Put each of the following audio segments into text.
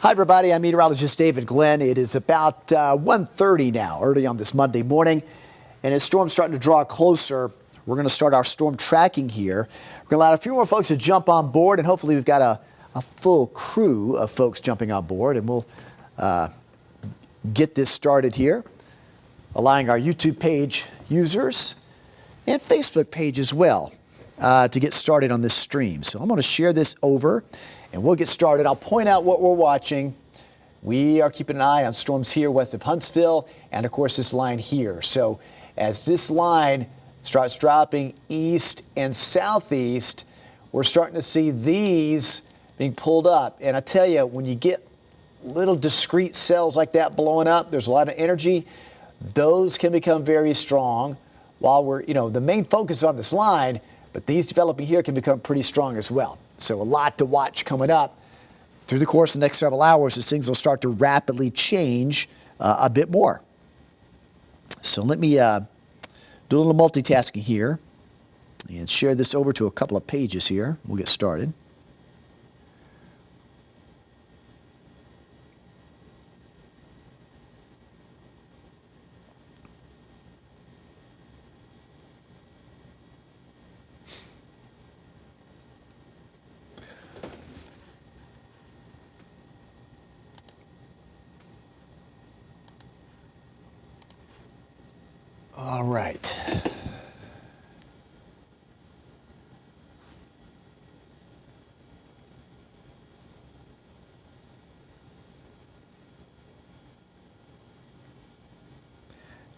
Hi, everybody. I'm meteorologist David Glenn. It is about 1:30 now, early on this Monday morning. And as storms starting to draw closer, we're going to start our storm tracking here. We're going to allow a few more folks to jump on board, and hopefully we've got a full crew of folks jumping on board. And we'll get this started here, allowing our YouTube page users and Facebook page as well to get started on this stream. So I'm going to share this over, and we'll get started. I'll point out what we're watching. We are keeping an eye on storms here west of Huntsville and, of course, this line here. So as this line starts dropping east and southeast, we're starting to see these being pulled up. And I tell you, when you get little discrete cells like that blowing up, there's a lot of energy. Those can become very strong while we're, the main focus on this line, but these developing here can become pretty strong as well. So a lot to watch coming up through the course of the next several hours as things will start to rapidly change a bit more. So let me do a little multitasking here and share this over to a couple of pages here. We'll get started. All right.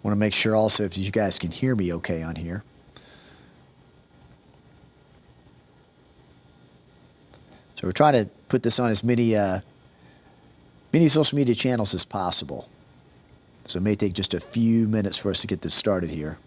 Want to make sure also if you guys can hear me okay on here. So we're trying to put this on as many social media channels as possible. So it may take just a few minutes for us to get this started here.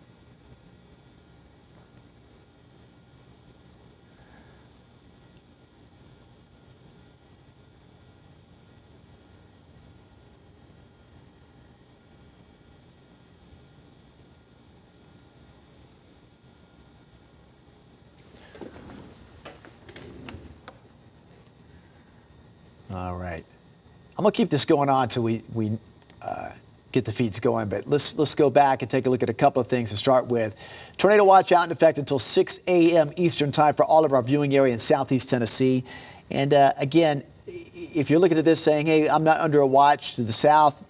All right. I'm going to keep this going on until we get the feeds going, but let's go back and take a look at a couple of things to start with. Tornado watch out in effect until 6 a.m. Eastern time for all of our viewing area in southeast Tennessee. And again, if you're looking at this saying, hey, I'm not under a watch to the south,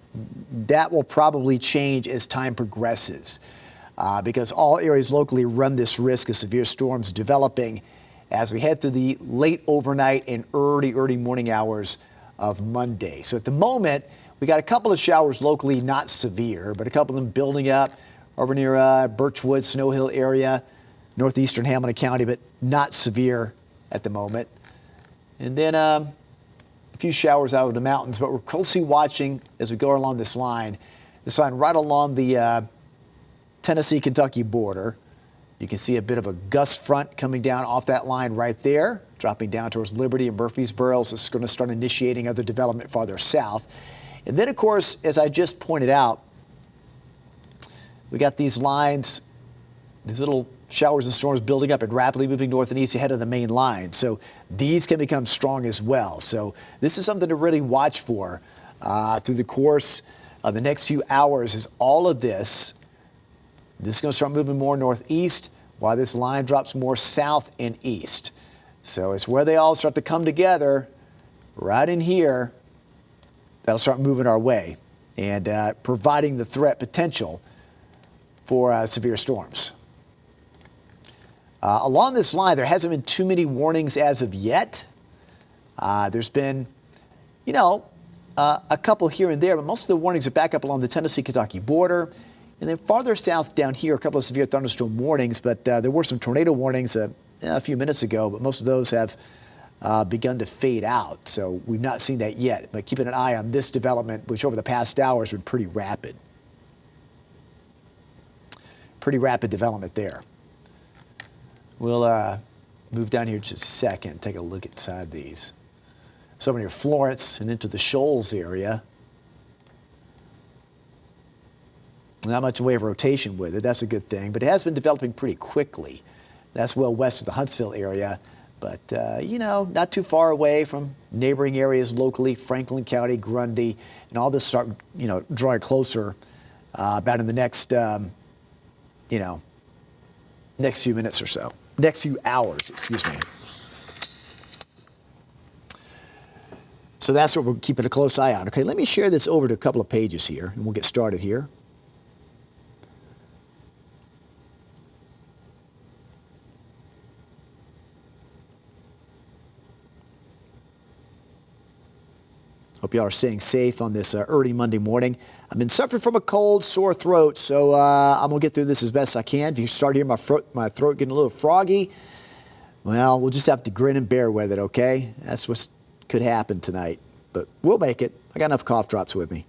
that will probably change as time progresses because all areas locally run this risk of severe storms developing as we head through the late overnight and early morning hours of Monday. So at the moment, we got a couple of showers locally, not severe, but a couple of them building up over near Birchwood, Snow Hill area, northeastern Hamilton County, but not severe at the moment. And then a few showers out of the mountains, but we're closely watching as we go along this line right along the Tennessee-Kentucky border. You can see a bit of a gust front coming down off that line right there, dropping down towards Liberty and Murfreesboro. So it's going to start initiating other development farther south. And then, of course, as I just pointed out, we got these lines, these little showers and storms building up and rapidly moving north and east ahead of the main line. So these can become strong as well. So this is something to really watch for through the course of the next few hours is all of this. This is going to start moving more northeast while this line drops more south and east. So it's where they all start to come together right in here. That'll start moving our way and providing the threat potential for severe storms. Along this line, there hasn't been too many warnings as of yet. There's been, a couple here and there, but most of the warnings are back up along the Tennessee-Kentucky border. And then farther south down here, a couple of severe thunderstorm warnings, but there were some tornado warnings a few minutes ago, but most of those have begun to fade out. So we've not seen that yet, but keeping an eye on this development, which over the past hour has been pretty rapid. Pretty rapid development there. We'll move down here just a second, take a look inside these. So near Florence and into the Shoals area. Not much in the way of rotation with it. That's a good thing, but it has been developing pretty quickly. That's well west of the Huntsville area. But, you know, not too far away from neighboring areas locally, Franklin County, Grundy, and all this start, you know, drawing closer about in the next, you know, next few minutes or so. Next few hours, excuse me. So that's what we're keeping a close eye on. Okay, let me share this over to a couple of pages here, and we'll get started here. Hope y'all are staying safe on this early Monday morning. I've been suffering from a cold, sore throat, so I'm going to get through this as best I can. If you start hearing my throat getting a little froggy, well, we'll just have to grin and bear with it, okay? That's what could happen tonight. But we'll make it. I got enough cough drops with me.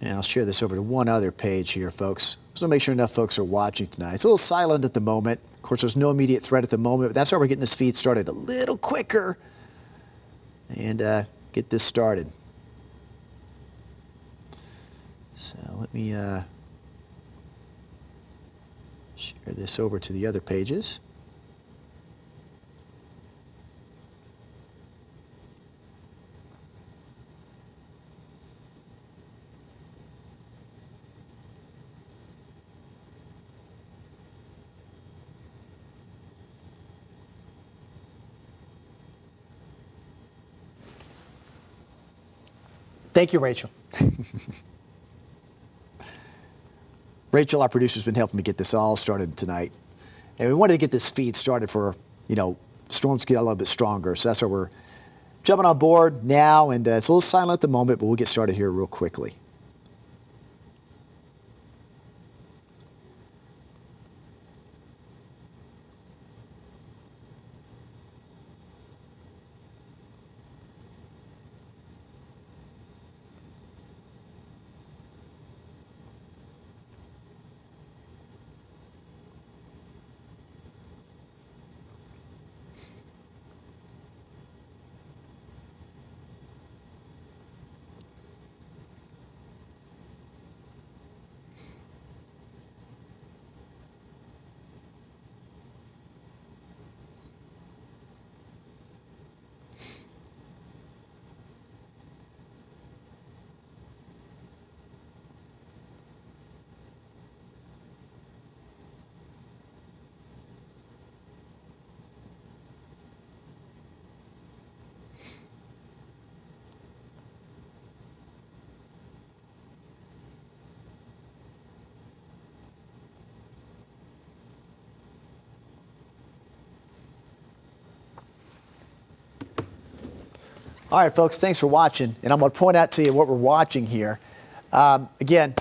And I'll share this over to one other page here, folks. Just want to make sure enough folks are watching tonight. It's a little silent at the moment. Of course, there's no immediate threat at the moment, but that's why we're getting this feed started a little quicker and get this started. So let me share this over to the other pages. Thank you, Rachel. Rachel, our producer, has been helping me get this all started tonight. And we wanted to get this feed started for, you know, storms get a little bit stronger. So that's why we're jumping on board now. And it's a little silent at the moment, but we'll get started here real quickly. All right, folks, thanks for watching. And I'm going to point out to you what we're watching here. Again,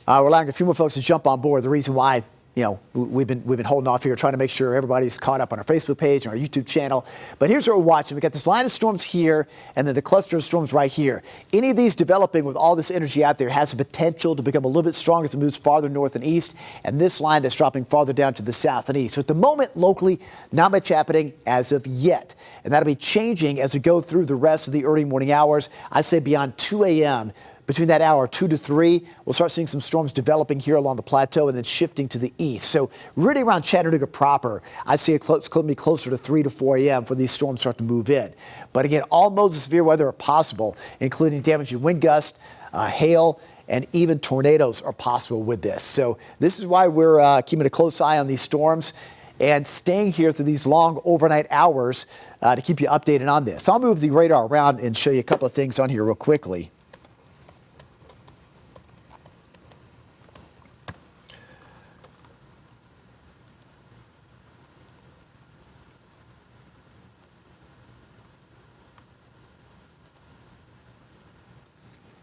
we're allowing a few more folks to jump on board. The reason why, you know, we've been holding off here, trying to make sure everybody's caught up on our Facebook page and our YouTube channel. But here's what we're watching. We've got this line of storms here, and then the cluster of storms right here. Any of these developing with all this energy out there has the potential to become a little bit stronger as it moves farther north and east, and this line that's dropping farther down to the south and east. So at the moment, locally, not much happening as of yet. And that'll be changing as we go through the rest of the early morning hours. I'd say beyond 2 a.m., between that hour, 2 to 3, we'll start seeing some storms developing here along the plateau and then shifting to the east. So really around Chattanooga proper, I'd say it's going to be closer to 3 to 4 a.m. for these storms start to move in. But again, all modes of severe weather are possible, including damaging wind gusts, hail, and even tornadoes are possible with this. So this is why we're keeping a close eye on these storms and staying here through these long overnight hours to keep you updated on this. So I'll move the radar around and show you a couple of things on here real quickly.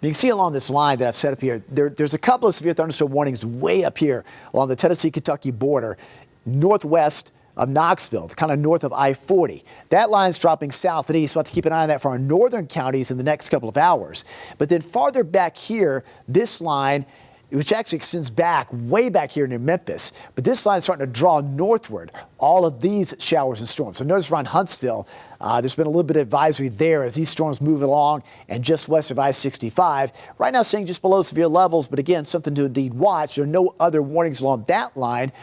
You can see along this line that I've set up here, there's a couple of severe thunderstorm warnings way up here along the Tennessee-Kentucky border, northwest of Knoxville, kind of north of I-40. That line's dropping south and east. We'll have to keep an eye on that for our northern counties in the next couple of hours. But then farther back here, this line, which actually extends back, way back here near Memphis. But this line is starting to draw northward, all of these showers and storms. So notice around Huntsville, there's been a little bit of advisory there as these storms move along and just west of I-65. Right now staying just below severe levels, but again, something to indeed watch. There are no other warnings along that line,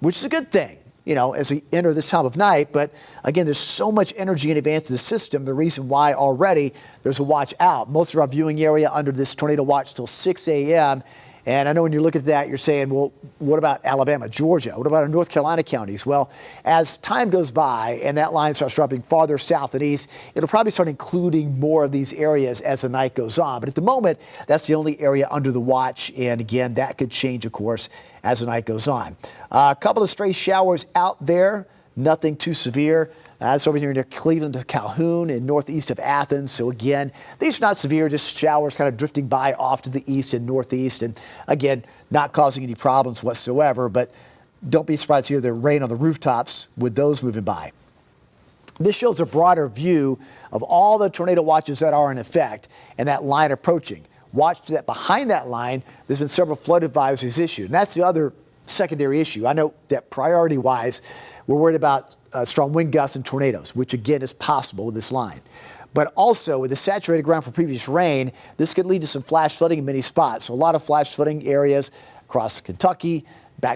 which is a good thing, you know, as we enter this time of night. But again, there's so much energy in advance of the system, the reason why already there's a watch out. Most of our viewing area under this tornado watch till 6 a.m. And I know when you look at that, you're saying, well, what about Alabama, Georgia? What about our North Carolina counties? Well, as time goes by and that line starts dropping farther south and east, it'll probably start including more of these areas as the night goes on. But at the moment, that's the only area under the watch. And again, that could change, of course, as the night goes on. A couple of stray showers out there, nothing too severe. That's over here near Cleveland to Calhoun and northeast of Athens. So again, these are not severe, just showers kind of drifting by off to the east and northeast. And again, not causing any problems whatsoever. But don't be surprised to hear the rain on the rooftops with those moving by. This shows a broader view of all the tornado watches that are in effect and that line approaching. Watch that behind that line, there's been several flood advisories issued. And that's the other secondary issue. I know that priority-wise, we're worried about strong wind gusts and tornadoes, which again is possible with this line. But also with the saturated ground from previous rain, this could lead to some flash flooding in many spots. So a lot of flash flooding areas across Kentucky,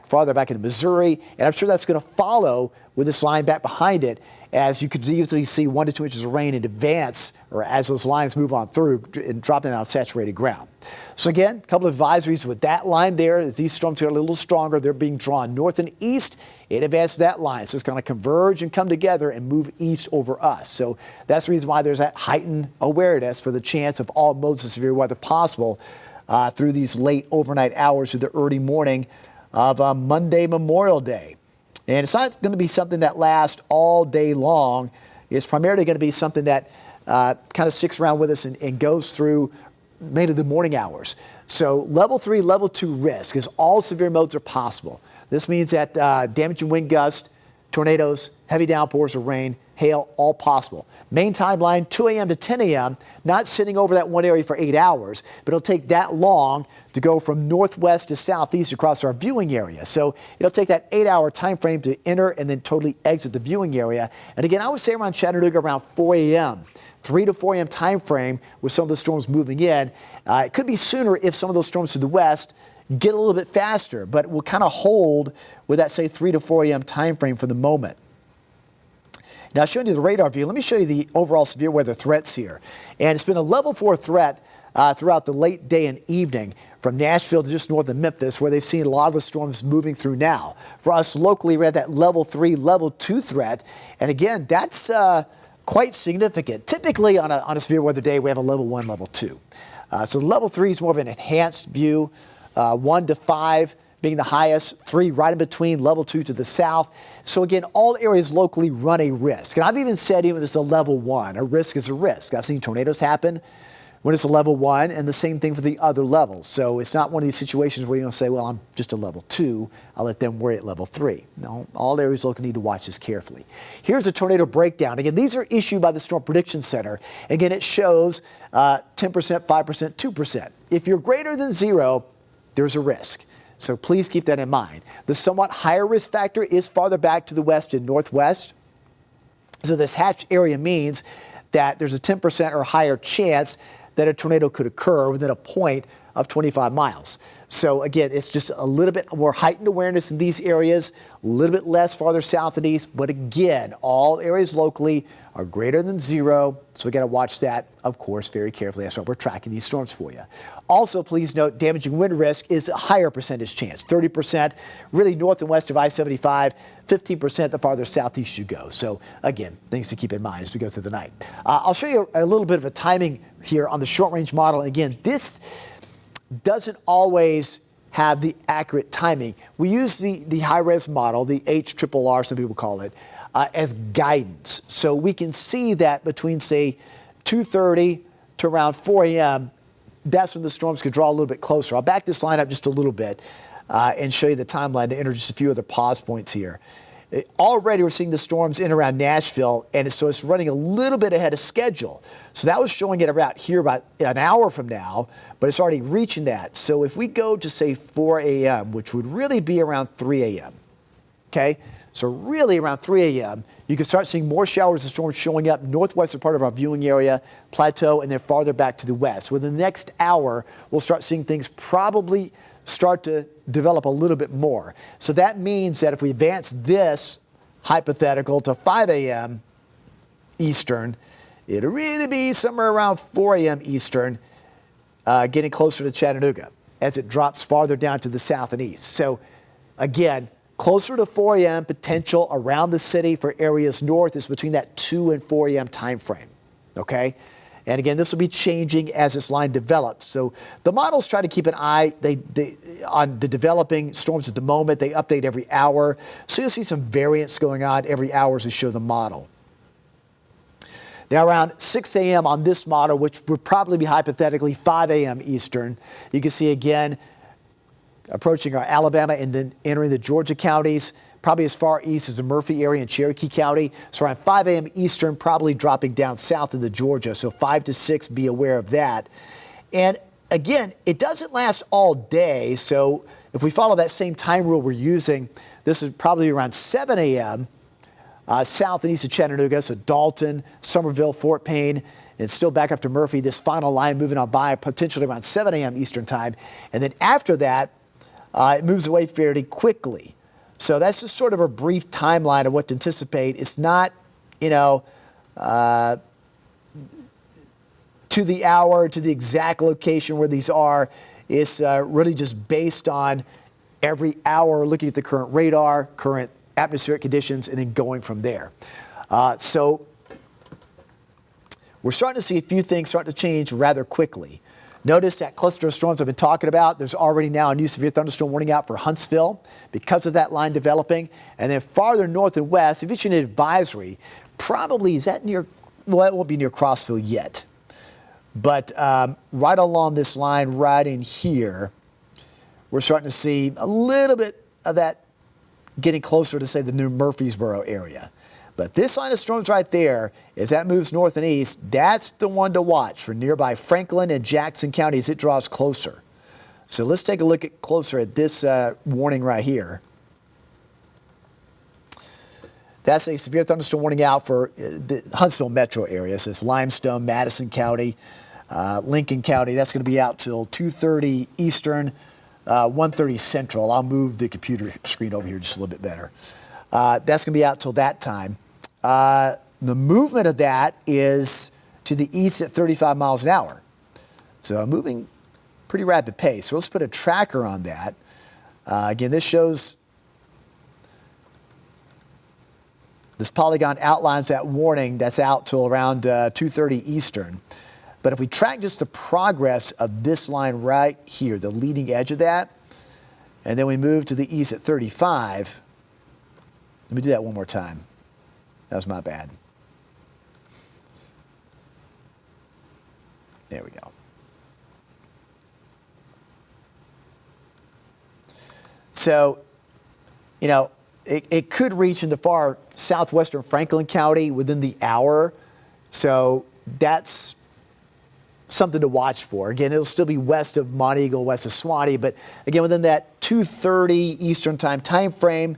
farther back into Missouri. And I'm sure that's going to follow with this line back behind it, as you could easily see 1 to 2 inches of rain in advance, or as those lines move on through and dropping on saturated ground. So again, a couple of advisories with that line there. As these storms get a little stronger, they're being drawn north and east in advance of that line. So it's going to converge and come together and move east over us. So that's the reason why there's that heightened awareness for the chance of all modes of severe weather possible through these late overnight hours to the early morning of Monday, Memorial Day. And it's not going to be something that lasts all day long. It's primarily going to be something that kind of sticks around with us and goes through mainly the morning hours. So level 3, level 2 risk is all severe modes are possible. This means that damaging wind gusts, tornadoes, heavy downpours of rain, hail, all possible. Main timeline, 2 a.m. to 10 a.m., not sitting over that one area for 8 hours, but it'll take that long to go from northwest to southeast across our viewing area. So it'll take that 8-hour time frame to enter and then totally exit the viewing area. And again, I would say around Chattanooga around 4 a.m., 3 to 4 a.m. time frame with some of the storms moving in. It could be sooner if some of those storms to the west get a little bit faster, but we'll kind of hold with that, say, 3 to 4 a.m. time frame for the moment. Now, showing you the radar view, let me show you the overall severe weather threats here. And it's been a level 4 threat throughout the late day and evening from Nashville to just north of Memphis, where they've seen a lot of the storms moving through now. For us locally, we're at that level 3, level 2 threat. And again, that's quite significant. Typically on a severe weather day, we have a level 1, level 2. So level 3 is more of an enhanced view, 1 to 5 being the highest, 3 right in between, level 2 to the south. So again, all areas locally run a risk. And I've even said even it's a level 1, a risk is a risk. I've seen tornadoes happen when it's a level 1, and the same thing for the other levels. So it's not one of these situations where you don't say, well, I'm just a level 2, I'll let them worry at level 3. No, all areas locally need to watch this carefully. Here's a tornado breakdown. Again, these are issued by the Storm Prediction Center. Again, it shows 10%, 5%, 2%. If you're greater than 0, there's a risk. So please keep that in mind. The somewhat higher risk factor is farther back to the west and northwest. So this hatched area means that there's a 10% or higher chance that a tornado could occur within a point of 25 miles. So again, it's just a little bit more heightened awareness in these areas, a little bit less farther south and east. But again, all areas locally are greater than 0. So we got to watch that, of course, very carefully. That's why we're tracking these storms for you. Also, please note, damaging wind risk is a higher percentage chance, 30%, really north and west of I-75, 15% the farther southeast you go. So again, things to keep in mind as we go through the night. I'll show you a little bit of a timing here on the short range model. Again, this doesn't always have the accurate timing. We use the high-res model, the HRRR, some people call it, as guidance. So we can see that between, say, 2:30 to around 4 a.m., that's when the storms could draw a little bit closer. I'll back this line up just a little bit and show you the timeline to enter just a few other pause points here. Already we're seeing the storms in around Nashville, and so it's running a little bit ahead of schedule. So that was showing it about here about an hour from now, but it's already reaching that. So if we go to, say, 4 a.m., which would really be around 3 a.m., okay? So really around 3 a.m., you can start seeing more showers and storms showing up northwestern part of our viewing area, plateau, and then farther back to the west. Within the next hour, we'll start seeing things probably start to develop a little bit more. So that means that if we advance this hypothetical to 5 a.m. Eastern, it'll really be somewhere around 4 a.m. Eastern, getting closer to Chattanooga as it drops farther down to the south and east. So again, closer to 4 a.m. potential around the city for areas north is between that 2 and 4 a.m. time frame, okay? And again, this will be changing as this line develops. So the models try to keep an eye on the developing storms at the moment. They update every hour. So you'll see some variance going on every hour as we show the model. Now around 6 a.m. on this model, which would probably be hypothetically 5 a.m. Eastern, you can see again approaching our Alabama and then entering the Georgia counties, probably as far east as the Murphy area and Cherokee County. So around 5 a.m. Eastern, probably dropping down south into Georgia. So 5 to 6, be aware of that. And again, it doesn't last all day. So if we follow that same time rule we're using, this is probably around 7 a.m. South and east of Chattanooga. So Dalton, Somerville, Fort Payne, and still back up to Murphy. This final line moving on by potentially around 7 a.m. Eastern time. And then after that, it moves away fairly quickly. So that's just sort of a brief timeline of what to anticipate. It's not, to the hour, to the exact location where these are. It's really just based on every hour looking at the current radar, current atmospheric conditions, and then going from there. So we're starting to see a few things start to change rather quickly. Notice that cluster of storms I've been talking about. There's already now a new severe thunderstorm warning out for Huntsville because of that line developing. And then farther north and west, if it's an advisory, probably is that near, well, it won't be near Crossville yet. But right along this line right in here, we're starting to see a little bit of that getting closer to, say, the New Murfreesboro area. But this line of storms right there, as that moves north and east, that's the one to watch for nearby Franklin and Jackson counties. It draws closer. So let's take a look closer at this warning right here. That's a severe thunderstorm warning out for the Huntsville metro area. So it's Limestone, Madison County, Lincoln County. That's going to be out till 2:30 Eastern, 1:30 Central. I'll move the computer screen over here just a little bit better. That's going to be out till that time. The movement of that is to the east at 35 miles an hour. So moving pretty rapid pace. So let's put a tracker on that. Again, this shows, this polygon outlines that warning that's out till around 2:30 Eastern. But if we track just the progress of this line right here, the leading edge of that, and then we move to the east at 35, let me do that one more time. That was my bad. There we go. So, it could reach into far southwestern Franklin County within the hour. So that's something to watch for. Again, it'll still be west of Mont Eagle, west of Swanee, but again, within that 2:30 Eastern time frame,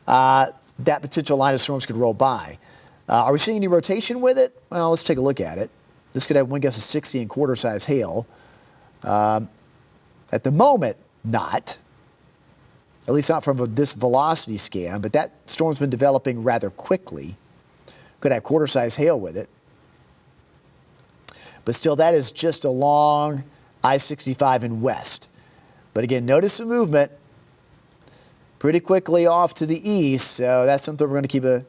that potential line of storms could roll by. Are we seeing any rotation with it? Well, let's take a look at it. This could have wind gusts of 60 and quarter-size hail. At the moment, not. At least not from this velocity scan, but that storm's been developing rather quickly. Could have quarter-size hail with it. But still, that is just along I-65 and west. But again, notice the movement pretty quickly off to the east, so that's something we're going to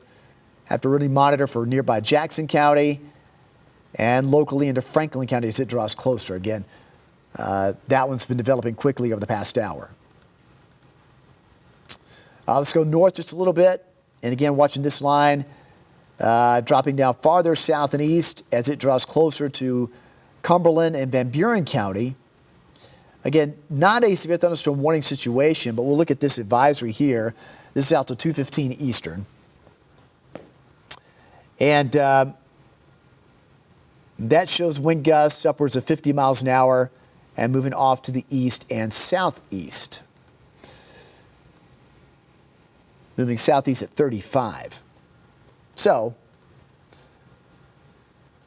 have to really monitor for nearby Jackson County and locally into Franklin County as it draws closer. Again, that one's been developing quickly over the past hour. Let's go north just a little bit. And again, watching this line dropping down farther south and east as it draws closer to Cumberland and Van Buren County. Again, not a severe thunderstorm warning situation, but we'll look at this advisory here. This is out to 2:15 Eastern. And that shows wind gusts upwards of 50 miles an hour and moving off to the east and southeast. Moving southeast at 35. So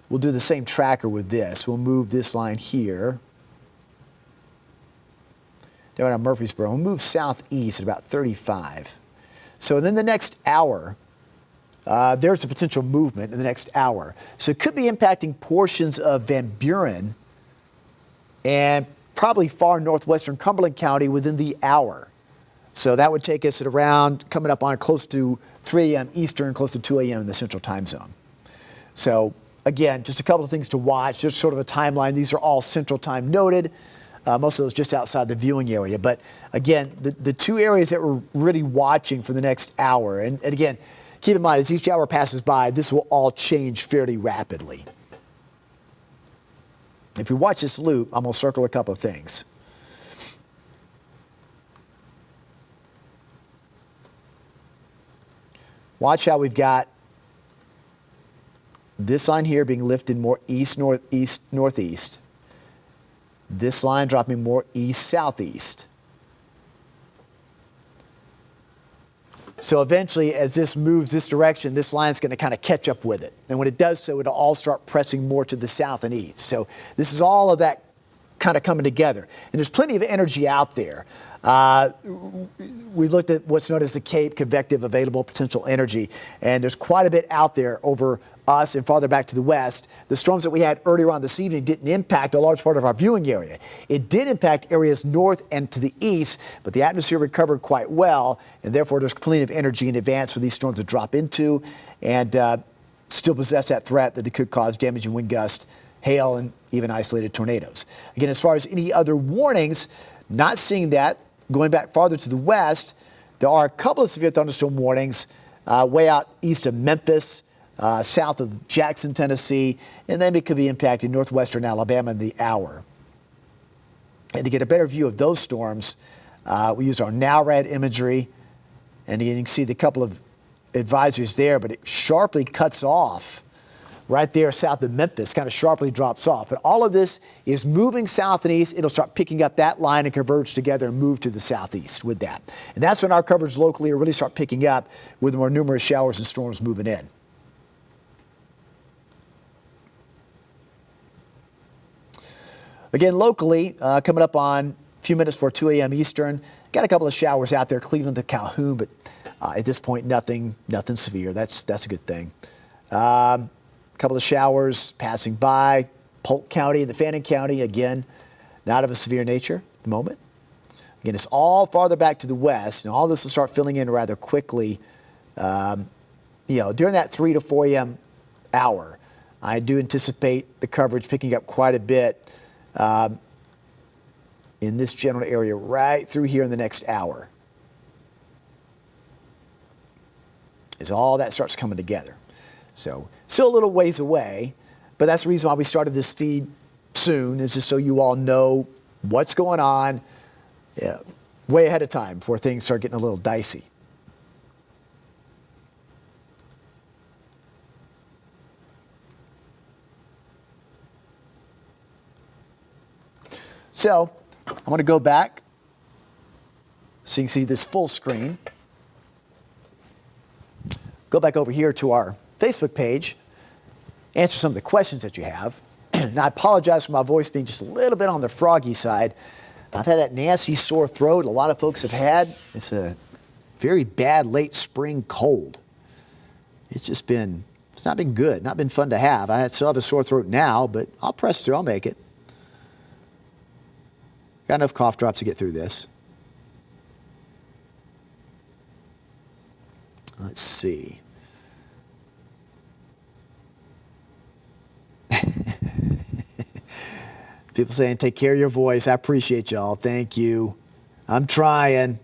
we'll do the same tracker with this. We'll move this line here down on Murfreesboro. We'll move southeast at about 35. So within the next hour, there's a potential movement in the next hour. So it could be impacting portions of Van Buren and probably far northwestern Cumberland County within the hour. So that would take us at around coming up on close to 3 a.m. Eastern, close to 2 a.m. in the central time zone. So again, just a couple of things to watch, just sort of a timeline. These are all central time noted. Most of those just outside the viewing area. But again, the two areas that we're really watching for the next hour, and again, keep in mind as each hour passes by, this will all change fairly rapidly. If you watch this loop, I'm going to circle a couple of things. Watch how we've got this line here being lifted more east, northeast, northeast. This line dropping more east, southeast. So eventually, as this moves this direction, this line's going to kind of catch up with it. And when it does so, it'll all start pressing more to the south and east. So this is all of that kind of coming together. And there's plenty of energy out there. We looked at what's known as the Cape convective available potential energy, and there's quite a bit out there over us and farther back to the west. The storms that we had earlier on this evening didn't impact a large part of our viewing area. It did impact areas north and to the east, but the atmosphere recovered quite well, and therefore there's plenty of energy in advance for these storms to drop into and still possess that threat that it could cause damaging wind gusts, hail, and even isolated tornadoes. Again, as far as any other warnings, not seeing that. Going back farther to the west, there are a couple of severe thunderstorm warnings way out east of Memphis, south of Jackson, Tennessee, and then it could be impacting northwestern Alabama in the hour. And to get a better view of those storms, we use our NowRad imagery, and you can see the couple of advisories there, but it sharply cuts off right there south of Memphis, kind of sharply drops off. But all of this is moving south and east. It'll start picking up that line and converge together and move to the southeast with that. And that's when our coverage locally will really start picking up with more numerous showers and storms moving in. Again, locally, coming up on a few minutes before 2 a.m. Eastern, got a couple of showers out there, Cleveland to Calhoun, but at this point, nothing severe. That's a good thing. Couple of showers passing by Polk County and the Fannin County. Again, not of a severe nature at the moment. Again, it's all farther back to the west, and all this will start filling in rather quickly. During that 3 to 4 a.m. hour, I do anticipate the coverage picking up quite a bit in this general area right through here in the next hour, as all that starts coming together. So still a little ways away, but that's the reason why we started this feed soon, is just so you all know what's going on way ahead of time before things start getting a little dicey. So I'm going to go back so you can see this full screen. Go back over here to our Facebook page, answer some of the questions that you have. And I apologize for my voice being just a little bit on the froggy side. I've had that nasty sore throat a lot of folks have had. It's a very bad late spring cold. It's not been good, not been fun to have. I still have a sore throat now, but I'll press through, I'll make it. Got enough cough drops to get through this. Let's see. People saying, take care of your voice. I appreciate y'all. Thank you. I'm trying.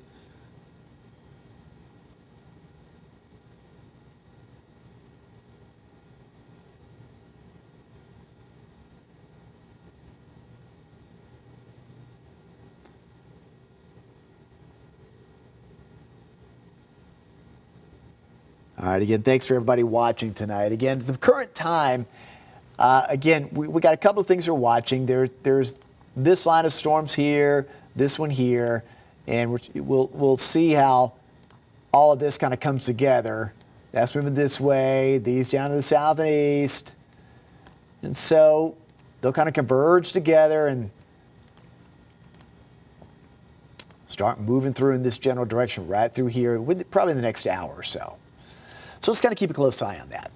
All right, again, thanks for everybody watching tonight. Again, the current time, again, we got a couple of things we're watching. There's this line of storms here, this one here, and we'll see how all of this kind of comes together. That's moving this way, these down to the south and east. And so they'll kind of converge together and start moving through in this general direction right through here, probably in the next hour or so. So let's kind of keep a close eye on that.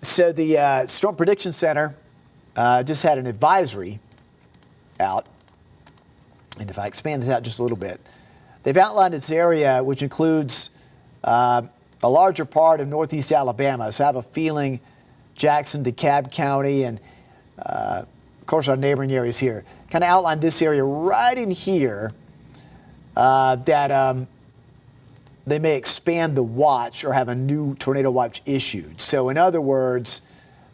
So the Storm Prediction Center just had an advisory out. And if I expand this out just a little bit, they've outlined its area, which includes a larger part of northeast Alabama. So I have a feeling Jackson, DeKalb County, and of course our neighboring areas here. Kind of outlined this area right in here that they may expand the watch or have a new tornado watch issued. So in other words,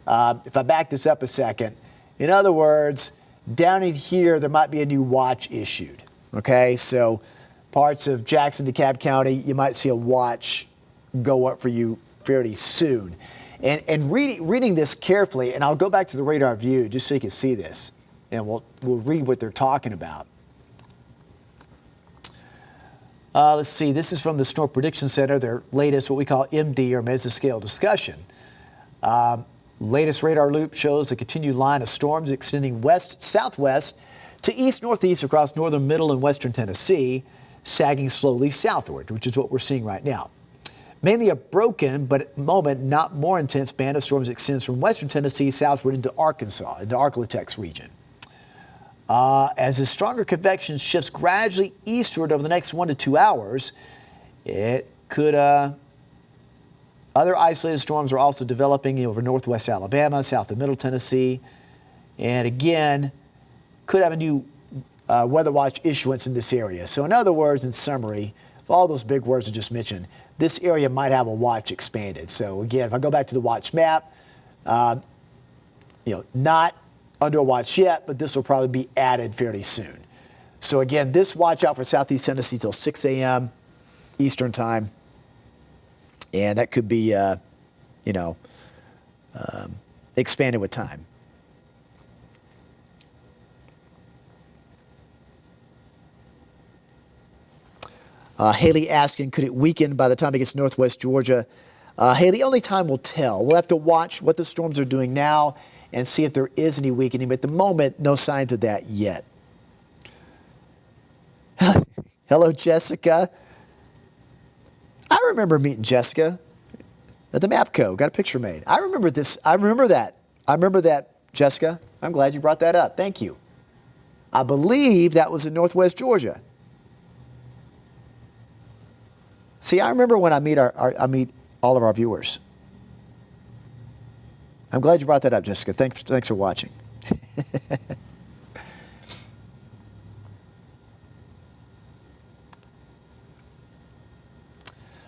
if I back this up a second, in other words, down in here there might be a new watch issued. Okay, so parts of Jackson, DeKalb County, you might see a watch go up for you fairly soon. And reading this carefully, and I'll go back to the radar view just so you can see this, and we'll read what they're talking about. Let's see, this is from the Storm Prediction Center, their latest what we call MD or mesoscale discussion. Latest radar loop shows a continued line of storms extending west-southwest to east-northeast across northern, middle, and western Tennessee, sagging slowly southward, which is what we're seeing right now. Mainly a broken, but at the moment not more intense band of storms extends from western Tennessee southward into Arkansas, into Arklatex region. As the stronger convection shifts gradually eastward over the next 1 to 2 hours, it could, other isolated storms are also developing over northwest Alabama, south of middle Tennessee, and again, could have a new weather watch issuance in this area. So in other words, in summary, of all those big words I just mentioned, this area might have a watch expanded. So again, if I go back to the watch map, not under a watch yet, but this will probably be added fairly soon. So again, this watch out for southeast Tennessee till 6 a.m. Eastern time. And that could be, expanded with time. Haley asking, could it weaken by the time it gets northwest Georgia? Haley, only time will tell. We'll have to watch what the storms are doing now and see if there is any weakening. But at the moment, no signs of that yet. Hello, Jessica. I remember meeting Jessica at the MAPCO. Got a picture made. I remember this. I remember that, Jessica. I'm glad you brought that up. Thank you. I believe that was in northwest Georgia. See, I remember when I meet I meet all of our viewers. I'm glad you brought that up, Jessica. Thanks for watching.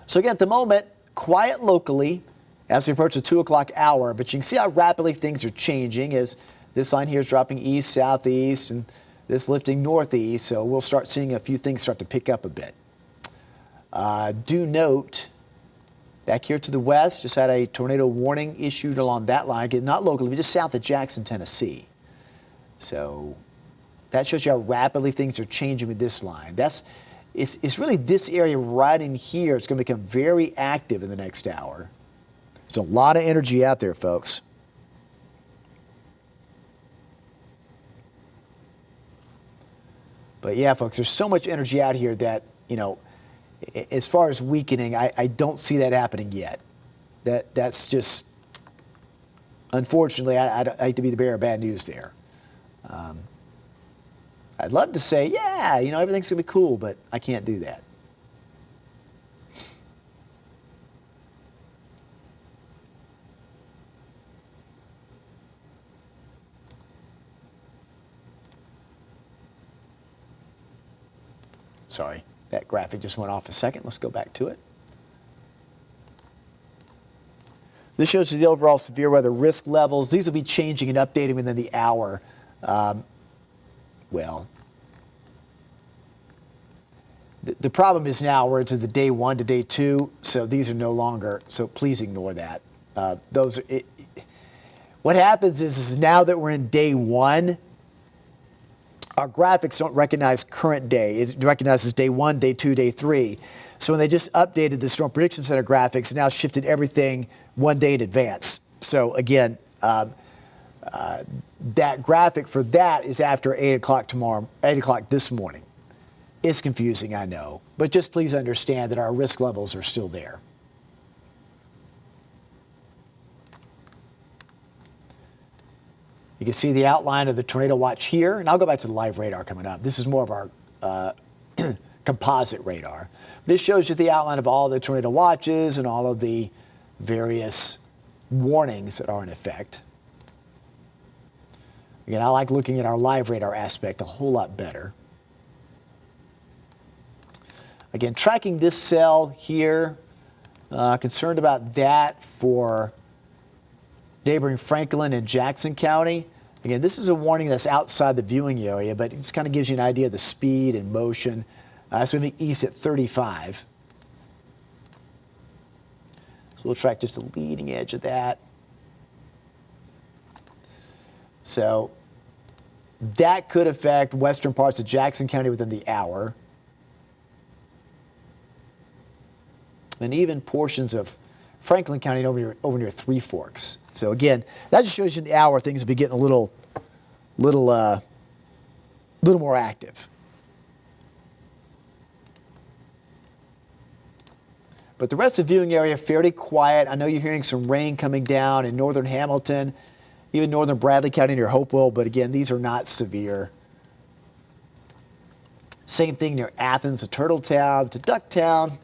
So again, at the moment, quiet locally as we approach the 2 o'clock hour, but you can see how rapidly things are changing as this line here is dropping east, southeast, and this lifting northeast. So we'll start seeing a few things start to pick up a bit. Do note, back here to the west, just had a tornado warning issued along that line, not locally, but just south of Jackson, Tennessee. So that shows you how rapidly things are changing with this line. it's really this area right in here. It's going to become very active in the next hour. There's a lot of energy out there, folks. But yeah, folks, there's so much energy out here that, as far as weakening, I don't see that happening yet. That's just, unfortunately, I hate to be the bearer of bad news there. I'd love to say, yeah, everything's going to be cool, but I can't do that. Sorry, that graphic just went off a second. Let's go back to it. This shows you the overall severe weather risk levels. These will be changing and updating within the hour. The problem is now we're into the day 1 to day 2, so these are no longer, so please ignore that. What happens is now that we're in day 1, our graphics don't recognize current day. It recognizes day 1, day 2, day 3. So when they just updated the Storm Prediction Center graphics, it now shifted everything 1 day in advance. So again, that graphic for that is after 8 o'clock tomorrow, 8 o'clock this morning. It's confusing, I know, but just please understand that our risk levels are still there. You can see the outline of the tornado watch here, and I'll go back to the live radar coming up. This is more of our composite radar. This shows you the outline of all the tornado watches and all of the various warnings that are in effect. Again, I like looking at our live radar aspect a whole lot better. Again, tracking this cell here, concerned about that for neighboring Franklin and Jackson County. Again, this is a warning that's outside the viewing area, but it just kind of gives you an idea of the speed and motion. It's moving east at 35. So we'll track just the leading edge of that. So that could affect western parts of Jackson County within the hour. And even portions of Franklin County over near Three Forks. So again, that just shows you in the hour things will be getting a little more active. But the rest of the viewing area fairly quiet. I know you're hearing some rain coming down in northern Hamilton, even northern Bradley County near Hopewell, but again, these are not severe. Same thing near Athens to Turtletown to Ducktown,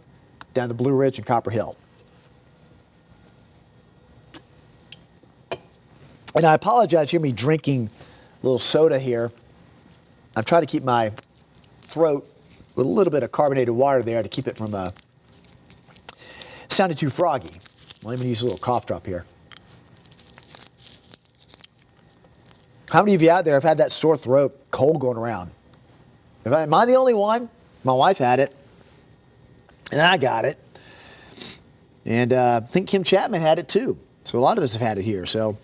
down to Blue Ridge and Copper Hill. And I apologize, hear me drinking a little soda here. I'm trying to keep my throat with a little bit of carbonated water there to keep it from sounding too froggy. I'll even use a little cough drop here. How many of you out there have had that sore throat, cold going around? Am I the only one? My wife had it, and I got it. And I think Kim Chapman had it too. So a lot of us have had it here. So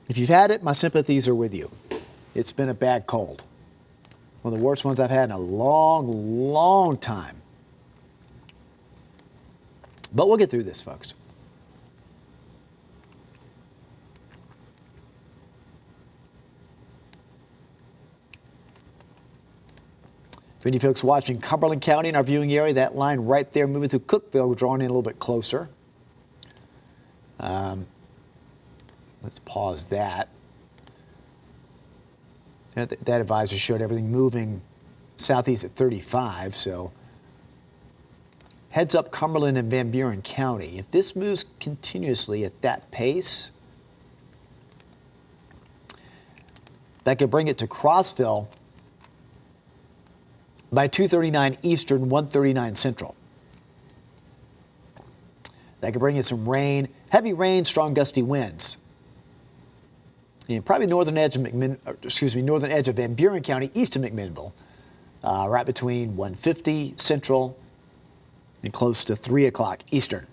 if you've had it, my sympathies are with you. It's been a bad cold. One of the worst ones I've had in a long, long time. But we'll get through this, folks. For any folks watching Cumberland County in our viewing area, that line right there moving through Cookeville, we're drawing in a little bit closer. Let's pause that. That advisor showed everything moving southeast at 35, so heads up Cumberland and Van Buren County. If this moves continuously at that pace, that could bring it to Crossville by 2:39 Eastern, 1:39 Central. That could bring in some rain, heavy rain, strong gusty winds. And probably northern edge of northern edge of Van Buren County, east of McMinnville, right between 1:50 Central and close to 3 o'clock Eastern.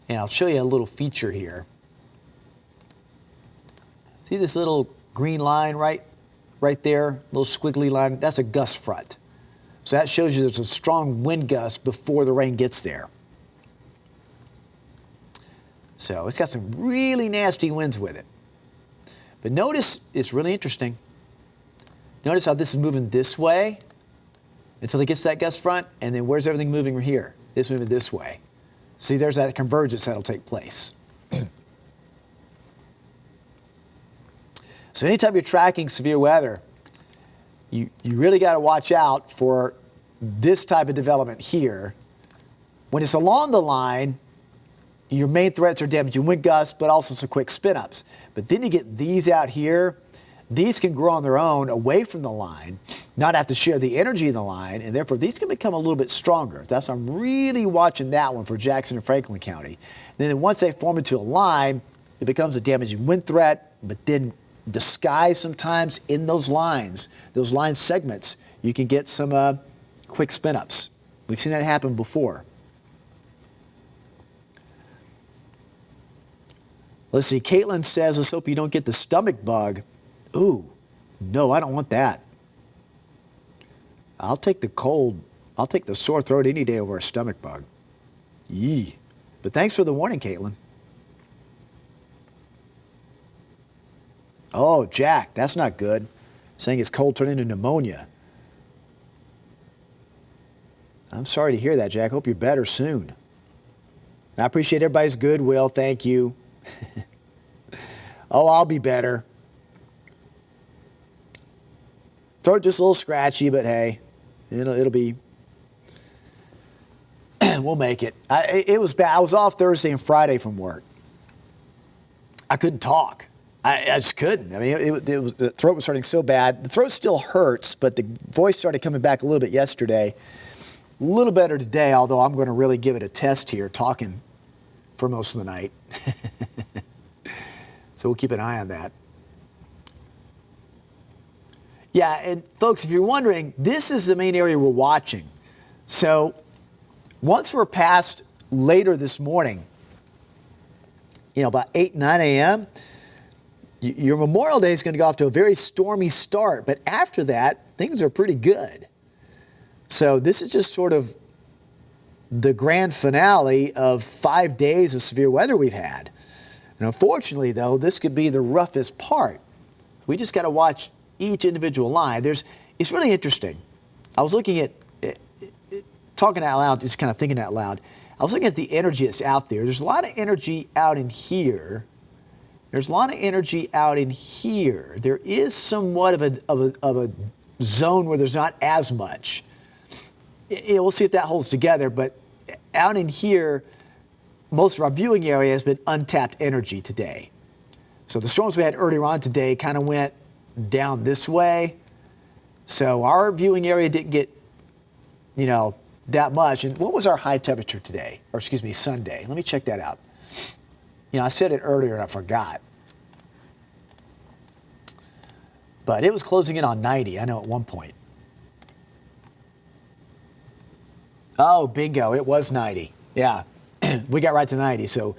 And I'll show you a little feature here. See this little green line right right there, little squiggly line, that's a gust front. So that shows you there's a strong wind gust before the rain gets there. So it's got some really nasty winds with it. But notice, it's really interesting. Notice how this is moving this way until it gets to that gust front, and then where's everything moving here? It's moving this way. See, there's that convergence that'll take place. So anytime you're tracking severe weather, you really got to watch out for this type of development here. When it's along the line, your main threats are damaging wind gusts, but also some quick spin-ups. But then you get these out here. These can grow on their own away from the line, not have to share the energy in the line, and therefore these can become a little bit stronger. That's I'm really watching that one for Jackson and Franklin County. Then once they form into a line, it becomes a damaging wind threat, but then disguised sometimes in those line segments, you can get some quick spin-ups. We've seen that happen before. Let's see, Caitlin says, let's hope you don't get the stomach bug. Ooh, no, I don't want that. I'll take the cold. I'll take the sore throat any day over a stomach bug. Yee. But thanks for the warning, Caitlin. Oh, Jack, that's not good. Saying it's cold turned into pneumonia. I'm sorry to hear that, Jack. Hope you're better soon. I appreciate everybody's goodwill. Thank you. Oh, I'll be better. Throat just a little scratchy, but hey, it'll be. We'll make it. It was bad. I was off Thursday and Friday from work. I couldn't talk. I just couldn't. I mean, the throat was hurting so bad. The throat still hurts, but the voice started coming back a little bit yesterday. A little better today, although I'm going to really give it a test here, talking for most of the night. So we'll keep an eye on that. Yeah, and folks, if you're wondering, this is the main area we're watching. So once we're past later this morning, about 8, 9 a.m., your Memorial Day is going to go off to a very stormy start. But after that, things are pretty good. So this is just sort of the grand finale of 5 days of severe weather we've had. And unfortunately, though, this could be the roughest part. We just got to watch each individual line. It's really interesting. I was looking at, talking out loud, just kind of thinking out loud. I was looking at the energy that's out there. There's a lot of energy out in here. There's a lot of energy out in here. There is somewhat of a zone where there's not as much. We'll see if that holds together, but out in here, most of our viewing area has been untapped energy today. So the storms we had earlier on today kind of went down this way. So our viewing area didn't get, that much. And what was our high temperature today? Or excuse me, Sunday. Let me check that out. I said it earlier and I forgot. But it was closing in on 90, I know at one point. Oh, bingo, it was 90. Yeah, we got right to 90. So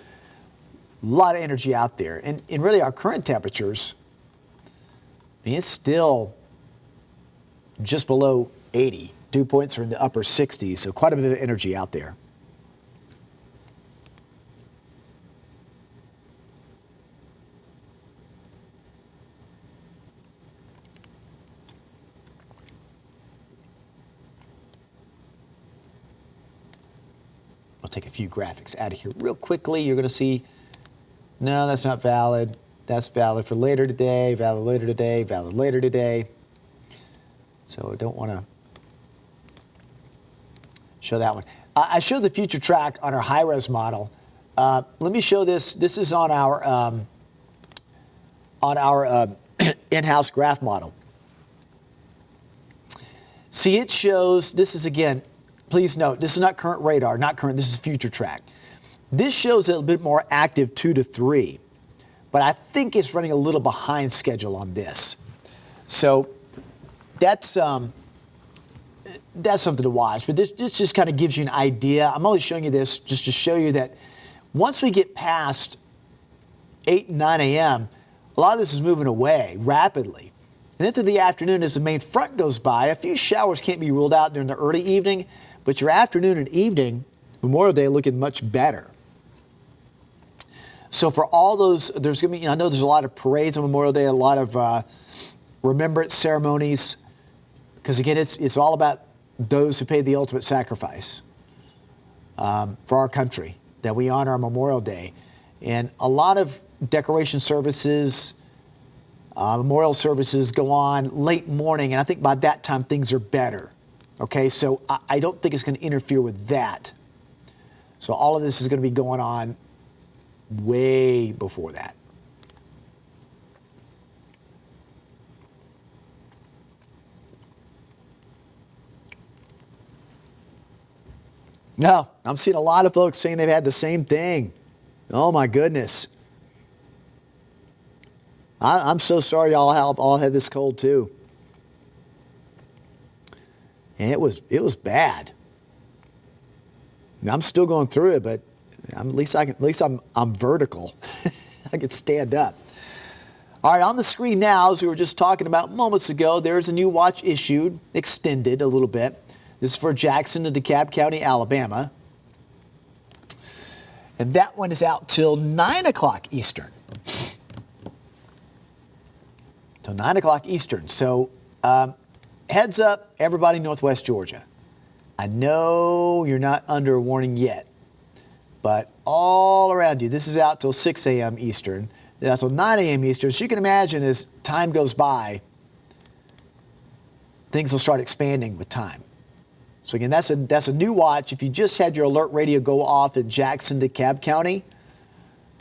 a lot of energy out there. And really our current temperatures, it's still just below 80. Dew points are in the upper 60s, so quite a bit of energy out there. I'll take a few graphics out of here real quickly. You're going to see, no, that's not valid. That's valid for later today, valid later today, valid later today. So I don't want to show that one. I showed the future track on our high-res model. Let me show this. This is on our in-house graph model. See, it shows, this is again, please note, this is not current radar, not current, this is future track. This shows a little bit more active 2 to 3, but I think it's running a little behind schedule on this. So that's something to watch, but this just kind of gives you an idea. I'm only showing you this just to show you that once we get past 8 and 9 a.m., a lot of this is moving away rapidly. And then through the afternoon, as the main front goes by, a few showers can't be ruled out during the early evening, but your afternoon and evening, Memorial Day, looking much better. So for all those, there's going to be, I know there's a lot of parades on Memorial Day, a lot of remembrance ceremonies, because again, it's all about those who paid the ultimate sacrifice for our country, that we honor on Memorial Day. And a lot of decoration services, memorial services go on late morning, and I think by that time things are better. Okay, so I don't think it's going to interfere with that. So all of this is going to be going on way before that. No, I'm seeing a lot of folks saying they've had the same thing. Oh my goodness. I'm so sorry y'all all had this cold too. And it was bad. Now, I'm still going through it, but at least I'm vertical. I can stand up. All right, on the screen now, as we were just talking about moments ago, there's a new watch issued, extended a little bit. This is for Jackson and DeKalb County, Alabama. And that one is out till 9 o'clock Eastern. Till 9 o'clock Eastern. So heads up, everybody Northwest Georgia. I know you're not under a warning yet, but all around you, this is out till 6 a.m. Eastern. That's till 9 a.m. Eastern. So you can imagine as time goes by, things will start expanding with time. So again, that's a new watch. If you just had your alert radio go off in Jackson, DeKalb County,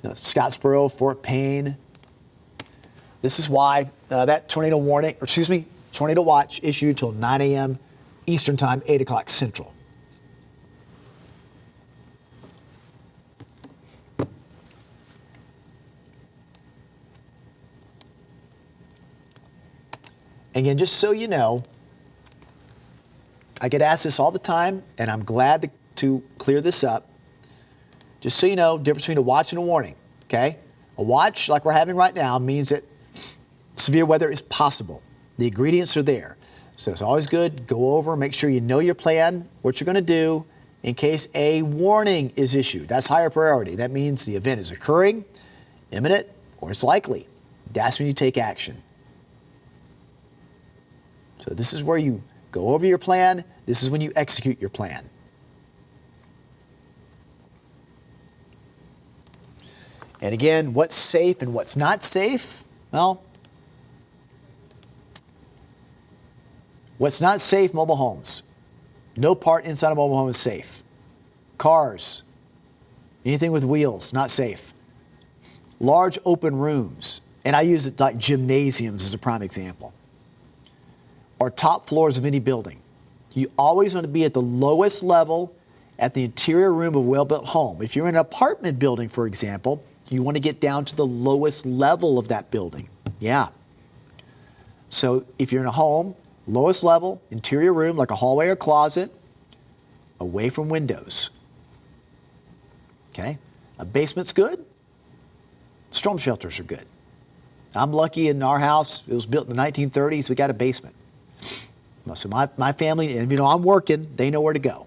Scottsboro, Fort Payne, this is why that tornado watch issued till 9 a.m. Eastern Time, 8 o'clock Central. Again, just so you know, I get asked this all the time, and I'm glad to clear this up. Just so you know, difference between a watch and a warning, okay? A watch, like we're having right now, means that severe weather is possible. The ingredients are there. So it's always good, go over, make sure you know your plan, what you're going to do in case a warning is issued. That's higher priority. That means the event is occurring, imminent, or it's likely. That's when you take action. So this is where you go over your plan. This is when you execute your plan. And again, what's safe and what's not safe? Well, what's not safe, mobile homes. No part inside a mobile home is safe. Cars, anything with wheels, not safe. Large open rooms, and I use it like gymnasiums as a prime example, or top floors of any building. You always want to be at the lowest level at the interior room of a well-built home. If you're in an apartment building, for example, you want to get down to the lowest level of that building. Yeah. So if you're in a home, lowest level, interior room, like a hallway or closet, away from windows. Okay? A basement's good. Storm shelters are good. I'm lucky in our house, it was built in the 1930s, we got a basement. So my family, and I'm working, they know where to go.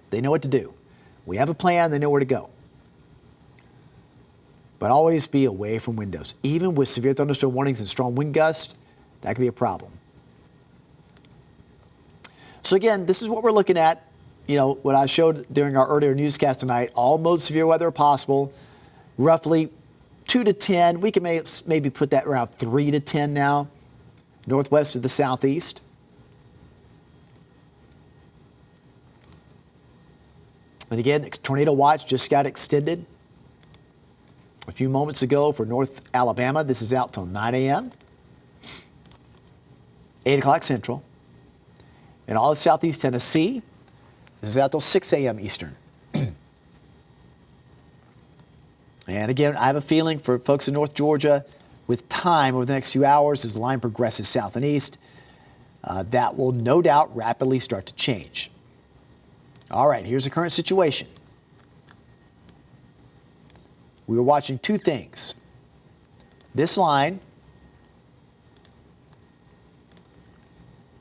They know what to do. We have a plan, they know where to go. But always be away from windows. Even with severe thunderstorm warnings and strong wind gusts, that could be a problem. So again, this is what we're looking at. What I showed during our earlier newscast tonight, all modes of severe weather are possible. Roughly 2 to 10. We can maybe put that around 3 to 10 now, northwest of the southeast. And again, tornado watch just got extended a few moments ago for North Alabama. This is out till 9 a.m., 8 o'clock Central. And all of southeast Tennessee, this is out till 6 a.m. Eastern. And again, I have a feeling for folks in North Georgia, with time over the next few hours as the line progresses south and east, that will no doubt rapidly start to change. All right, here's the current situation. We were watching two things. This line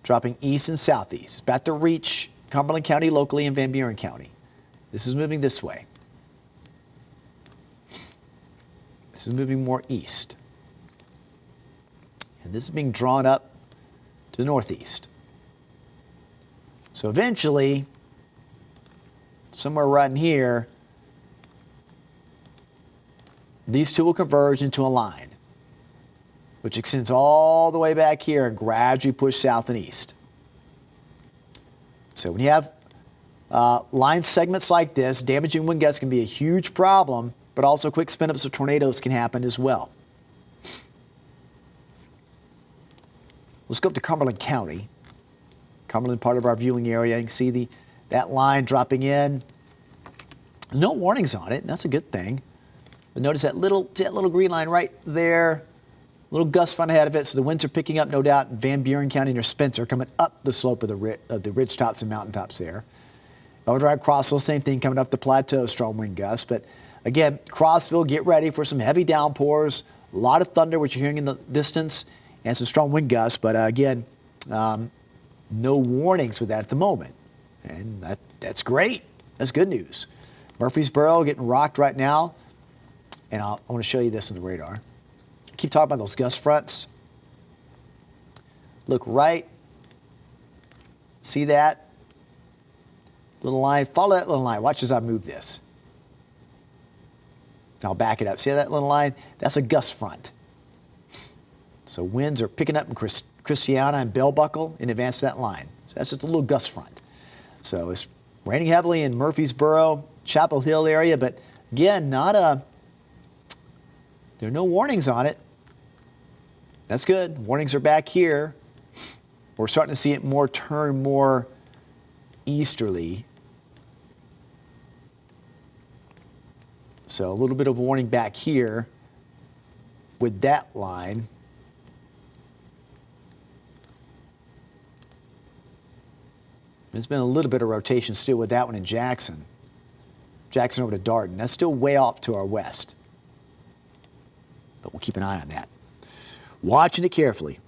dropping east and southeast. It's about to reach Cumberland County locally and Van Buren County. This is moving this way. This is moving more east. And this is being drawn up to the northeast. So eventually, somewhere right in here, these two will converge into a line, which extends all the way back here and gradually push south and east. So when you have line segments like this, damaging wind gusts can be a huge problem, but also quick spin-ups of tornadoes can happen as well. Let's go up to Cumberland County. Cumberland, part of our viewing area. You can see that line dropping in. There's no warnings on it, and that's a good thing. But notice that little green line right there, little gust front ahead of it, so the winds are picking up, no doubt, in Van Buren County near Spencer, coming up the slope of the ridge tops and mountaintops there. Overdrive Crossville, same thing, coming up the plateau, strong wind gusts. But again, Crossville, get ready for some heavy downpours, a lot of thunder, which you're hearing in the distance, and some strong wind gusts. But again, no warnings with that at the moment. And that's great. That's good news. Murfreesboro getting rocked right now. And I want to show you this on the radar. Keep talking about those gust fronts. Look right. See that little line? Follow that little line. Watch as I move this. And I'll back it up. See that little line? That's a gust front. So winds are picking up in Christiana and Bell Buckle in advance of that line. So that's just a little gust front. So it's raining heavily in Murfreesboro, Chapel Hill area, but again, there are no warnings on it. That's good. Warnings are back here. We're starting to see it turn more easterly. So a little bit of warning back here with that line. There's been a little bit of rotation still with that one in Jackson. Jackson over to Darden. That's still way off to our west. But we'll keep an eye on that. Watching it carefully.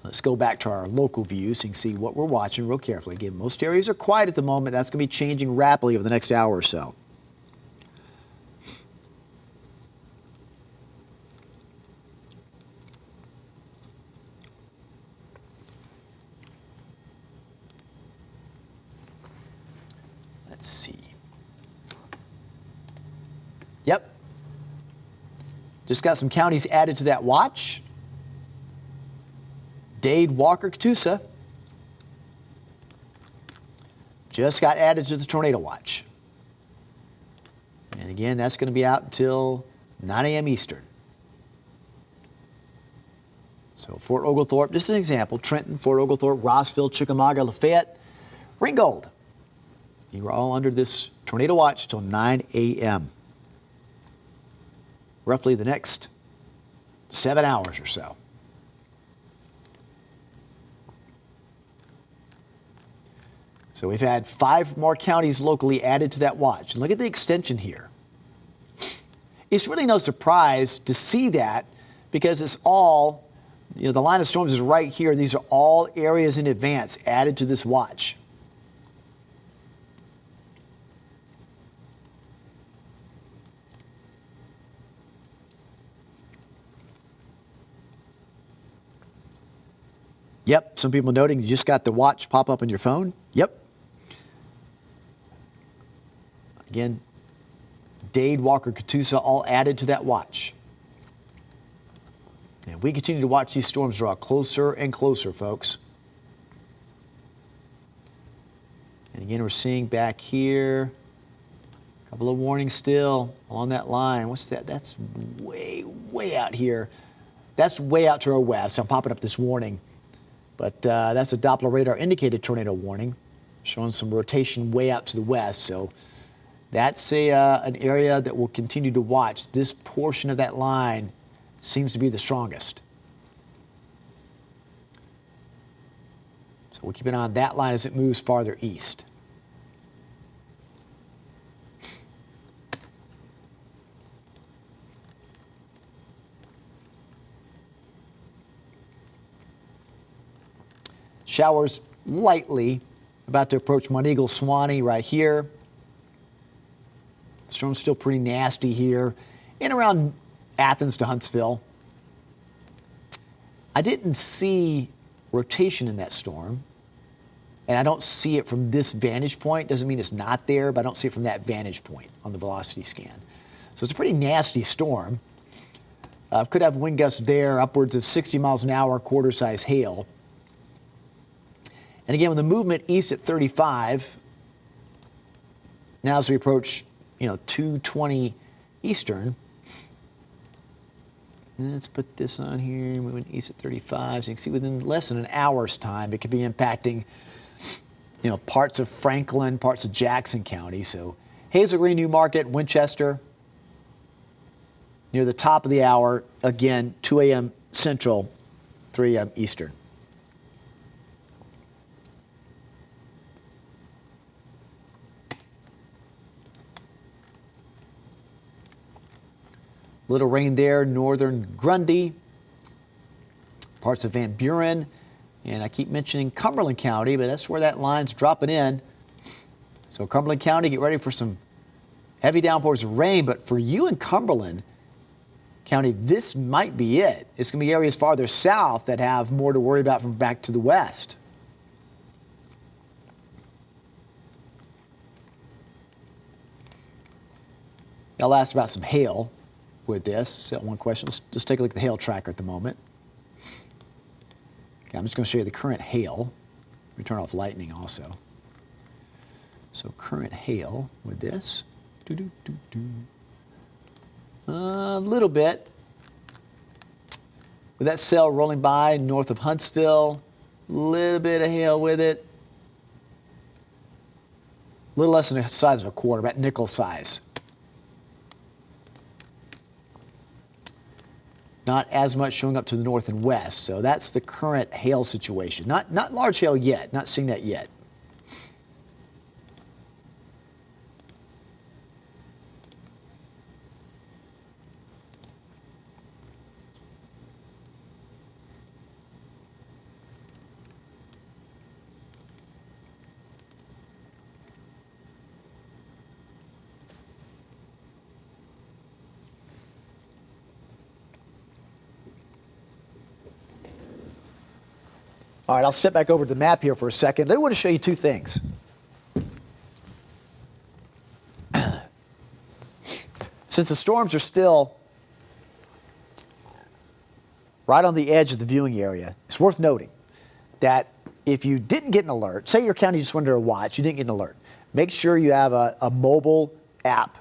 Let's go back to our local view so you can see what we're watching real carefully. Again, most areas are quiet at the moment. That's going to be changing rapidly over the next hour or so. Let's see. Yep. Just got some counties added to that watch. Dade, Walker, Catoosa just got added to the tornado watch. And again, that's going to be out until 9 a.m. Eastern. So Fort Oglethorpe, just an example, Trenton, Fort Oglethorpe, Rossville, Chickamauga, Lafayette, Ringgold. You are all under this tornado watch till 9 a.m. Roughly the next 7 hours or so. So we've had 5 more counties locally added to that watch. And look at the extension here. It's really no surprise to see that because it's all, the line of storms is right here. These are all areas in advance added to this watch. Yep, some people noting you just got the watch pop up on your phone. Yep. Again, Dade, Walker, Catoosa all added to that watch. And we continue to watch these storms draw closer and closer, folks. And again, we're seeing back here a couple of warnings still along that line. What's that? That's way, way out here. That's way out to our west. I'm popping up this warning. But that's a Doppler radar indicated tornado warning, showing some rotation way out to the west. So that's an area that we'll continue to watch. This portion of that line seems to be the strongest. So we'll keep an eye on that line as it moves farther east. Showers lightly, about to approach Monteagle Swanee right here. Storm's still pretty nasty here and around Athens to Huntsville. I didn't see rotation in that storm, and I don't see it from this vantage point. Doesn't mean it's not there, but I don't see it from that vantage point on the velocity scan. So it's a pretty nasty storm. Could have wind gusts there, upwards of 60 miles an hour, quarter-size hail. And again, with the movement east at 35, now as we approach, 220 Eastern, let's put this on here, moving east at 35. So you can see within less than an hour's time, it could be impacting, parts of Franklin, parts of Jackson County. So Hazel Green, New Market, Winchester, near the top of the hour, again, 2 a.m. Central, 3 a.m. Eastern. Little rain there, northern Grundy, parts of Van Buren, and I keep mentioning Cumberland County, but that's where that line's dropping in. So Cumberland County, get ready for some heavy downpours of rain, but for you in Cumberland County, this might be it. It's going to be areas farther south that have more to worry about from back to the west. I'll ask about some hail with this. So one question. Let's just take a look at the hail tracker at the moment. Okay, I'm just going to show you the current hail. Let me turn off lightning also. So current hail with this. A little bit. With that cell rolling by north of Huntsville, a little bit of hail with it. A little less than the size of a quarter, about nickel size. Not as much showing up to the north and west. So that's the current hail situation. Not large hail yet, not seeing that yet. All right, I'll step back over to the map here for a second. I want to show you two things. Since the storms are still right on the edge of the viewing area, it's worth noting that if you didn't get an alert, say your county just wanted to watch, you didn't get an alert, make sure you have a mobile app.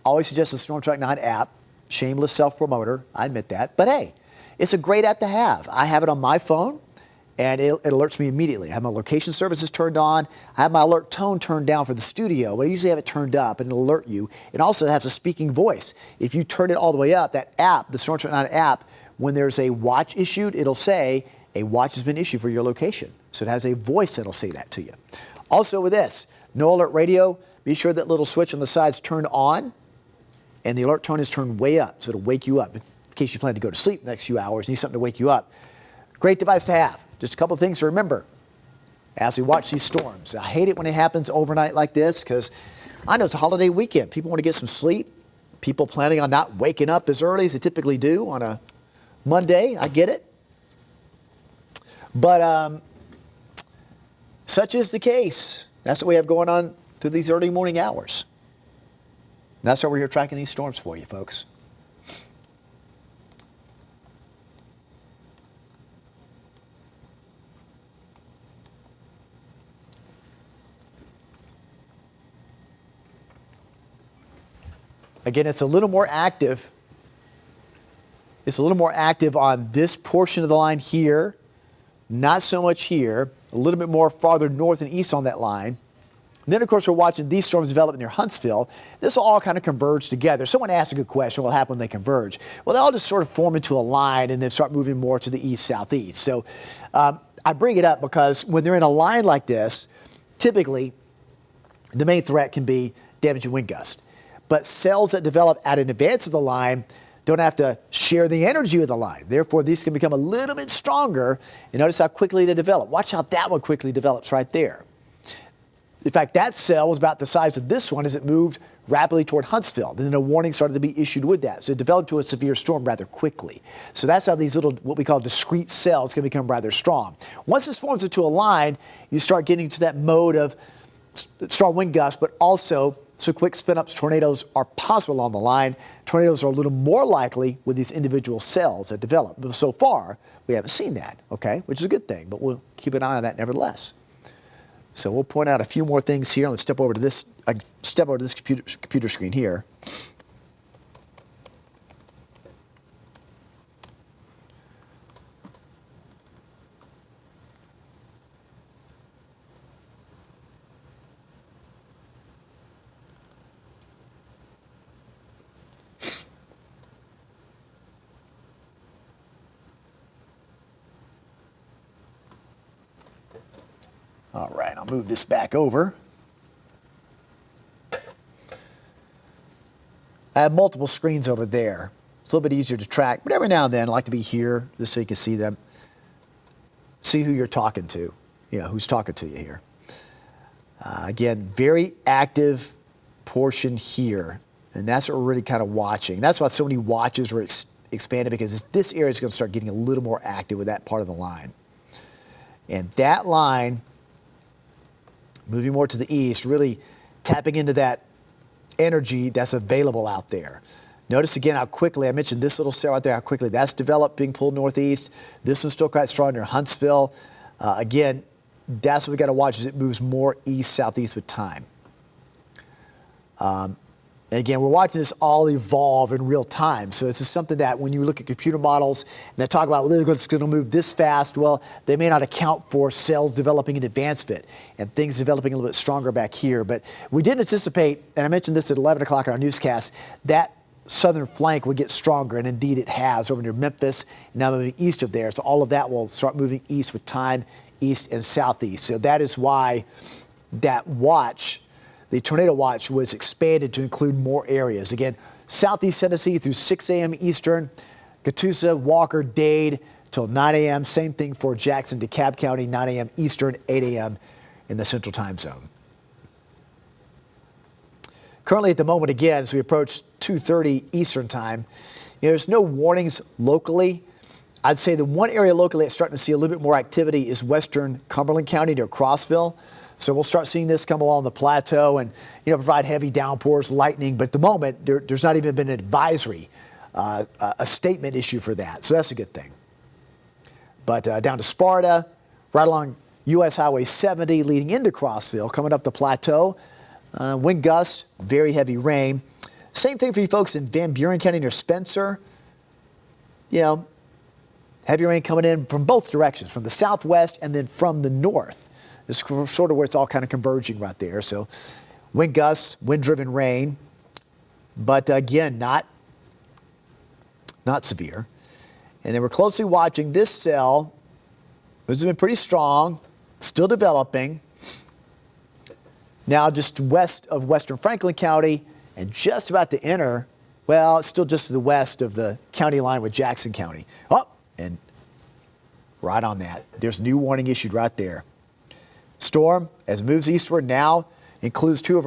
Always suggest the StormTrack 9 app. Shameless self-promoter, I admit that. But hey, it's a great app to have. I have it on my phone, and it alerts me immediately. I have my location services turned on. I have my alert tone turned down for the studio, but I usually have it turned up, and it'll alert you. It also has a speaking voice. If you turn it all the way up, that app, the StormTrack 9 app, when there's a watch issued, it'll say, a watch has been issued for your location. So it has a voice that'll say that to you. Also with this, no alert radio, be sure that little switch on the side's turned on, and the alert tone is turned way up, so it'll wake you up in case you plan to go to sleep the next few hours, need something to wake you up. Great device to have. Just a couple of things to remember as we watch these storms. I hate it when it happens overnight like this because I know it's a holiday weekend. People want to get some sleep. People planning on not waking up as early as they typically do on a Monday. I get it. But such is the case. That's what we have going on through these early morning hours. That's why we're here tracking these storms for you, folks. Again, it's a little more active. It's a little more active on this portion of the line here, not so much here, a little bit more farther north and east on that line. And then, of course, we're watching these storms develop near Huntsville. This will all kind of converge together. Someone asked a good question, what will happen when they converge? Well, they all just sort of form into a line and then start moving more to the east-southeast. So I bring it up because when they're in a line like this, typically the main threat can be damage and wind gust. But cells that develop at an advance of the line don't have to share the energy with the line. Therefore, these can become a little bit stronger. And notice how quickly they develop. Watch how that one quickly develops right there. In fact, that cell was about the size of this one as it moved rapidly toward Huntsville. Then a warning started to be issued with that. So it developed to a severe storm rather quickly. So that's how these little, what we call discrete cells, can become rather strong. Once this forms into a line, you start getting to that mode of strong wind gusts, but also so quick spin-ups, tornadoes are possible along the line. Tornadoes are a little more likely with these individual cells that develop. But so far, we haven't seen that, okay, which is a good thing, but we'll keep an eye on that nevertheless. So we'll point out a few more things here. Let's step over to this. Computer screen here. All right, I'll move this back over. I have multiple screens over there. It's a little bit easier to track, but every now and then I like to be here just so you can see them, see who you're talking to, who's talking to you here. Again, very active portion here, and that's what we're really kind of watching. That's why so many watches were expanded, because this area is going to start getting a little more active with that part of the line. And that line, moving more to the east, really tapping into that energy that's available out there. Notice again how quickly, I mentioned this little cell right there, how quickly that's developed, being pulled northeast. This one's still quite strong near Huntsville. Again, that's what we got to watch as it moves more east, southeast with time. And again, we're watching this all evolve in real time. So this is something that when you look at computer models and they talk about, well, it's going to move this fast, well, they may not account for cells developing in advance of it and things developing a little bit stronger back here. But we did anticipate, and I mentioned this at 11 o'clock in our newscast, that southern flank would get stronger, and indeed it has over near Memphis, and now moving east of there. So all of that will start moving east with time, east and southeast. So that is why that watch, the tornado watch, was expanded to include more areas. Again, southeast Tennessee through 6 a.m. Eastern, Catoosa, Walker, Dade till 9 a.m. Same thing for Jackson, DeKalb County, 9 a.m. Eastern, 8 a.m. in the Central Time Zone. Currently at the moment, again, as we approach 2:30 Eastern Time, there's no warnings locally. I'd say the one area locally that's starting to see a little bit more activity is western Cumberland County near Crossville. So we'll start seeing this come along the plateau and, provide heavy downpours, lightning. But at the moment, there's not even been an advisory, a statement issue for that. So that's a good thing. But down to Sparta, right along U.S. Highway 70 leading into Crossville, coming up the plateau, wind gusts, very heavy rain. Same thing for you folks in Van Buren County near Spencer. Heavy rain coming in from both directions, from the southwest and then from the north. It's sort of where it's all kind of converging right there. So wind gusts, wind-driven rain, but again, not severe. And then we're closely watching this cell, which has been pretty strong, still developing. Now just west of western Franklin County and just about to enter, well, it's still just to the west of the county line with Jackson County. Oh, and right on that, there's a new warning issued right there. Storm, as it moves eastward now, includes two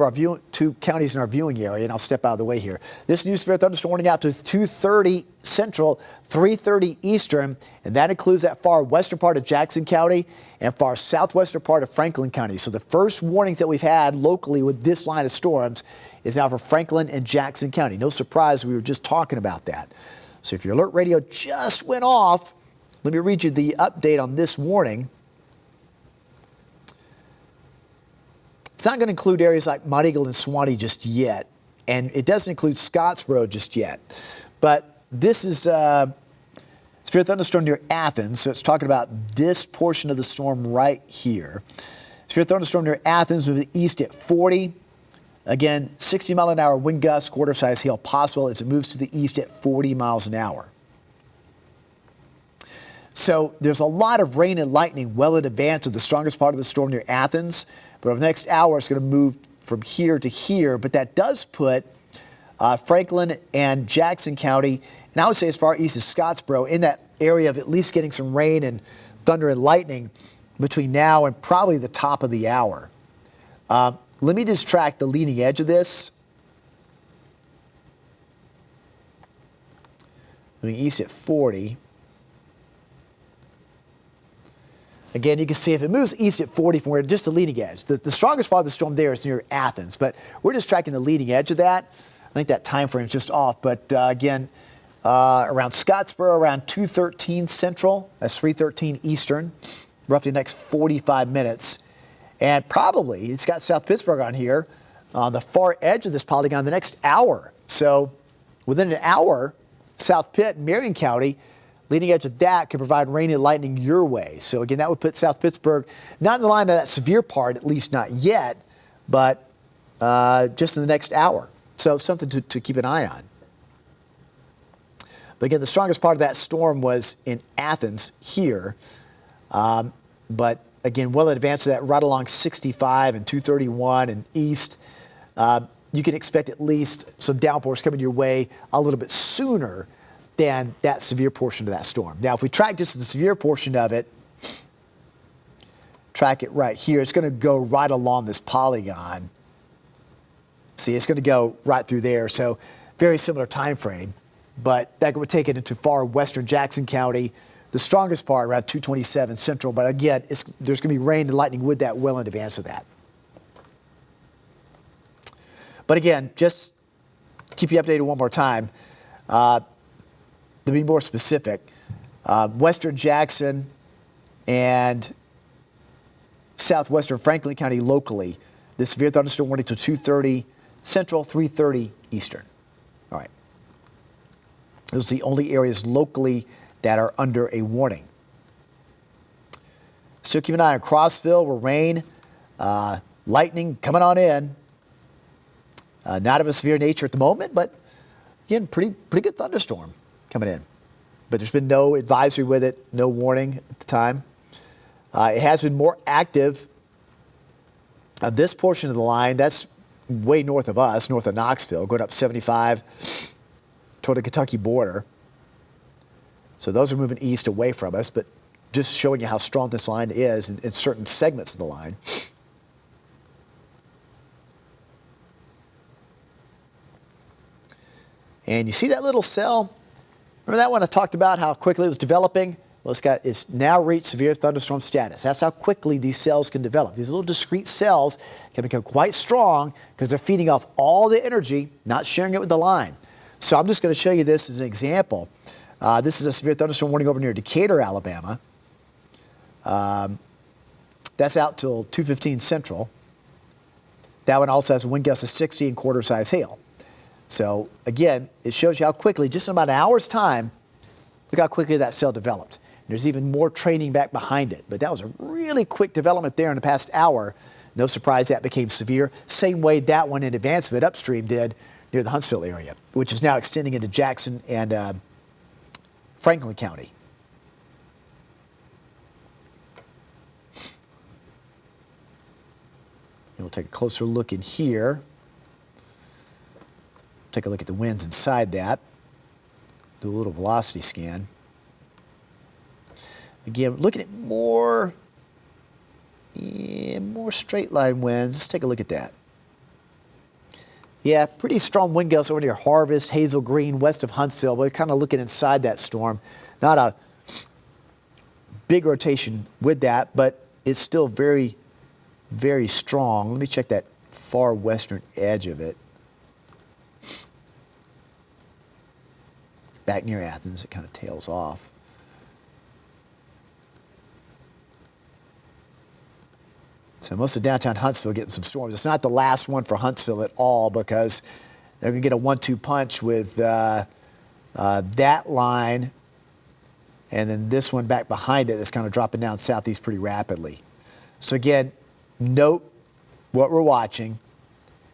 counties in our viewing area, and I'll step out of the way here. This new severe thunderstorm warning out to 2:30 Central, 3:30 Eastern, and that includes that far western part of Jackson County and far southwestern part of Franklin County. So the first warnings that we've had locally with this line of storms is now for Franklin and Jackson County. No surprise, we were just talking about that. So if your alert radio just went off, let me read you the update on this warning. It's not going to include areas like Mount Eagle and Suwannee just yet, and it doesn't include Scottsboro just yet. But this is severe thunderstorm near Athens, so it's talking about this portion of the storm right here. Severe thunderstorm near Athens moving east at 40. Again, 60-mile-an-hour wind gusts, quarter-size hail possible as it moves to the east at 40 miles an hour. So there's a lot of rain and lightning well in advance of the strongest part of the storm near Athens. But over the next hour, it's going to move from here to here. But that does put Franklin and Jackson County and I would say as far east as Scottsboro, in that area of at least getting some rain and thunder and lightning between now and probably the top of the hour. Let me just track the leading edge of this. Moving east at 40. Again, you can see if it moves east at 40 from where just the leading edge. The strongest part of the storm there is near Athens, but we're just tracking the leading edge of that. I think that time frame is just off, but again, around Scottsboro, around 2:13 Central, that's 3:13 Eastern, roughly the next 45 minutes. And probably, it's got South Pittsburgh on here, on the far edge of this polygon the next hour. So within an hour, South Pitt, Marion County, leading edge of that could provide rain and lightning your way. So again, that would put South Pittsburgh not in the line of that severe part, at least not yet, but just in the next hour. So something to keep an eye on. But again, the strongest part of that storm was in Athens here. But again, well in advance of that, right along 65 and 231 and east, you can expect at least some downpours coming your way a little bit sooner than that severe portion of that storm. Now, if we track just the severe portion of it, track it right here, it's going to go right along this polygon. See, it's going to go right through there. So very similar time frame, but that would take it into far western Jackson County. The strongest part around 227 Central, but again, there's going to be rain and lightning with that well in advance of that. But again, just keep you updated one more time. To be more specific, western Jackson and southwestern Franklin County locally, this severe thunderstorm warning till 2:30 Central, 3:30 Eastern. All right. Those are the only areas locally that are under a warning. Still keep an eye on Crossville where rain, lightning coming on in. Not of a severe nature at the moment, but again, pretty good thunderstorm coming in. But there's been no advisory with it, no warning at the time. It has been more active. This portion of the line, that's way north of us, north of Knoxville, going up 75 toward the Kentucky border. So those are moving east away from us, but just showing you how strong this line is in certain segments of the line. And you see that little cell? Remember that one I talked about how quickly it was developing? Well, it's now reached severe thunderstorm status. That's how quickly these cells can develop. These little discrete cells can become quite strong because they're feeding off all the energy, not sharing it with the line. So I'm just going to show you this as an example. This is a severe thunderstorm warning over near Decatur, Alabama. That's out till 2:15 Central. That one also has a wind gust of 60 and quarter-size hail. So again, it shows you how quickly, just in about an hour's time, look how quickly that cell developed. There's even more training back behind it. But that was a really quick development there in the past hour. No surprise that became severe. Same way that one in advance of it upstream did near the Huntsville area, which is now extending into Jackson and Franklin County. And we'll take a closer look in here. Take a look at the winds inside that. Do a little velocity scan. Again, looking at more straight line winds. Let's take a look at that. Yeah, pretty strong wind gusts over near Harvest, Hazel Green, west of Huntsville. We're kind of looking inside that storm. Not a big rotation with that, but it's still very, very strong. Let me check that far western edge of it. Back near Athens, it kind of tails off. So most of downtown Huntsville getting some storms. It's not the last one for Huntsville at all because they're going to get a 1-2 punch with that line and then this one back behind it is kind of dropping down southeast pretty rapidly. So again, note what we're watching.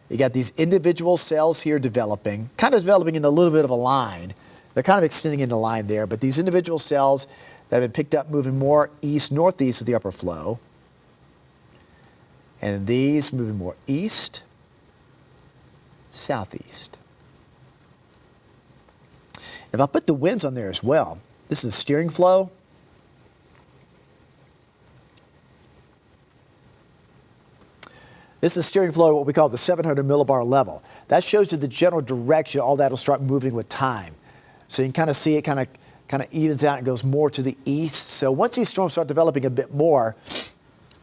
You got these individual cells here developing, kind of developing in a little bit of a line. They're kind of extending into line there, but these individual cells that have been picked up moving more east, northeast of the upper flow. And these moving more east, southeast. If I put the winds on there as well, this is steering flow. This is steering flow, what we call the 700 millibar level. That shows you the general direction. All that will start moving with time. So you can kind of see it kind of evens out and goes more to the east. So once these storms start developing a bit more,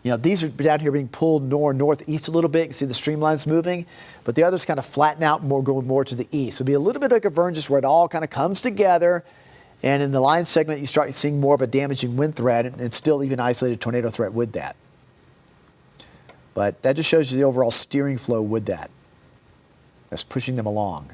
you know, these are down here being pulled northeast a little bit. You can see the streamlines moving, but the others kind of flatten out more, going more to the east. So it'll be a little bit of convergence where it all kind of comes together. And in the line segment, you start seeing more of a damaging wind threat and still even isolated tornado threat with that. But that just shows you the overall steering flow with that. That's pushing them along.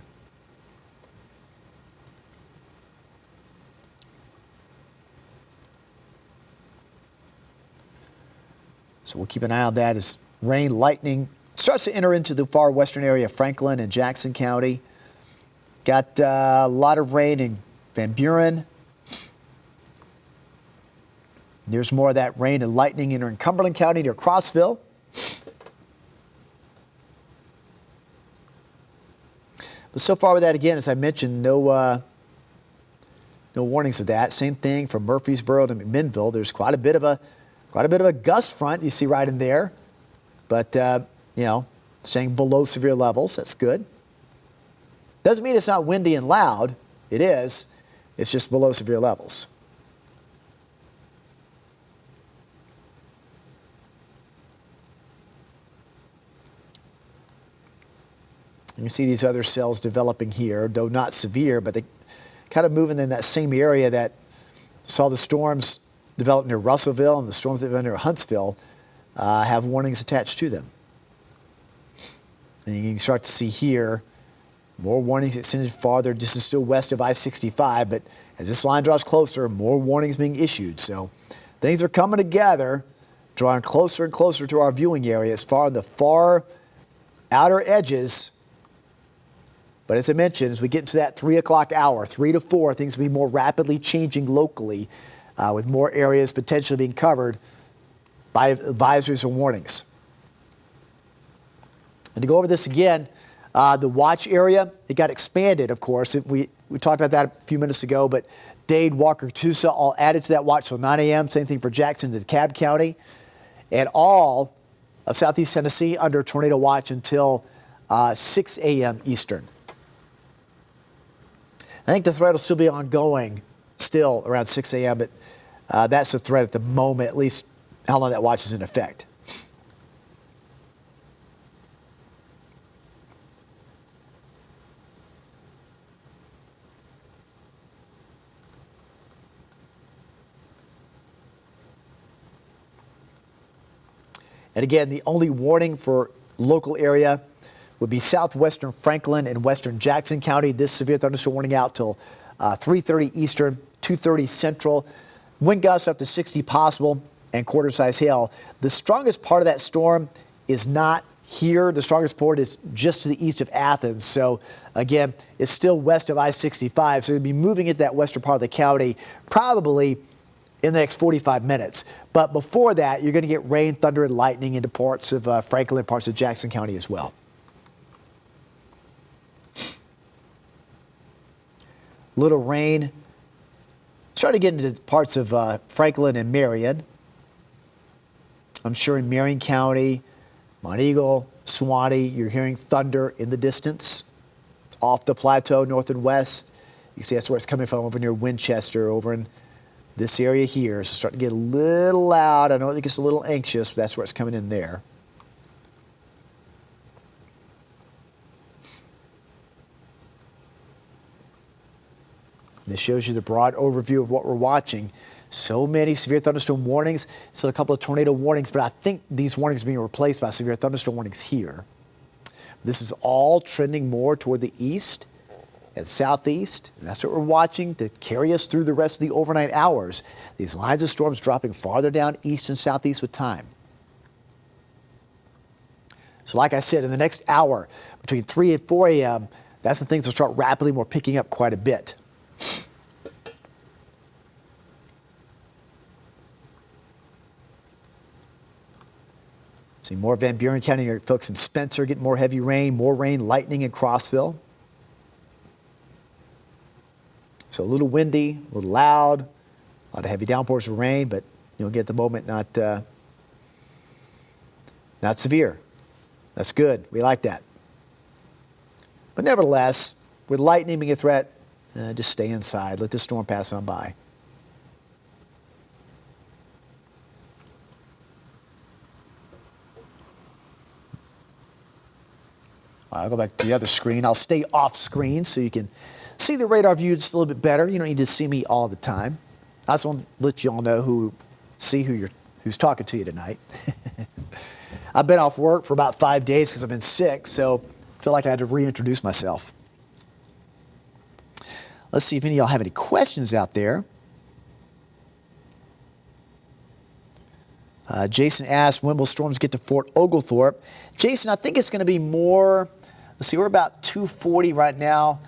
So we'll keep an eye on that as rain, lightning starts to enter into the far western area of Franklin and Jackson County. Got a lot of rain in Van Buren. There's more of that rain and lightning entering Cumberland County near Crossville. But so far with that, again, as I mentioned, no warnings with that. Same thing from Murfreesboro to McMinnville. There's quite a bit of a gust front you see right in there, but you know, staying below severe levels. That's good. Doesn't mean it's not windy and loud. It is. It's just below severe levels. You can see these other cells developing here, though not severe, but they kind of moving in that same area that saw the storms develop near Russellville and the storms that developed near Huntsville have warnings attached to them. And you can start to see here more warnings extended farther. This is still west of I-65, but as this line draws closer, more warnings being issued. So things are coming together, drawing closer and closer to our viewing area as far in the far outer edges. But as I mentioned, as we get into that 3 o'clock hour, 3 to 4, things will be more rapidly changing locally with more areas potentially being covered by advisories and warnings. And to go over this again, the watch area, it got expanded, of course. We talked about that a few minutes ago, but Dade, Walker, Coosa all added to that watch till 9 a.m. Same thing for Jackson and DeKalb County. And all of southeast Tennessee under tornado watch until 6 a.m. Eastern. I think the threat will still be ongoing, still around 6 a.m., but that's the threat at the moment, at least how long that watch is in effect. And again, the only warning for local area would be southwestern Franklin and western Jackson County. This severe thunderstorm warning out till 3:30 Eastern, 2:30 Central. Wind gusts up to 60 possible and quarter-size hail. The strongest part of that storm is not here. The strongest part is just to the east of Athens. So again, it's still west of I-65. So it'll be moving into that western part of the county probably in the next 45 minutes. But before that, you're going to get rain, thunder, and lightning into parts of Franklin, parts of Jackson County as well. Little rain. Starting to get into parts of Franklin and Marion. I'm sure in Marion County, Monteagle, Suwannee, you're hearing thunder in the distance. Off the plateau, north and west. You see that's where it's coming from, over near Winchester, over in this area here. So starting to get a little loud. I know it gets a little anxious, but that's where it's coming in there. This shows you the broad overview of what we're watching. So many severe thunderstorm warnings, still a couple of tornado warnings, but I think these warnings are being replaced by severe thunderstorm warnings here. This is all trending more toward the east and southeast, and that's what we're watching to carry us through the rest of the overnight hours. These lines of storms dropping farther down east and southeast with time. So like I said, in the next hour, between 3 and 4 a.m., that's when things will start rapidly more picking up quite a bit. See more Van Buren County, folks in Spencer getting more heavy rain, more rain, lightning in Crossville. So a little windy, a little loud, a lot of heavy downpours of rain, but you'll get the moment not severe. That's good. We like that. But nevertheless, with lightning being a threat, just stay inside. Let the storm pass on by. I'll go back to the other screen. I'll stay off screen so you can see the radar view just a little bit better. You don't need to see me all the time. I just want to let you all know who's talking to you tonight. I've been off work for about 5 days because I've been sick, so I feel like I had to reintroduce myself. Let's see if any of y'all have any questions out there. Jason asked, when will storms get to Fort Oglethorpe? Jason, I think it's going to be more, let's see, we're about 240 right now.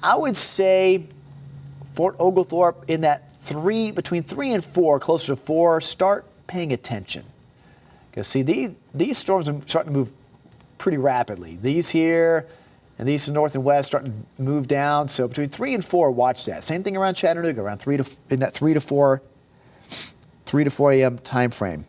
I would say Fort Oglethorpe in that between 3 and 4, closer to 4, start paying attention. Because see, these storms are starting to move pretty rapidly. These here and these to north and west starting to move down. So between 3 and 4, watch that. Same thing around Chattanooga, around in that 3 to 4 a.m. time frame.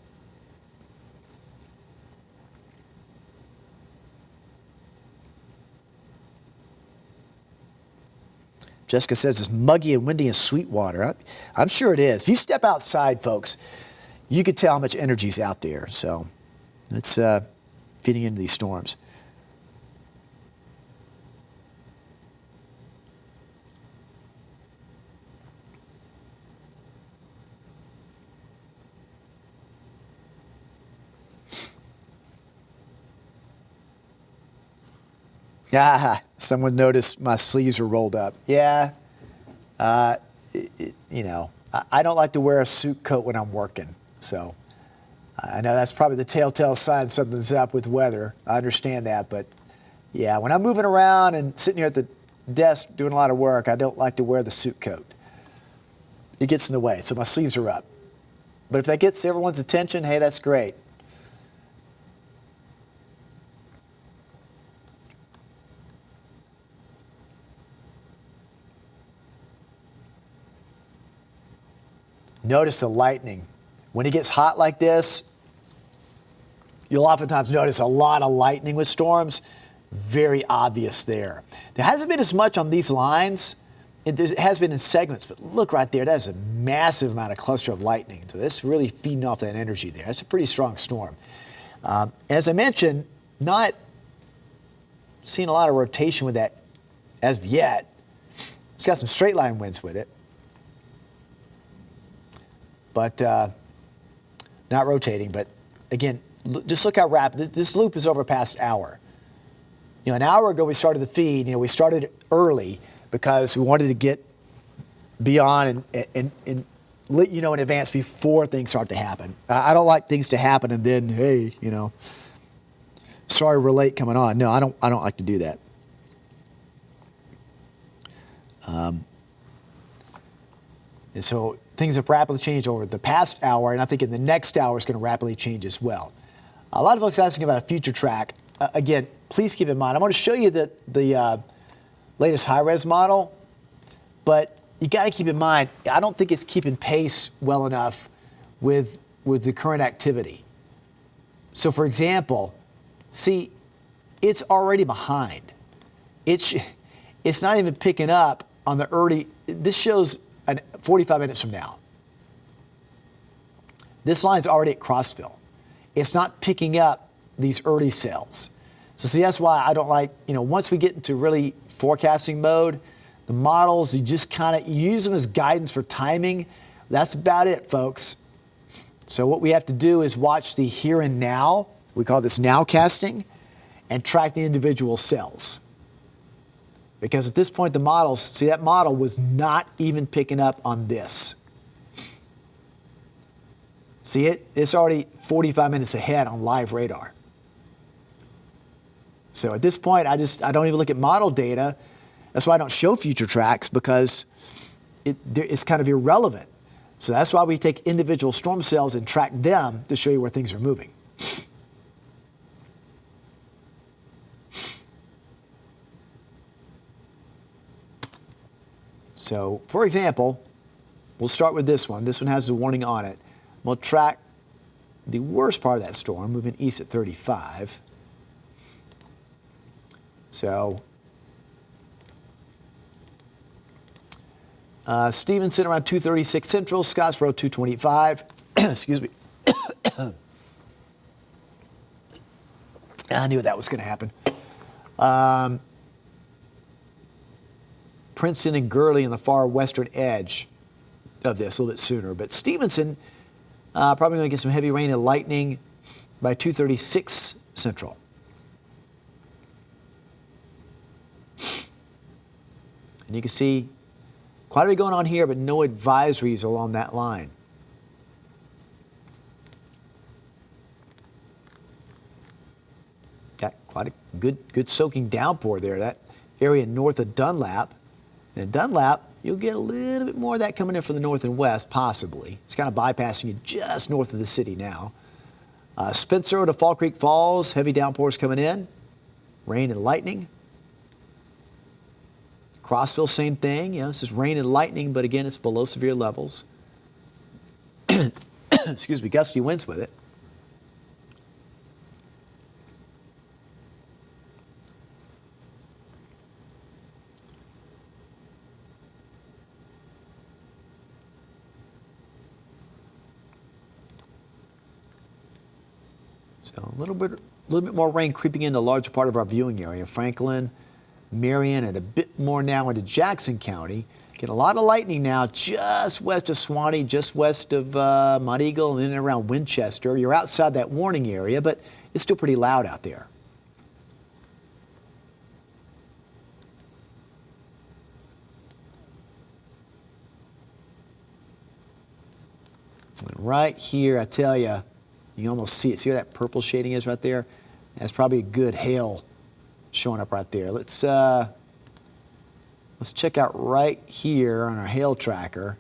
Jessica says it's muggy and windy in Sweetwater. I'm sure it is. If you step outside, folks, you could tell how much energy is out there. So it's feeding into these storms. Yeah, someone noticed my sleeves are rolled up. Yeah, you know, I don't like to wear a suit coat when I'm working. So I know that's probably the telltale sign something's up with weather. I understand that. But yeah, when I'm moving around and sitting here at the desk doing a lot of work, I don't like to wear the suit coat. It gets in the way, so my sleeves are up. But if that gets everyone's attention, hey, that's great. Notice the lightning. When it gets hot like this, you'll oftentimes notice a lot of lightning with storms. Very obvious there. There hasn't been as much on these lines. It has been in segments, but look right there. That's a massive amount of cluster of lightning. So that's really feeding off that energy there. That's a pretty strong storm. As I mentioned, not seeing a lot of rotation with that as of yet. It's got some straight line winds with it. But not rotating. But again, just look how rapid this loop is over past hour. You know, an hour ago we started the feed. You know, we started early because we wanted to get beyond and let you know in advance before things start to happen. I don't like things to happen and then, hey, you know, sorry we're late coming on. No, I don't like to do that. And so things have rapidly changed over the past hour, and I think in the next hour it's going to rapidly change as well. A lot of folks asking about a future track. Again, please keep in mind, I'm going to show you the latest high-res model, but you got to keep in mind, I don't think it's keeping pace well enough with the current activity. So, for example, see, it's already behind. It's not even picking up on the early. This shows 45 minutes from now. This line's already at Crossville. It's not picking up these early cells. So see, that's why I don't like, you know, once we get into really forecasting mode, the models, you just kind of use them as guidance for timing. That's about it, folks. So what we have to do is watch the here and now. We call this nowcasting, and track the individual cells. Because at this point, the models, see, that model was not even picking up on this. See it? It's already 45 minutes ahead on live radar. So at this point, I don't even look at model data. That's why I don't show future tracks, because it's kind of irrelevant. So that's why we take individual storm cells and track them to show you where things are moving. So, for example, we'll start with this one. This one has a warning on it. We'll track the worst part of that storm, moving east at 35. So, Stevenson around 236 Central, Scottsboro 225. Excuse me. I knew that was going to happen. Princeton and Gurley on the far western edge of this a little bit sooner. But Stevenson probably going to get some heavy rain and lightning by 236 Central. And you can see quite a bit going on here, but no advisories along that line. Got quite a good soaking downpour there. That area north of Dunlap. And in Dunlap, you'll get a little bit more of that coming in from the north and west, possibly. It's kind of bypassing you just north of the city now. Spencer to Fall Creek Falls, heavy downpours coming in. Rain and lightning. Crossville, same thing. You know, it's just rain and lightning, but again, it's below severe levels. Excuse me, gusty winds with it. So a little bit more rain creeping into a larger part of our viewing area. Franklin, Marion, and a bit more now into Jackson County. Get a lot of lightning now just west of Swanee, just west of Mount Eagle, and in and around Winchester. You're outside that warning area, but it's still pretty loud out there. And right here, I tell you, you can almost see it. See where that purple shading is right there? That's probably a good hail showing up right there. Let's check out right here on our hail tracker.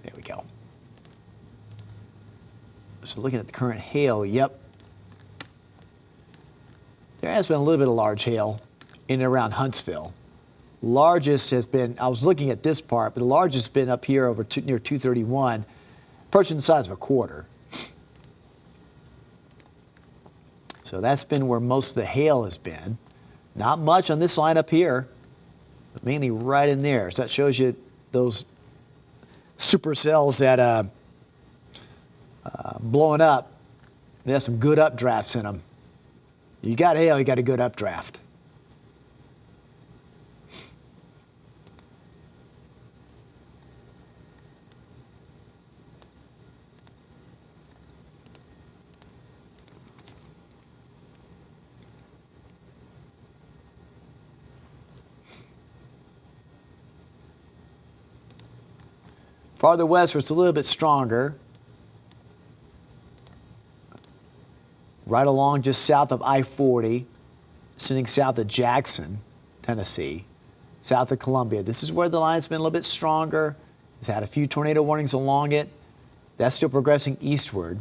There we go. So looking at the current hail, yep. There has been a little bit of large hail in and around Huntsville. Largest has been, I was looking at this part, but the largest has been up here over near 231, approaching the size of a quarter. So that's been where most of the hail has been. Not much on this line up here, but mainly right in there. So that shows you those supercells that blowing up. They have some good updrafts in them. You got hail, you got a good updraft. Farther west, where it's a little bit stronger. Right along just south of I-40, sending south of Jackson, Tennessee, south of Columbia. This is where the line's been a little bit stronger. It's had a few tornado warnings along it. That's still progressing eastward.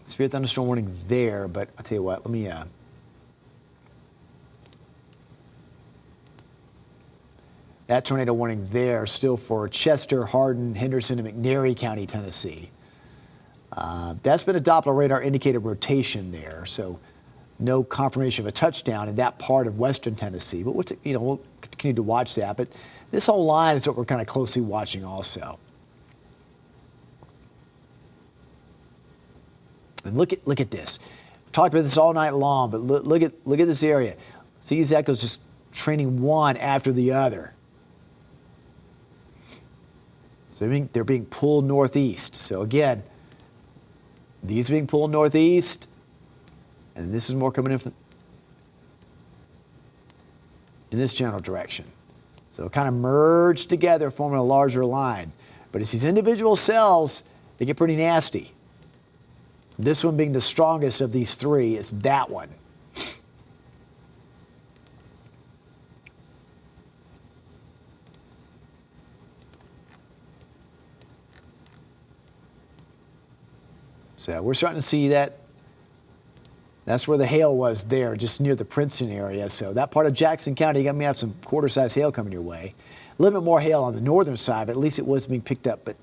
Severe thunderstorm warning there, but I'll tell you what, let me that tornado warning there still for Chester, Hardin, Henderson, and McNairy County, Tennessee. That's been a Doppler radar indicated rotation there, so no confirmation of a touchdown in that part of western Tennessee. But we'll continue to watch that. But this whole line is what we're kind of closely watching also. And look at this. We talked about this all night long, but look at this area. See these echoes just training one after the other. So they're being pulled northeast. So again, these are being pulled northeast, and this is more coming in this general direction. So kind of merged together, forming a larger line. But it's these individual cells, they get pretty nasty. This one being the strongest of these three is that one. So we're starting to see that. That's where the hail was there, just near the Princeton area. So that part of Jackson County, you may have some quarter-size hail coming your way. A little bit more hail on the northern side, but at least it was being picked up. But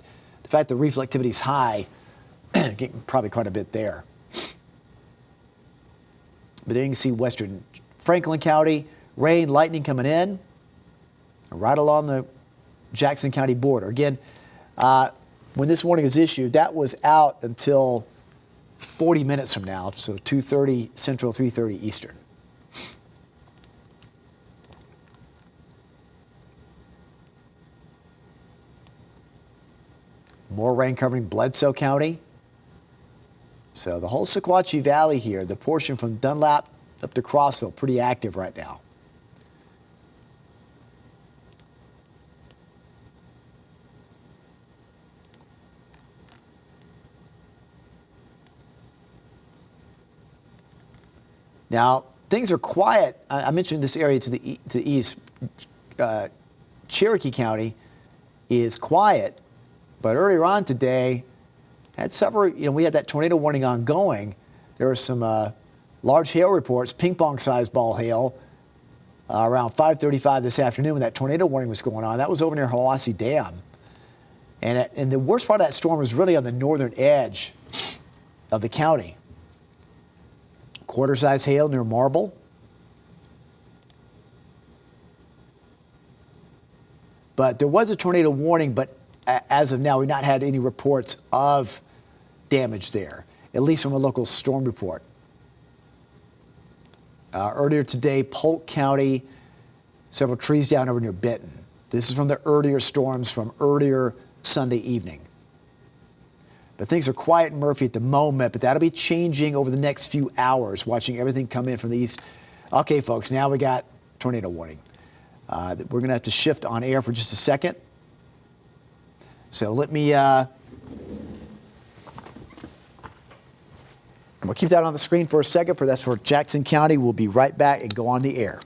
the fact the reflectivity is high, getting probably quite a bit there. But then you can see western Franklin County, rain, lightning coming in, right along the Jackson County border. Again, when this warning was issued, that was out until 40 minutes from now, so 2:30 Central, 3:30 Eastern. More rain covering Bledsoe County. So the whole Sequatchie Valley here, the portion from Dunlap up to Crossville, pretty active right now. Now, things are quiet. I mentioned this area to the east. Cherokee County is quiet, but earlier on today, had several, we had that tornado warning ongoing. There were some large hail reports, ping-pong-sized ball hail, around 5:35 this afternoon when that tornado warning was going on. That was over near Hiwassee Dam. And the worst part of that storm was really on the northern edge of the county. Quarter-size hail near Marble. But there was a tornado warning, but as of now, we've not had any reports of damage there, at least from a local storm report. Earlier today, Polk County, several trees down over near Benton. This is from the earlier storms from earlier Sunday evening. But things are quiet in Murphy at the moment, but that'll be changing over the next few hours, watching everything come in from the east. Okay, folks, now we got tornado warning. We're going to have to shift on air for just a second. So let me, I'm going to keep that on the screen for a second. That's for Jackson County. We'll be right back and go on the air.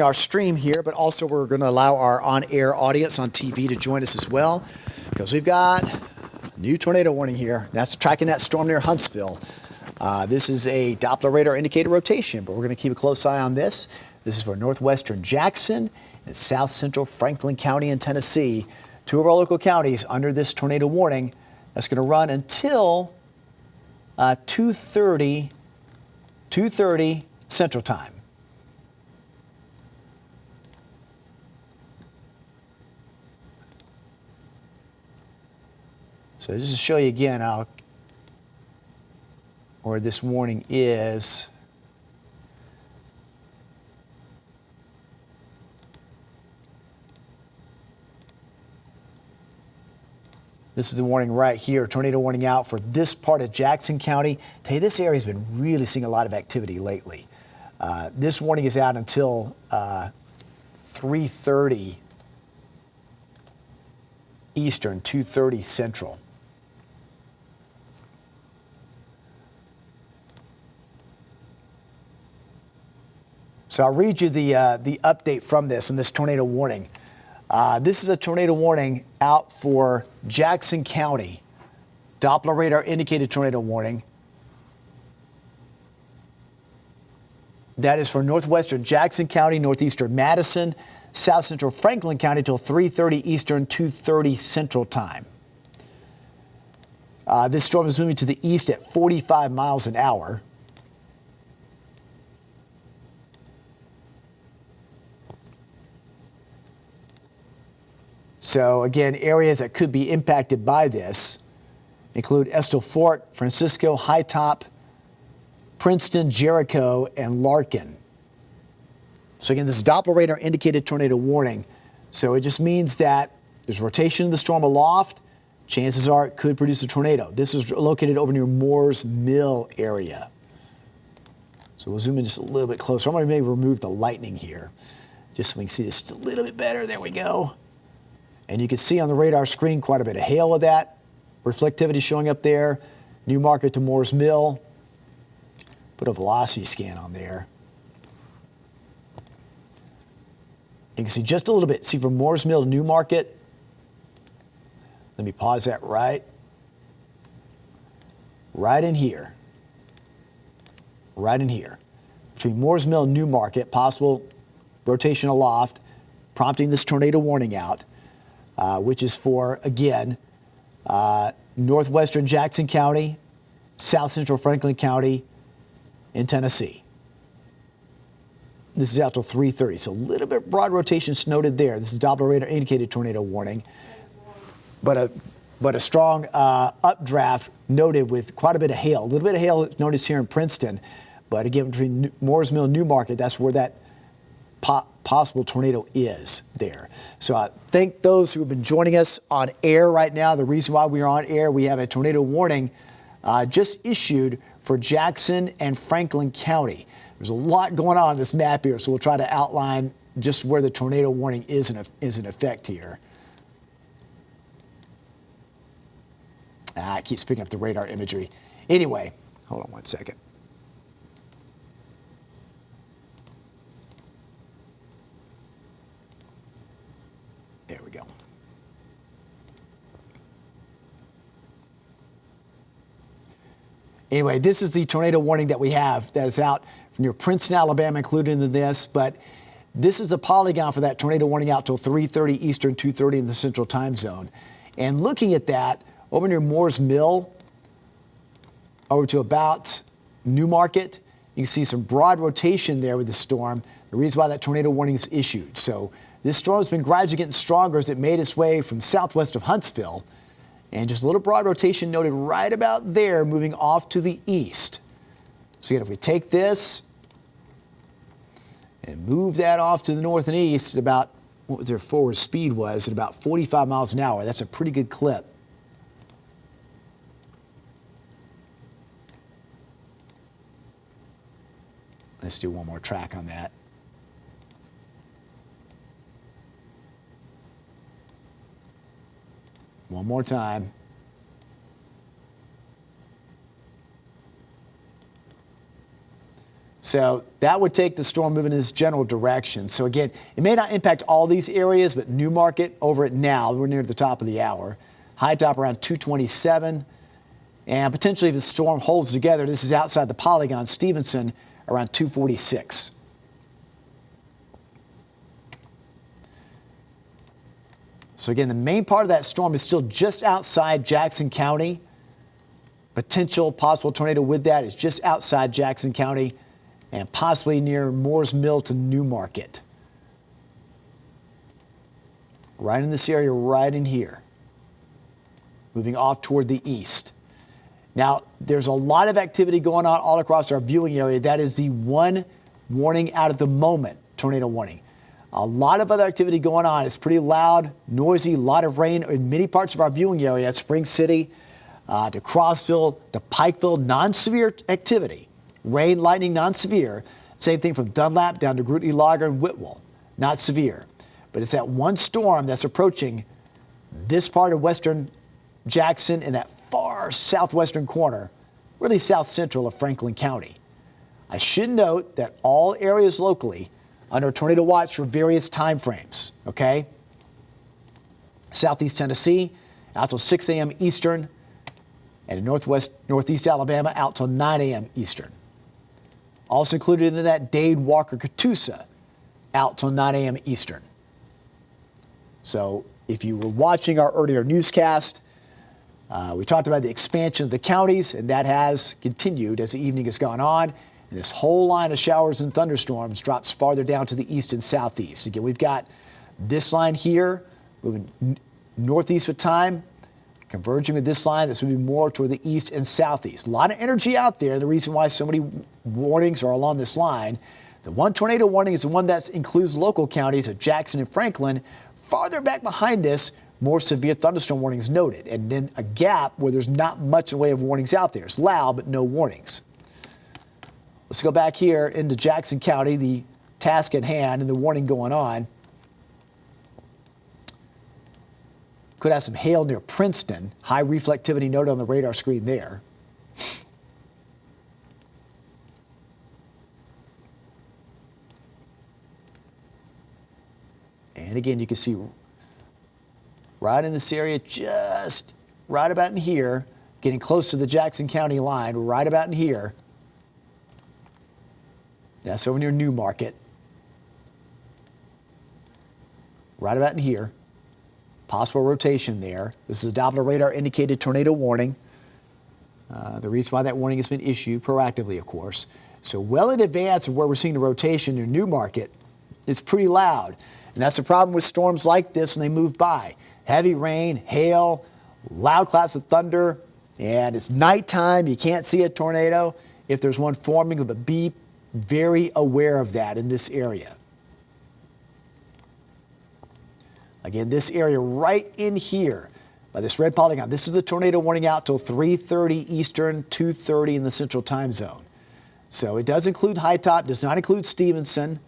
Our stream here, but also we're going to allow our on-air audience on TV to join us as well, because we've got a new tornado warning here. That's tracking that storm near Huntsville. This is a Doppler radar indicated rotation, but we're going to keep a close eye on this. This is for northwestern Jackson and south central Franklin County in Tennessee. Two of our local counties under this tornado warning. That's going to run until 2:30 Central Time. So just to show you again where this warning is. This is the warning right here, tornado warning out for this part of Jackson County. Tell you, this area's been really seeing a lot of activity lately. This warning is out until 3:30 Eastern, 2:30 Central. So I'll read you the update from this and this tornado warning. This is a tornado warning out for Jackson County. Doppler radar indicated tornado warning. That is for northwestern Jackson County, northeastern Madison, south central Franklin County till 3:30 Eastern, 2:30 Central Time. This storm is moving to the east at 45 miles an hour. So again, areas that could be impacted by this include Estill Fort, Francisco, High Top, Princeton, Jericho, and Larkin. So again, this is Doppler radar indicated tornado warning. So it just means that there's rotation of the storm aloft. Chances are it could produce a tornado. This is located over near Moore's Mill area. So we'll zoom in just a little bit closer. I'm going to maybe remove the lightning here, just so we can see this just a little bit better. There we go. And you can see on the radar screen quite a bit of hail of that. Reflectivity showing up there. Newmarket to Moore's Mill. Put a velocity scan on there. You can see just a little bit. See from Moore's Mill to Newmarket. Let me pause that right in here. Right in here. Between Moore's Mill and Newmarket, possible rotation aloft, prompting this tornado warning out, which is for, again, northwestern Jackson County, south central Franklin County in Tennessee. This is out till 3:30, so a little bit broad rotation noted there. This is Doppler radar indicated tornado warning, but a strong updraft noted with quite a bit of hail. A little bit of hail noticed here in Princeton, but again, between Moore's Mill and Newmarket, that's where that possible tornado is there. So I thank those who have been joining us on air right now. The reason why we are on air, we have a tornado warning just issued for Jackson and Franklin County. There's a lot going on this map here, so we'll try to outline just where the tornado warning is in effect here. It keeps picking up the radar imagery. Anyway, hold on one second. There we go. Anyway, this is the tornado warning that we have that is out from near Princeton, Alabama, included in this. But this is a polygon for that tornado warning out till 3:30 Eastern, 2:30 in the Central Time Zone. And looking at that, over near Moore's Mill, over to about Newmarket, you can see some broad rotation there with the storm. The reason why that tornado warning is issued. So this storm has been gradually getting stronger as it made its way from southwest of Huntsville. And just a little broad rotation noted right about there, moving off to the east. So again, if we take this and move that off to the north and east at about what their forward speed was, at about 45 miles an hour, that's a pretty good clip. Let's do one more track on that. One more time. So that would take the storm moving in this general direction. So again, it may not impact all these areas, but Newmarket over at now, we're near the top of the hour. High top around 227. And potentially if the storm holds together, this is outside the polygon, Stevenson around 246. So again, the main part of that storm is still just outside Jackson County. Potential possible tornado with that is just outside Jackson County and possibly near Moore's Mill to Newmarket. Right in this area, right in here. Moving off toward the east. Now, there's a lot of activity going on all across our viewing area. That is the one warning out at the moment, tornado warning. A lot of other activity going on. It's pretty loud, noisy, a lot of rain in many parts of our viewing area. Spring City to Crossville to Pikeville, non-severe activity. Rain, lightning, non-severe. Same thing from Dunlap down to Grootney, Lager, and Whitwell. Not severe. But it's that one storm that's approaching this part of western Jackson and that far southwestern corner, really south central of Franklin County. I should note that all areas locally under tornado watch for various time frames, okay? Southeast Tennessee, out till 6 a.m. Eastern, and in northeast Alabama, out till 9 a.m. Eastern. Also included in that, Dade, Walker, Catoosa, out till 9 a.m. Eastern. So if you were watching our earlier newscast, we talked about the expansion of the counties, and that has continued as the evening has gone on. And this whole line of showers and thunderstorms drops farther down to the east and southeast. Again, we've got this line here moving northeast with time, converging with this line that's moving more toward the east and southeast. A lot of energy out there. The reason why so many warnings are along this line. The one tornado warning is the one that includes local counties of Jackson and Franklin. Farther back behind this, more severe thunderstorm warnings noted, and then a gap where there's not much in the way of warnings out there. It's loud, but no warnings. Let's go back here into Jackson County, the task at hand and the warning going on. Could have some hail near Princeton. High reflectivity noted on the radar screen there. And again, you can see right in this area, just right about in here, getting close to the Jackson County line, right about in here. That's over near Newmarket. Right about in here. Possible rotation there. This is a Doppler radar indicated tornado warning. The reason why that warning has been issued proactively, of course. So well in advance of where we're seeing the rotation in Newmarket, it's pretty loud. And that's the problem with storms like this when they move by. Heavy rain, hail, loud claps of thunder, and it's nighttime. You can't see a tornado if there's one forming, but be very aware of that in this area. Again, this area right in here by this red polygon, this is the tornado warning out till 3:30 Eastern, 2:30 in the Central Time Zone. So it does include High Top, does not include Stevenson,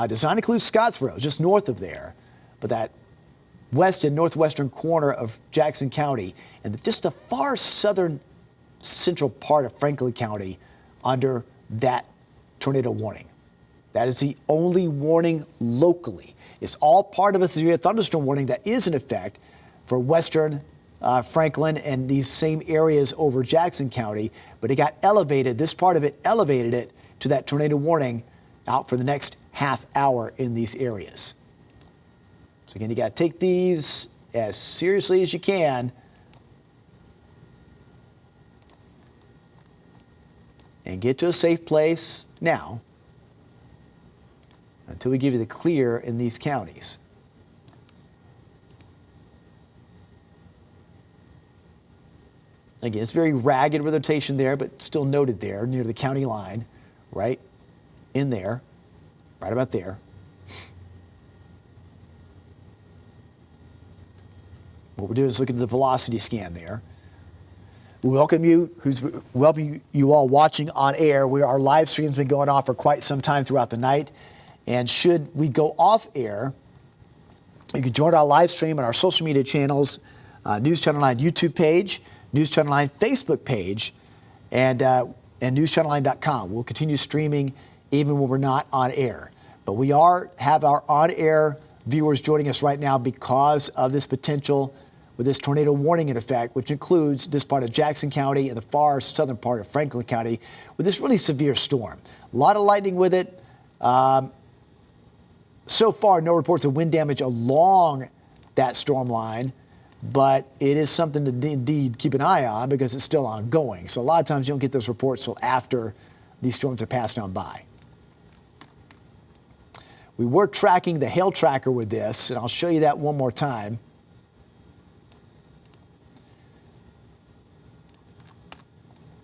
does not include Scottsboro, just north of there, but that west and northwestern corner of Jackson County and just the far southern central part of Franklin County under that tornado warning. That is the only warning locally. It's all part of a severe thunderstorm warning that is in effect for western Franklin and these same areas over Jackson County, but it got elevated, this part of it elevated it to that tornado warning out for the next half hour in these areas. So again, you got to take these as seriously as you can and get to a safe place now until we give you the clear in these counties. Again, it's very ragged rotation there, but still noted there near the county line, right in there, right about there. What we're doing is looking at the velocity scan there. We welcome you all watching on air. Our live stream's been going on for quite some time throughout the night. And should we go off air, you can join our live stream on our social media channels, News Channel 9 YouTube page, News Channel 9 Facebook page, and newschannel9.com. We'll continue streaming even when we're not on air. But we have our on-air viewers joining us right now because of this potential with this tornado warning in effect, which includes this part of Jackson County and the far southern part of Franklin County with this really severe storm. A lot of lightning with it. So far, no reports of wind damage along that storm line, but it is something to indeed keep an eye on because it's still ongoing. So a lot of times you don't get those reports till after these storms are passed on by. We were tracking the hail tracker with this, and I'll show you that one more time.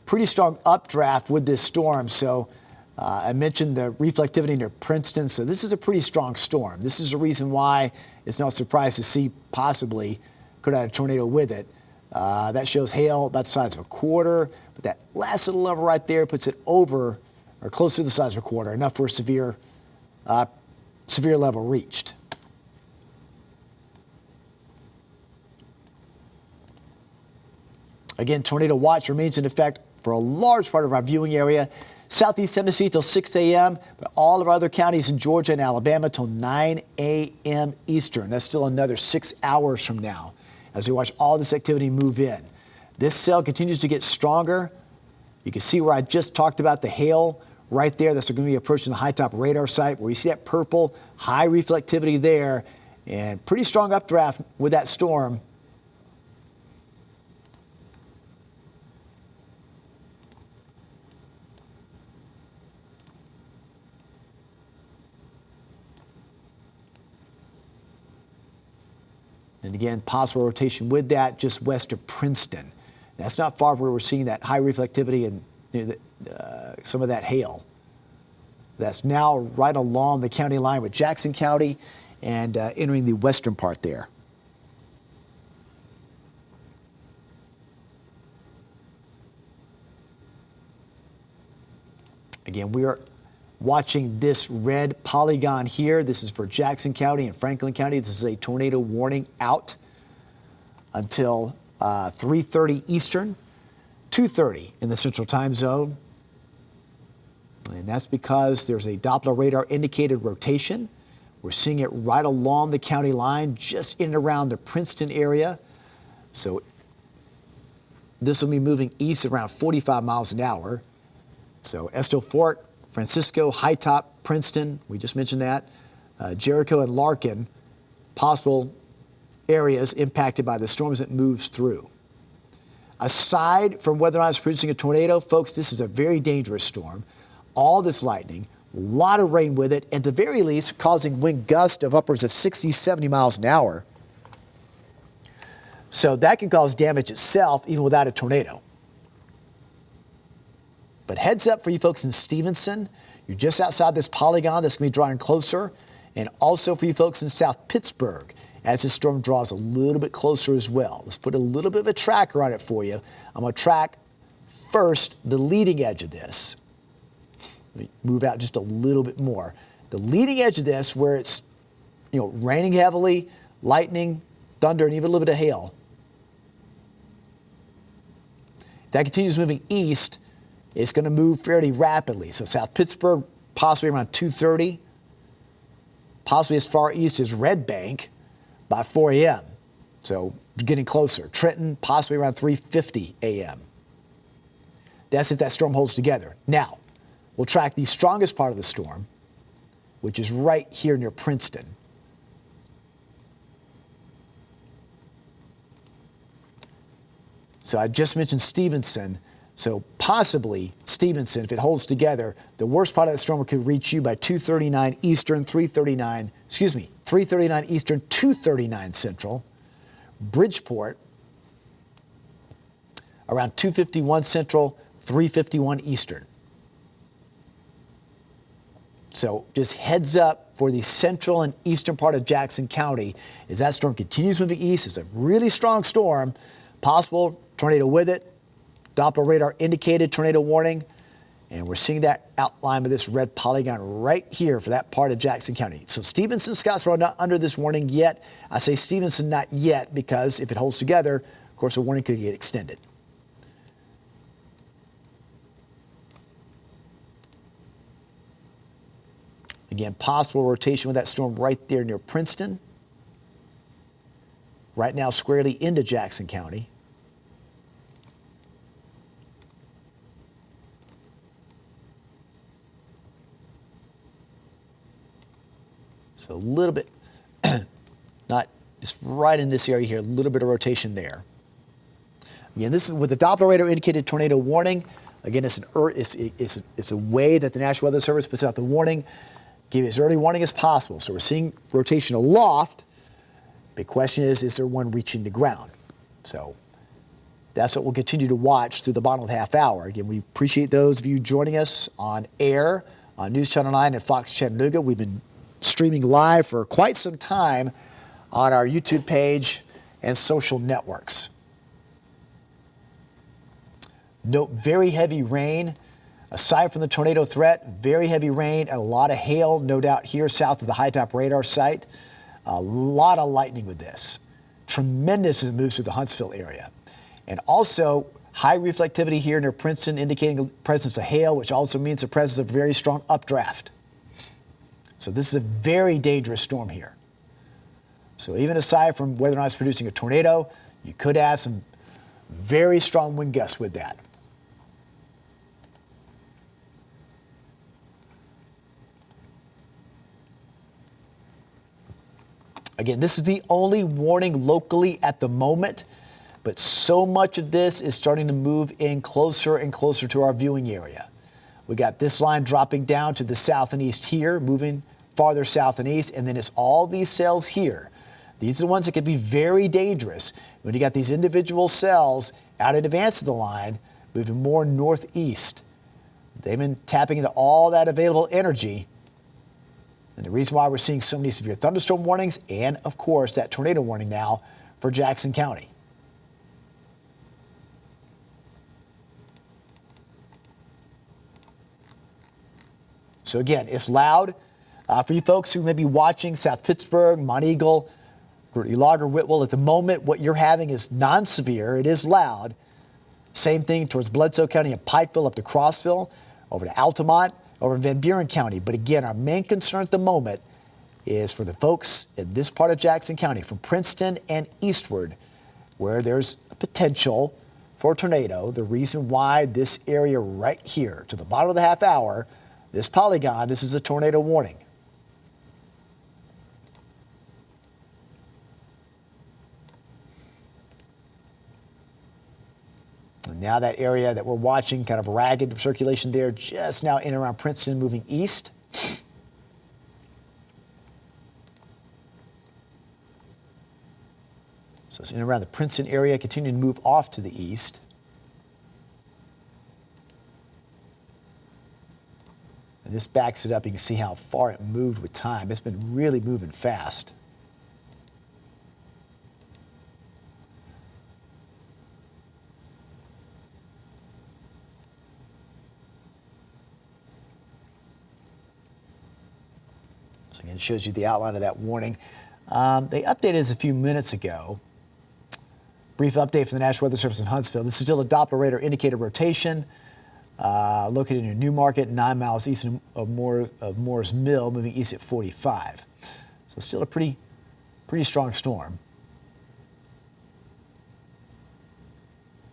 Pretty strong updraft with this storm. So I mentioned the reflectivity near Princeton. So this is a pretty strong storm. This is the reason why it's no surprise to see possibly could have a tornado with it. That shows hail about the size of a quarter, but that last little level right there puts it over or close to the size of a quarter, enough for a severe level reached. Again, tornado watch remains in effect for a large part of our viewing area. Southeast Tennessee till 6 a.m., but all of our other counties in Georgia and Alabama till 9 a.m. Eastern. That's still another 6 hours from now as we watch all this activity move in. This cell continues to get stronger. You can see where I just talked about the hail right there. That's going to be approaching the high top radar site where you see that purple high reflectivity there and pretty strong updraft with that storm. And again, possible rotation with that just west of Princeton. That's not far from where we're seeing that high reflectivity and some of that hail. That's now right along the county line with Jackson County and entering the western part there. Again, we are watching this red polygon here. This is for Jackson County and Franklin County. This is a tornado warning out until 3:30 Eastern, 2:30 in the Central Time Zone. And that's because there's a Doppler radar indicated rotation. We're seeing it right along the county line, just in and around the Princeton area. So this will be moving east around 45 miles an hour. So Estill Fort, Francisco, High Top, Princeton, we just mentioned that, Jericho and Larkin, possible areas impacted by the storm as it moves through. Aside from whether or not it's producing a tornado, folks, this is a very dangerous storm. All this lightning, a lot of rain with it, and at the very least causing wind gusts of upwards of 60, 70 miles an hour. So that can cause damage itself even without a tornado. But heads up for you folks in Stevenson. You're just outside this polygon that's going to be drawing closer. And also for you folks in South Pittsburgh as this storm draws a little bit closer as well. Let's put a little bit of a tracker on it for you. I'm going to track first the leading edge of this. Let me move out just a little bit more. The leading edge of this where it's raining heavily, lightning, thunder, and even a little bit of hail. If that continues moving east, it's going to move fairly rapidly. So South Pittsburgh, possibly around 2:30, possibly as far east as Red Bank by 4 a.m. So getting closer. Trenton, possibly around 3:50 a.m. That's if that storm holds together. Now, we'll track the strongest part of the storm, which is right here near Princeton. So I just mentioned Stevenson. So possibly Stevenson, if it holds together, the worst part of the storm could reach you by 2:39 Eastern, 3:39 Eastern, 2:39 Central. Bridgeport, around 2:51 Central, 3:51 Eastern. So just heads up for the central and eastern part of Jackson County as that storm continues moving east. It's a really strong storm, possible tornado with it. Doppler radar indicated tornado warning, and we're seeing that outline of this red polygon right here for that part of Jackson County. So Stevenson, Scottsboro not under this warning yet. I say Stevenson not yet because if it holds together, of course, the warning could get extended. Again, possible rotation with that storm right there near Princeton. Right now, squarely into Jackson County. So a little bit, not just right in this area here, a little bit of rotation there. Again, this is with the Doppler radar indicated tornado warning. Again, it's a way that the National Weather Service puts out the warning, give you as early warning as possible. So we're seeing rotation aloft. Big question is there one reaching the ground? So that's what we'll continue to watch through the bottom of the half hour. Again, we appreciate those of you joining us on air on News Channel 9 and Fox Chattanooga. We've been streaming live for quite some time on our YouTube page and social networks. Note very heavy rain. Aside from the tornado threat, very heavy rain and a lot of hail, no doubt here south of the high top radar site. A lot of lightning with this. Tremendous as it moves through the Huntsville area. And also high reflectivity here near Princeton, indicating the presence of hail, which also means the presence of very strong updraft. So this is a very dangerous storm here. So even aside from whether or not it's producing a tornado, you could have some very strong wind gusts with that. Again, this is the only warning locally at the moment, but so much of this is starting to move in closer and closer to our viewing area. We got this line dropping down to the south and east here, moving farther south and east, and then it's all these cells here These are the ones that can be very dangerous when you got these individual cells out in advance of the line, moving more northeast. They've been tapping into all that available energy. And the reason why we're seeing so many severe thunderstorm warnings and, of course, that tornado warning now for Jackson County. So again, it's loud for you folks who may be watching South Pittsburgh, Monteagle, Lager, Whitwell. At the moment, what you're having is non-severe. It is loud. Same thing towards Bledsoe County and Pikeville up to Crossville, over to Altamont, over in Van Buren County. But again, our main concern at the moment is for the folks in this part of Jackson County, from Princeton and eastward, where there's a potential for a tornado. The reason why this area right here, to the bottom of the half hour, this polygon, this is a tornado warning. And now that area that we're watching, kind of ragged circulation there, just now in and around Princeton, moving east. So it's in and around the Princeton area, continuing to move off to the east. And this backs it up. You can see how far it moved with time. It's been really moving fast. So again, it shows you the outline of that warning. They updated this a few minutes ago. Brief update from the National Weather Service in Huntsville. This is still a Doppler radar indicated rotation. Located in Newmarket, 9 miles east of Moore's Mill, moving east at 45. So still a pretty strong storm.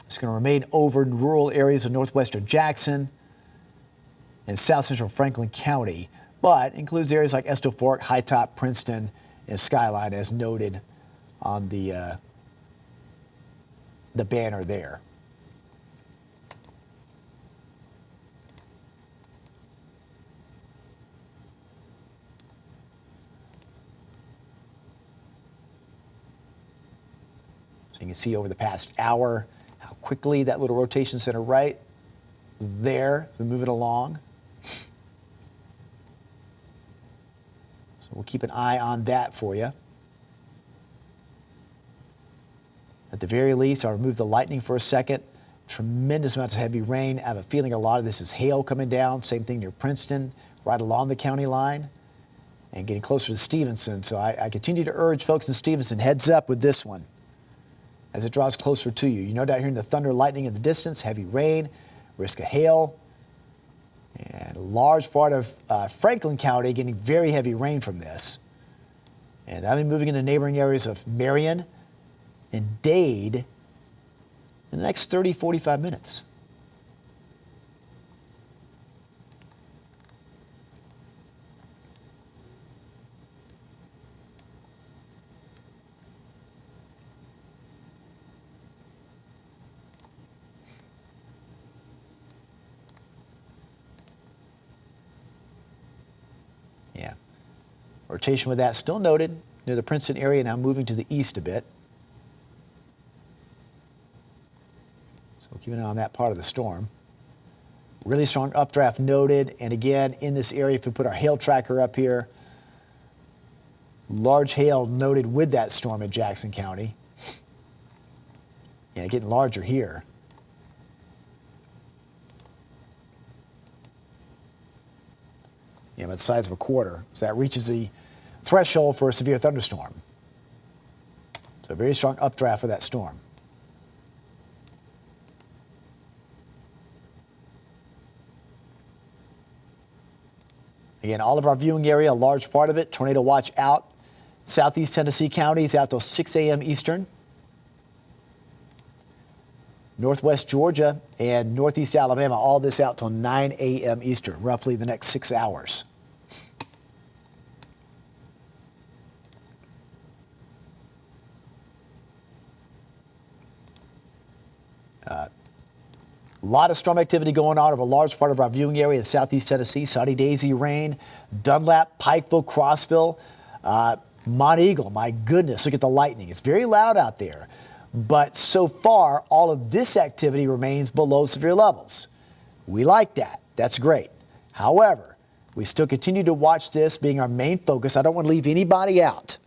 It's going to remain over rural areas of northwestern Jackson and south central Franklin County, but includes areas like Estill Fork, High Top, Princeton, and Skyline, as noted on the banner there. You can see over the past hour how quickly that little rotation center right there is moving along. So we'll keep an eye on that for you. At the very least, I'll remove the lightning for a second. Tremendous amounts of heavy rain. I have a feeling a lot of this is hail coming down. Same thing near Princeton, right along the county line, and getting closer to Stevenson. So I continue to urge folks in Stevenson, heads up with this one as it draws closer to you. You know, down here in the thunder, lightning in the distance, heavy rain, risk of hail, and a large part of Franklin County getting very heavy rain from this. And I'll be moving into neighboring areas of Marion and Dade in the next 30, 45 minutes. Yeah. Rotation with that still noted near the Princeton area, now moving to the east a bit. So we'll keep an eye on that part of the storm. Really strong updraft noted. And again, in this area, if we put our hail tracker up here, large hail noted with that storm in Jackson County. Yeah, getting larger here. About the size of a quarter. So that reaches the threshold for a severe thunderstorm. So a very strong updraft for that storm. Again, all of our viewing area, a large part of it, tornado watch out. Southeast Tennessee counties out till 6 a.m. Eastern. Northwest Georgia and Northeast Alabama, all this out till 9 a.m. Eastern, roughly the next 6 hours. A lot of storm activity going on over a large part of our viewing area in Southeast Tennessee. Sunny Daisy rain, Dunlap, Pikeville, Crossville. Mont Eagle, my goodness, look at the lightning. It's very loud out there. But so far, all of this activity remains below severe levels. We like that. That's great. However, we still continue to watch this being our main focus. I don't want to leave anybody out,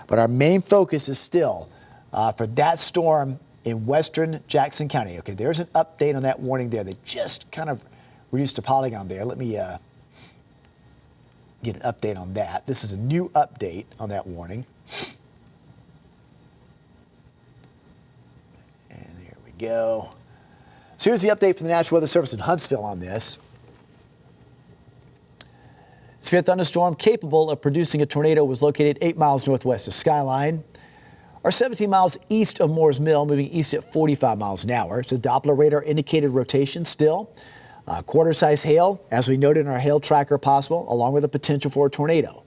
but our main focus is still for that storm in western Jackson County. Okay, there's an update on that warning there. They just kind of reduced a polygon there. Let me get an update on that. This is a new update on that warning. And there we go. So here's the update from the National Weather Service in Huntsville on this. Severe thunderstorm capable of producing a tornado was located 8 miles northwest of Skyline, or 17 miles east of Moores Mill, moving east at 45 miles an hour. It's a Doppler radar indicated rotation still. Quarter-size hail, as we noted in our hail tracker, possible, along with the potential for a tornado.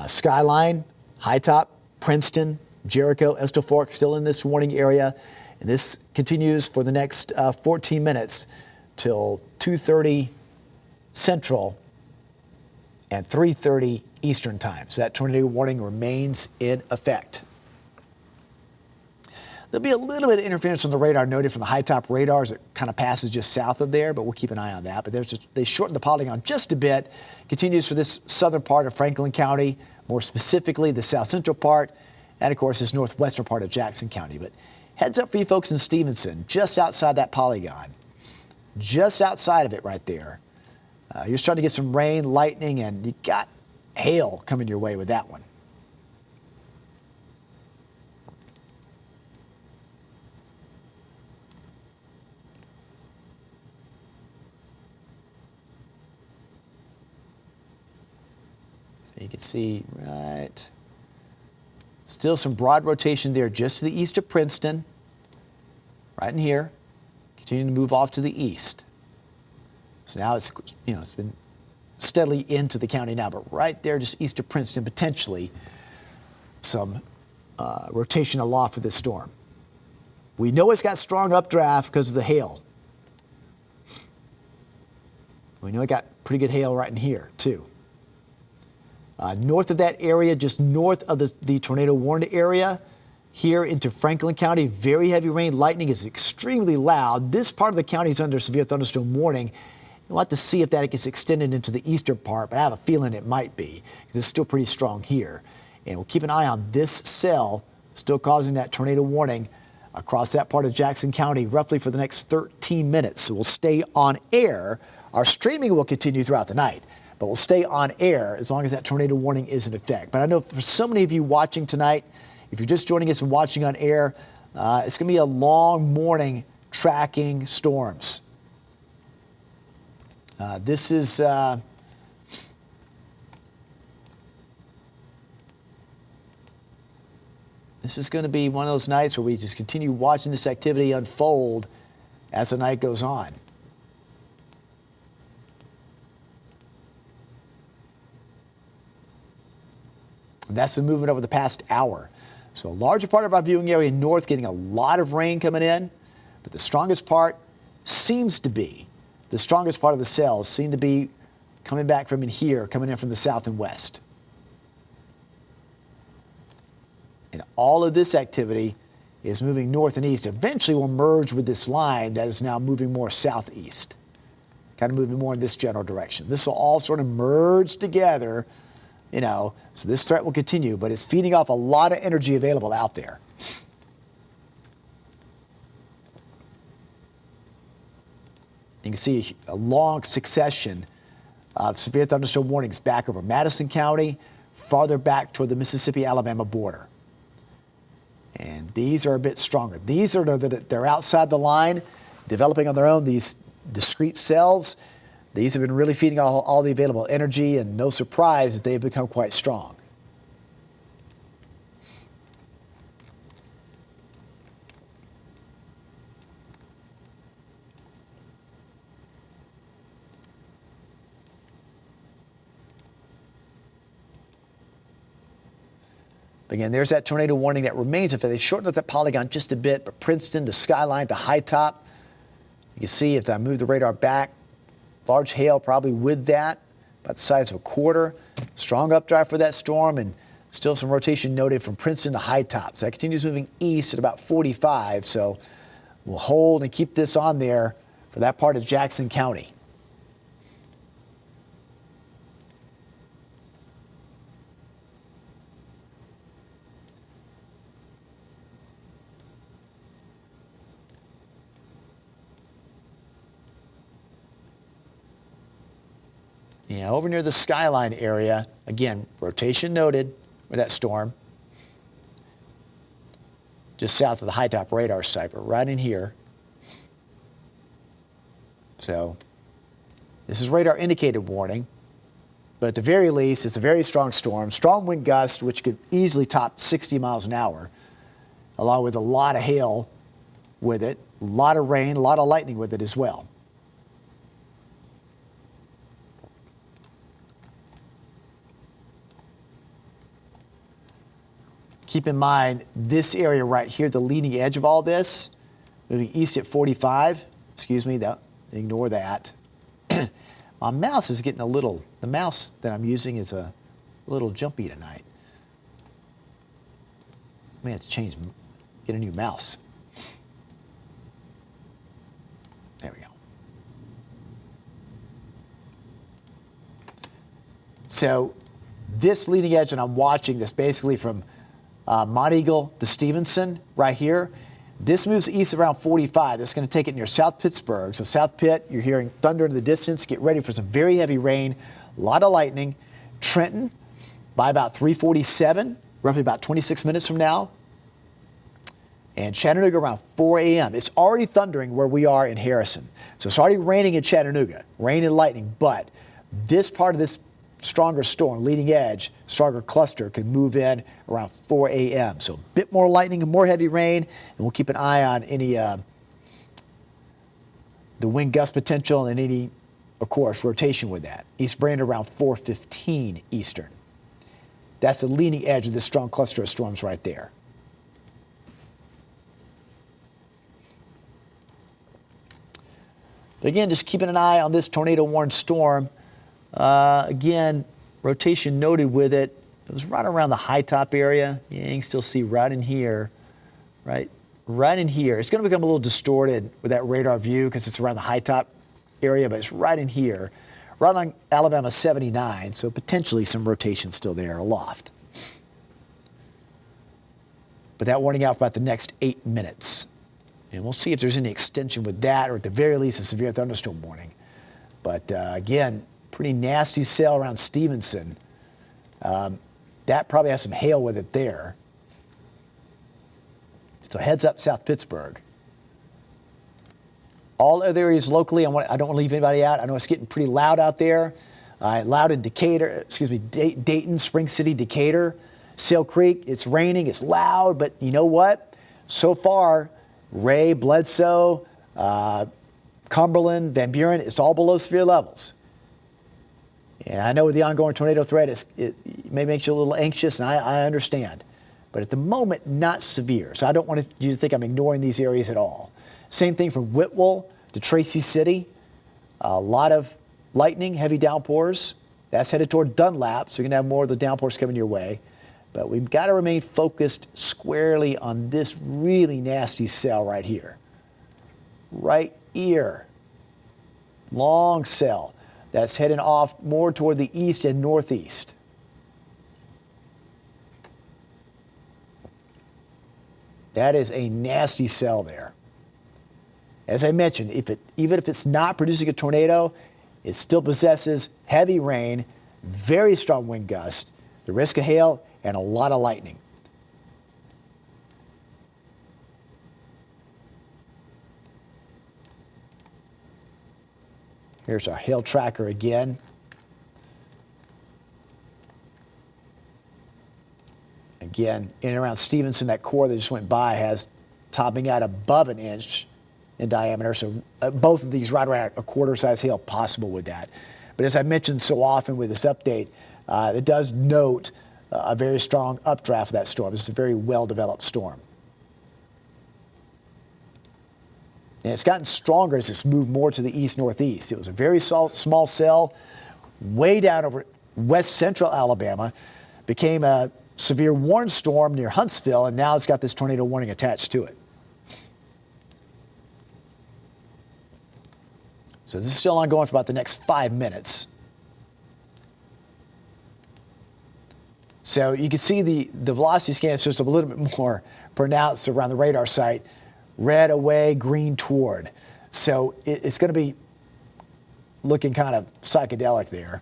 Skyline, High Top, Princeton, Jericho, Estill Fork still in this warning area. And this continues for the next 14 minutes till 2:30 Central and 3:30 Eastern time. So that tornado warning remains in effect. There'll be a little bit of interference on the radar noted from the high top radar as it kind of passes just south of there, but we'll keep an eye on that. But they shortened the polygon just a bit. Continues for this southern part of Franklin County, more specifically the south central part, and of course this northwestern part of Jackson County. But heads up for you folks in Stevenson, just outside that polygon, just outside of it right there. You're starting to get some rain, lightning, and you got hail coming your way with that one. You can see, right, still some broad rotation there just to the east of Princeton, right in here, continuing to move off to the east. So now it's, it's been steadily into the county now, but right there just east of Princeton, potentially some rotation aloft for this storm. We know it's got strong updraft because of the hail. We know it got pretty good hail right in here, too. North of that area, just north of the tornado warned area, here into Franklin County, very heavy rain. Lightning is extremely loud. This part of the county is under severe thunderstorm warning. We'll have to see if that gets extended into the eastern part, but I have a feeling it might be because it's still pretty strong here. And we'll keep an eye on this cell, still causing that tornado warning across that part of Jackson County roughly for the next 13 minutes. So we'll stay on air. Our streaming will continue throughout the night, but we'll stay on air as long as that tornado warning is in effect. But I know for so many of you watching tonight, if you're just joining us and watching on air, it's going to be a long morning tracking storms. This is going to be one of those nights where we just continue watching this activity unfold as the night goes on. And that's the movement over the past hour. So a larger part of our viewing area north getting a lot of rain coming in, but the strongest part seems to be, the strongest part of the cells seem to be coming back from in here, coming in from the south and west. And all of this activity is moving north and east. Eventually will merge with this line that is now moving more southeast, kind of moving more in this general direction. This will all sort of merge together, so this threat will continue, but it's feeding off a lot of energy available out there. You can see a long succession of severe thunderstorm warnings back over Madison County, farther back toward the Mississippi-Alabama border. And these are a bit stronger. These are they're outside the line, developing on their own, these discrete cells. These have been really feeding all the available energy, and no surprise that they've become quite strong. Again, there's that tornado warning that remains. If they shorten up that polygon just a bit, but Princeton to Skyline to High Top, you can see if I move the radar back, large hail probably with that, about the size of a quarter. Strong updraft for that storm, and Still some rotation noted from Princeton to High Top. So that continues moving east at about 45. So we'll hold and keep this on there for that part of Jackson County. Yeah, over near the Skyline area, again, rotation noted with that storm. Just south of the high top radar site, but right in here. So this is radar indicated warning, but at the very least, it's a very strong storm. Strong wind gust, which could easily top 60 miles an hour, along with a lot of hail with it, a lot of rain, a lot of lightning with it as well. Keep in mind, this area right here, the leading edge of all this, moving east at 45. Excuse me, ignore that. My mouse is getting a little, the mouse that I'm using is a little jumpy tonight. I may have to get a new mouse. There we go. So this leading edge, and I'm watching this basically from Mont Eagle to Stevenson right here. This moves east around 45. That's going to take it near South Pittsburgh. So South Pitt, you're hearing thunder in the distance. Get ready for some very heavy rain, a lot of lightning. Trenton by about 3:47, roughly about 26 minutes from now. And Chattanooga around 4 a.m. It's already thundering where we are in Harrison. So it's already raining in Chattanooga, rain and lightning. But this part of this stronger storm, leading edge, stronger cluster could move in around 4 a.m. So a bit more lightning and more heavy rain, and we'll keep an eye on any the wind gust potential and any, of course, rotation with that. East Brandon around 4:15 Eastern. That's the leading edge of this strong cluster of storms right there. But again, just keeping an eye on this tornado warned storm. Again, rotation noted with it. It was right around the high top area. Yeah, you can still see right in here, right in here. It's going to become a little distorted with that radar view because it's around the high top area, but it's right in here, right on Alabama 79. So potentially some rotation still there aloft. But that warning out for about the next 8 minutes. And we'll see if there's any extension with that, or at the very least a severe thunderstorm warning. But again, pretty nasty cell around Stevenson. That probably has some hail with it there. So heads up South Pittsburgh. All other areas locally, I don't want to leave anybody out. I know it's getting pretty loud out there. Loud in Decatur, Dayton, Spring City, Decatur, Sail Creek. It's raining, it's loud, but you know what? So far, Ray, Bledsoe, Cumberland, Van Buren, it's all below severe levels. And I know with the ongoing tornado threat, it may make you a little anxious, and I understand. But at the moment, not severe. So I don't want you to think I'm ignoring these areas at all. Same thing from Whitwell to Tracy City. A lot of lightning, heavy downpours. That's headed toward Dunlap, so you're going to have more of the downpours coming your way. But we've got to remain focused squarely on this really nasty cell right here. Right here. Long cell. That's heading off more toward the east and northeast. That is a nasty cell there. As I mentioned, even if it's not producing a tornado, it still possesses heavy rain, very strong wind gust, the risk of hail, and a lot of lightning. Here's our hail tracker again. Again, in and around Stevenson, that core that just went by has topping out above an inch in diameter. So both of these right around a quarter size hail possible with that. But as I mentioned so often with this update, it does note a very strong updraft of that storm. This is a very well-developed storm. And it's gotten stronger as it's moved more to the east-northeast. It was a very small cell way down over west central Alabama, became a severe warning storm near Huntsville, and now it's got this tornado warning attached to it. So this is still ongoing for about the next 5 minutes. So you can see the velocity scan is just a little bit more pronounced around the radar site. Red away, green toward. So it's going to be looking kind of psychedelic there.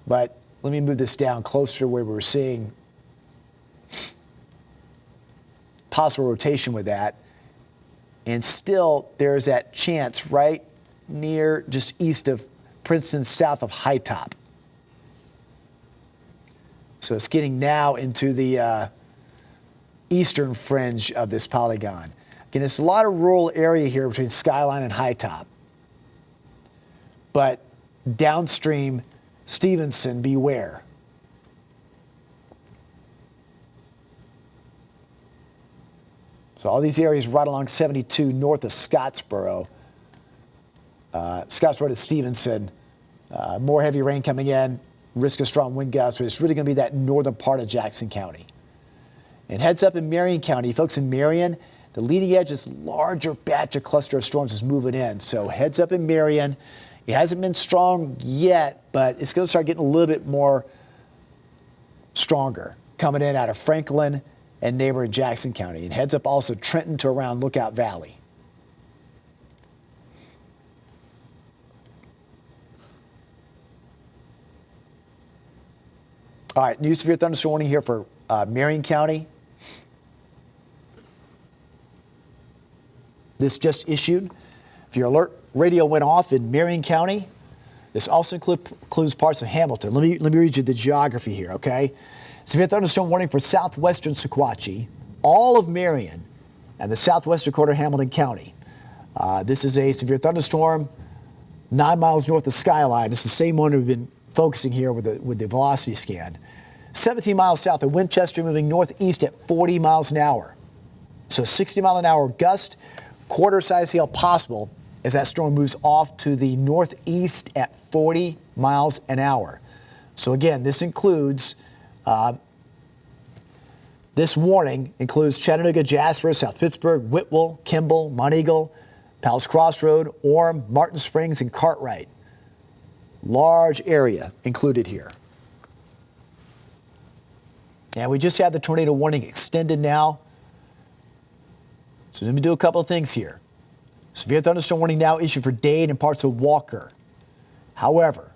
But let me move this down closer to where we were seeing possible rotation with that. And still, there's that chance right near just east of Princeton, south of High Top. So it's getting now into the eastern fringe of this polygon. Again, it's a lot of rural area here between Skyline and High Top. But downstream Stevenson, beware. So all these areas right along 72 north of Scottsboro. Scottsboro to Stevenson, more heavy rain coming in, risk of strong wind gusts, but it's really going to be that northern part of Jackson County. And heads up in Marion County, folks in Marion, the leading edge, this larger batch of cluster of storms is moving in. So heads up in Marion. It hasn't been strong yet, but it's going to start getting a little bit more stronger coming in out of Franklin and neighboring Jackson County. And heads up also Trenton to around Lookout Valley. All right, new severe thunderstorm warning here for Marion County. This just issued. If your alert radio went off in Marion County, this also includes parts of Hamilton. Let me read you the geography here, okay? Severe thunderstorm warning for southwestern Sequatchie, all of Marion, and the southwestern quarter of Hamilton County. This is a severe thunderstorm 9 miles north of Skyline. It's the same one we've been focusing here with the velocity scan. 17 miles south of Winchester, moving northeast at 40 miles an hour. So 60 mile an hour gust, quarter-size hail possible as that storm moves off to the northeast at 40 miles an hour. So again, this includes, this warning includes Chattanooga, Jasper, South Pittsburgh, Whitwell, Kimball, Monteagle, Powell's Crossroad, Orem, Martin Springs, and Cartwright. Large area included here. And we just had the tornado warning extended now. So let me do a couple of things here. Severe thunderstorm warning now issued for Dade and parts of Walker. However,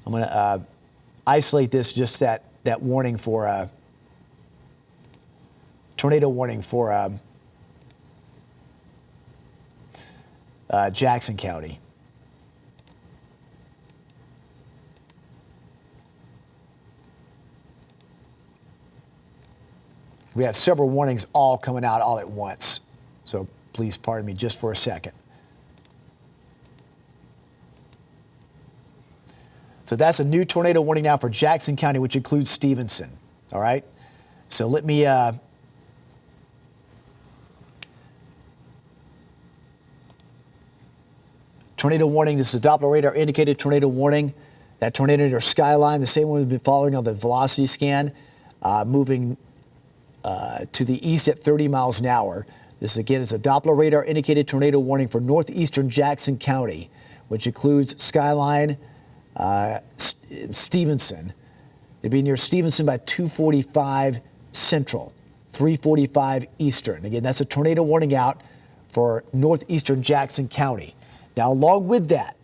I'm going to isolate this, just that warning for tornado warning for Jackson County. We have several warnings all coming out all at once. So please pardon me just for a second. So that's a new tornado warning now for Jackson County, which includes Stevenson. All right. So let me tornado warning. This is a Doppler radar indicated tornado warning. That tornado near Skyline, the same one we've been following on the velocity scan, moving to the east at 30 miles an hour. This again is a Doppler radar indicated tornado warning for northeastern Jackson County, which includes Skyline, Stevenson. It'd be near Stevenson by 245 Central, 345 Eastern. Again, that's a tornado warning out for northeastern Jackson County. Now, along with that,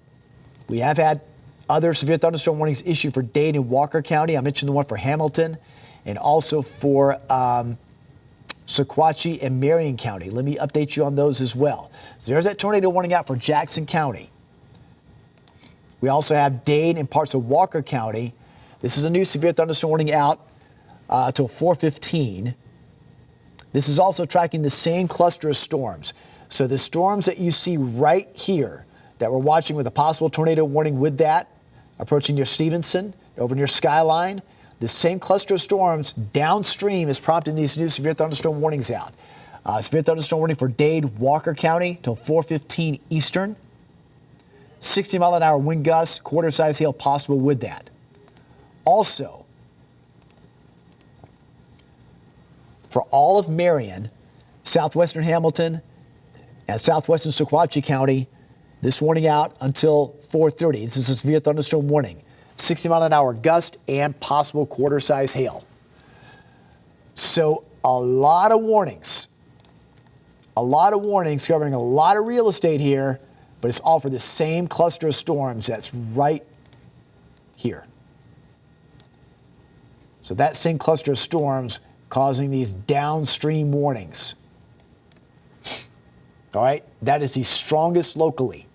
we have had other severe thunderstorm warnings issued for Dade and Walker County. I mentioned the one for Hamilton and also for Sequatchie and Marion County. Let me update you on those as well. So there's that tornado warning out for Jackson County. We also have Dade and parts of Walker County. This is a new severe thunderstorm warning out till 4:15. This is also tracking the same cluster of storms. So the storms that you see right here that we're watching with a possible tornado warning with that, approaching near Stevenson, over near Skyline, the same cluster of storms downstream is prompting these new severe thunderstorm warnings out. Severe thunderstorm warning for Dade, Walker County till 4:15 Eastern. 60-mile-an-hour wind gusts, quarter-size hail possible with that. Also, for all of Marion, southwestern Hamilton, and southwestern Sequatchie County, this warning out until 4:30. This is a severe thunderstorm warning. 60-mile-an-hour gust and possible quarter-size hail. So a lot of warnings. A lot of warnings covering a lot of real estate here, but it's all for the same cluster of storms that's right here. So that same cluster of storms causing these downstream warnings. All right, that is the strongest locally.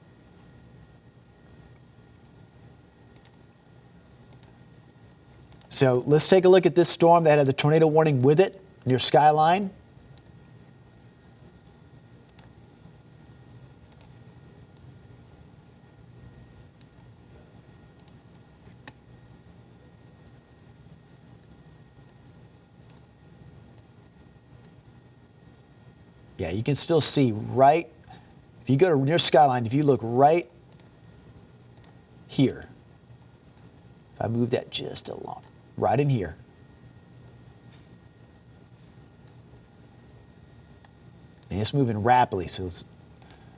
So let's take a look at this storm that had the tornado warning with it near Skyline. Yeah, you can still see right, if you go to near Skyline, if you look right here, if I move that just along, right in here. And it's moving rapidly, so it's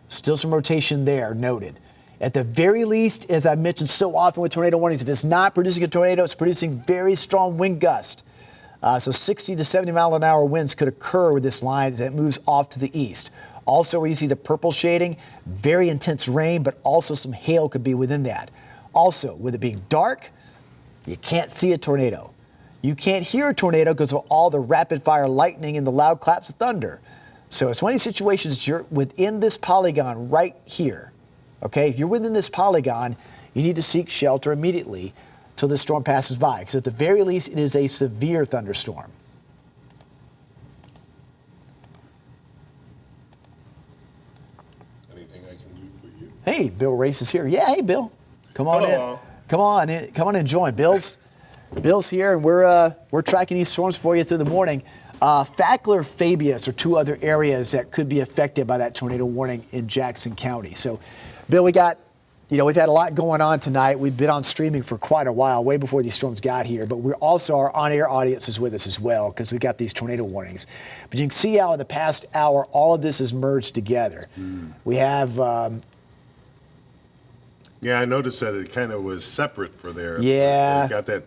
still some rotation there noted. At the very least, as I mentioned so often with tornado warnings, if it's not producing a tornado, it's producing very strong wind gust. So 60 to 70 mile an hour winds could occur with this line as it moves off to the east. Also, where you see the purple shading, very intense rain, but also some hail could be within that. Also, with it being dark, you can't see a tornado. You can't hear a tornado because of all the rapid fire lightning and the loud claps of thunder. So it's one of these situations you're within this polygon right here. Okay, if you're within this polygon, you need to seek shelter immediately till this storm passes by, because at the very least, it is a severe thunderstorm. Anything I can do for you? Hey, Bill Race is here. Yeah, hey, Bill. Come on Hello. in. Come on in. Come on and join. Bill's here, and we're tracking these storms for you through the morning. Fackler, Fabius are two other areas that could be affected by that tornado warning in Jackson County. So, Bill, we've had a lot going on tonight. We've been on streaming for quite a while, way before these storms got here. But we also, our on-air audience is with us as well, because we got these tornado warnings. But you can see how in the past hour, all of this is merged together. We have... yeah, I noticed that it kind of was separate for there. Yeah. Got that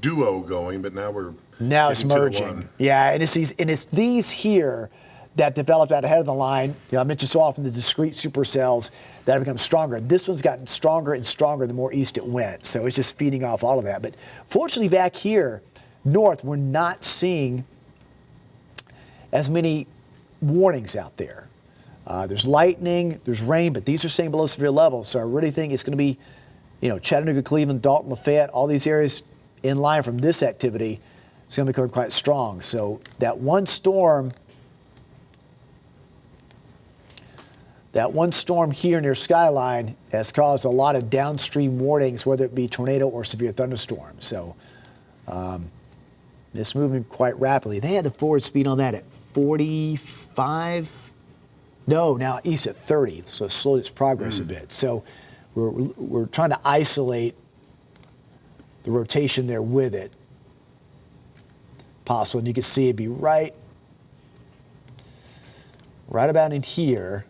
duo going, but now it's getting to the merging. one. Yeah, and it's these here that developed out ahead of the line. I mentioned so often the discrete supercells that have become stronger. This one's gotten stronger and stronger the more east it went. So it's just feeding off all of that. But fortunately back here, north, we're not seeing as many warnings out there. There's lightning, there's rain, but these are staying below severe levels. So I really think it's going to be, Chattanooga, Cleveland, Dalton, Lafayette, all these areas in line from this activity. It's going to become quite strong. So that one storm here near Skyline has caused a lot of downstream warnings, whether it be tornado or severe thunderstorms. So it's moving quite rapidly. They had the forward speed on that at 45. No, now east at 30. So it slowed its progress a bit. So we're trying to isolate the rotation there with it. Possible, and you can see it'd be right about in here.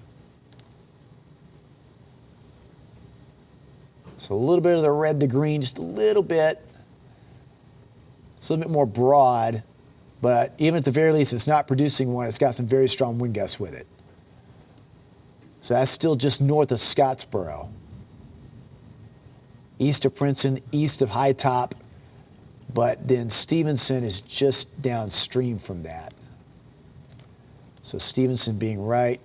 So a little bit of the red to green, just a little bit. It's a little bit more broad, but even at the very least, if it's not producing one, it's got some very strong wind gusts with it. So that's still just north of Scottsboro. East of Princeton, east of High Top, but then Stevenson is just downstream from that. So Stevenson being right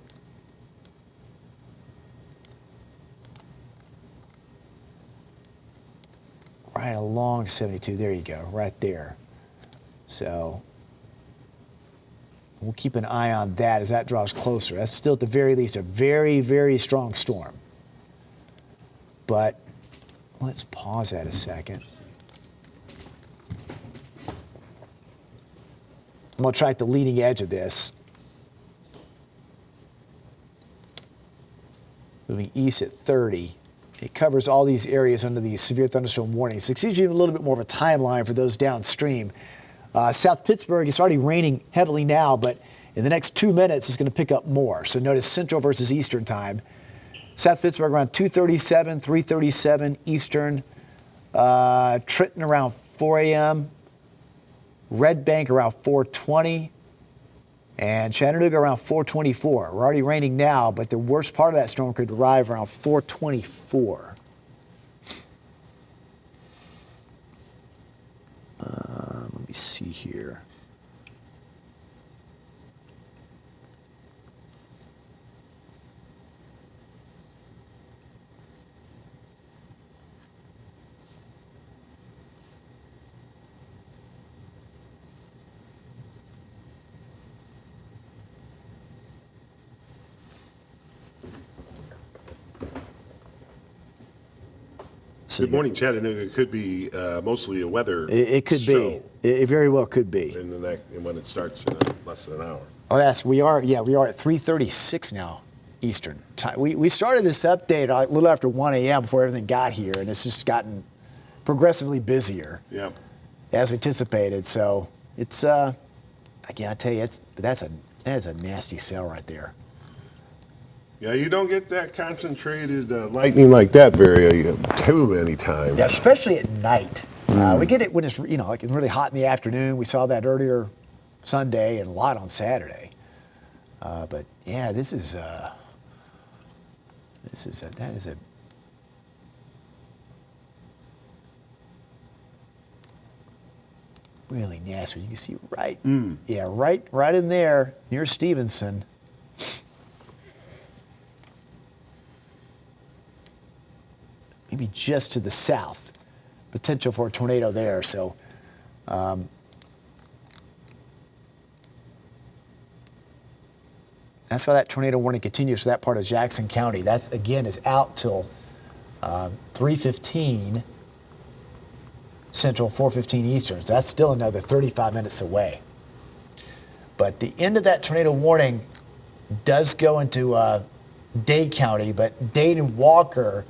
along 72. There you go, right there. So we'll keep an eye on that as that draws closer. That's still at the very least a very, very strong storm. But let's pause that a second. I'm going to track the leading edge of this. moving east at 30. It covers all these areas under these severe thunderstorm warnings. It gives you a little bit more of a timeline for those downstream. South Pittsburgh, it's already raining heavily now, but in the next 2 minutes, it's going to pick up more. So notice Central versus Eastern time. South Pittsburgh around 2:37, 3:37 Eastern. Trenton around 4 a.m. Red Bank around 4:20. And Chattanooga around 4:24. We're already raining now, but the worst part of that storm could arrive around 4:24. Let me see here. Good morning, Chattanooga. Could be mostly a weather. It could be. It very well could be. And when it starts in less than an hour. Oh, we are at 3:36 now Eastern time. We started this update a little after 1 a.m. before everything got here, and it's just gotten progressively busier. Yep. As we anticipated. So it's I tell you, that is a nasty cell right there. Yeah, you don't get that concentrated lightning like that very too many times. Yeah, especially at night. We get it when it's like it's really hot in the afternoon. We saw that earlier Sunday and a lot on Saturday. But yeah, that is a really nasty. You can see right in there near Stevenson. Maybe just to the south, potential for a tornado there. So that's why that tornado warning continues for that part of Jackson County. That's, again, is out till 3:15 Central, 4:15 Eastern. So that's still another 35 minutes away. But the end of that tornado warning does go into Dade County, but Dade and Walker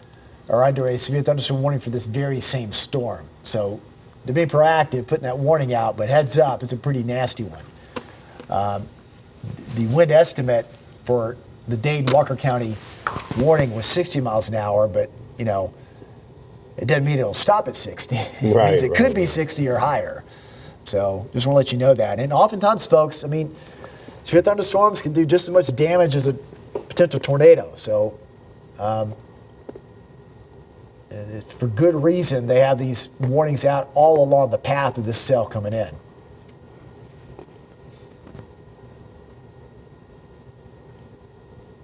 are under a severe thunderstorm warning for this very same storm. So they're being proactive, putting that warning out, but heads up, it's a pretty nasty one. The wind estimate for the Dade and Walker County warning was 60 miles an hour, but it doesn't mean it'll stop at 60. It means it could be 60 or higher. So just want to let you know that. And oftentimes, folks, severe thunderstorms can do just as much damage as a potential tornado. So for good reason, they have these warnings out all along the path of this cell coming in.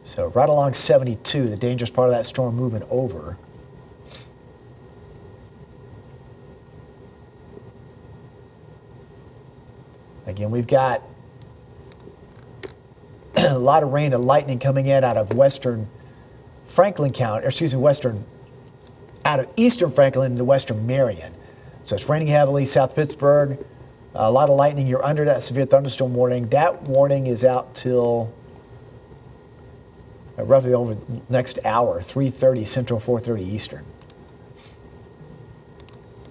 So right along 72, the dangerous part of that storm moving over. Again, we've got a lot of rain and lightning coming in out of western Franklin County, out of eastern Franklin into western Marion. So it's raining heavily, South Pittsburgh, a lot of lightning. You're under that severe thunderstorm warning. That warning is out till roughly over the next hour, 3:30 Central, 4:30 Eastern.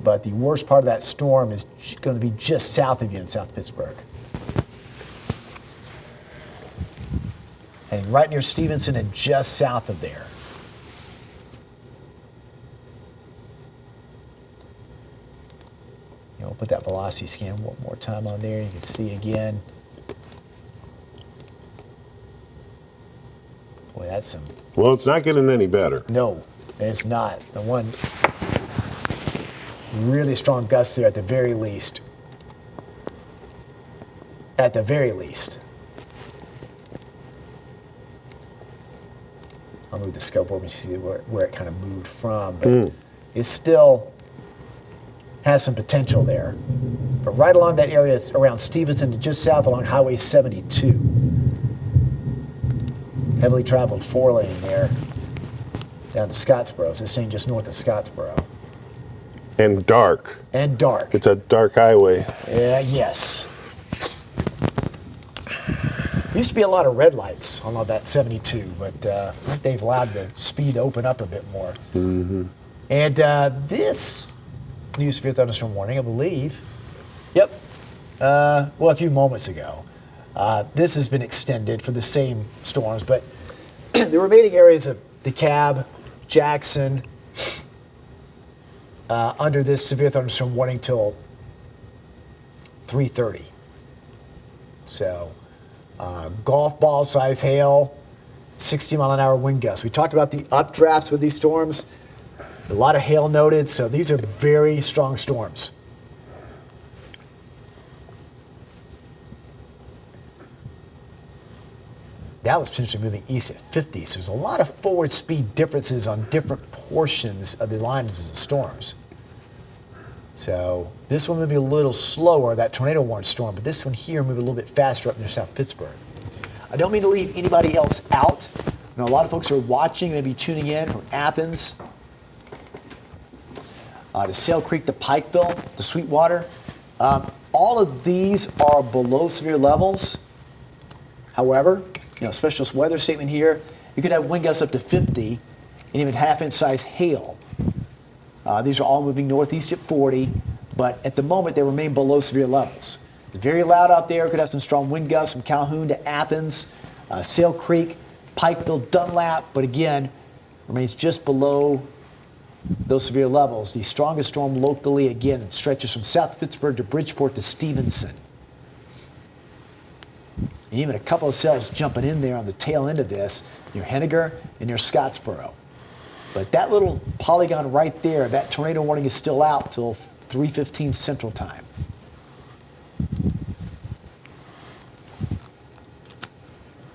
But the worst part of that storm is going to be just south of you in South Pittsburgh. And right near Stevenson and just south of there. We'll put that velocity scan one more time on there. You can see again. Boy, that's some. Well, it's not getting any better. No, it's not. The one really strong gusts there at the very least. At the very least. I'll move the scope over and see where it kind of moved from. But it still has some potential there. But right along that area, it's around Stevenson and just south along Highway 72. Heavily traveled 4-lane there down to Scottsboro. So this thing just north of Scottsboro. And dark. And dark. It's a dark highway. Yes. Used to be a lot of red lights on all that 72, but I think they've allowed the speed to open up a bit more. And this new severe thunderstorm warning, I believe, well, a few moments ago. This has been extended for the same storms, but the remaining areas of DeKalb, Jackson, under this severe thunderstorm warning till 3:30. So, golf ball size hail, 60-mile-an-hour wind gusts. We talked about the updrafts with these storms. A lot of hail noted, so these are very strong storms. That was potentially moving east at 50, so there's a lot of forward speed differences on different portions of the lines of the storms. So this one moving a little slower, that tornado warning storm, but this one here moving a little bit faster up near South Pittsburgh. I don't mean to leave anybody else out. I know a lot of folks are watching, maybe tuning in from Athens, to Sail Creek, to Pikeville, to Sweetwater. All of these are below severe levels. However, special weather statement here, you could have wind gusts up to 50 and even half-inch size hail. These are all moving northeast at 40, but at the moment they remain below severe levels. It's very loud out there. Could have some strong wind gusts from Calhoun to Athens, Sail Creek, Pikeville, Dunlap, but again, remains just below those severe levels. The strongest storm locally, again, stretches from South Pittsburgh to Bridgeport to Stevenson. And even a couple of cells jumping in there on the tail end of this near Henniger and near Scottsboro. But that little polygon right there, that tornado warning is still out till 3:15 Central Time.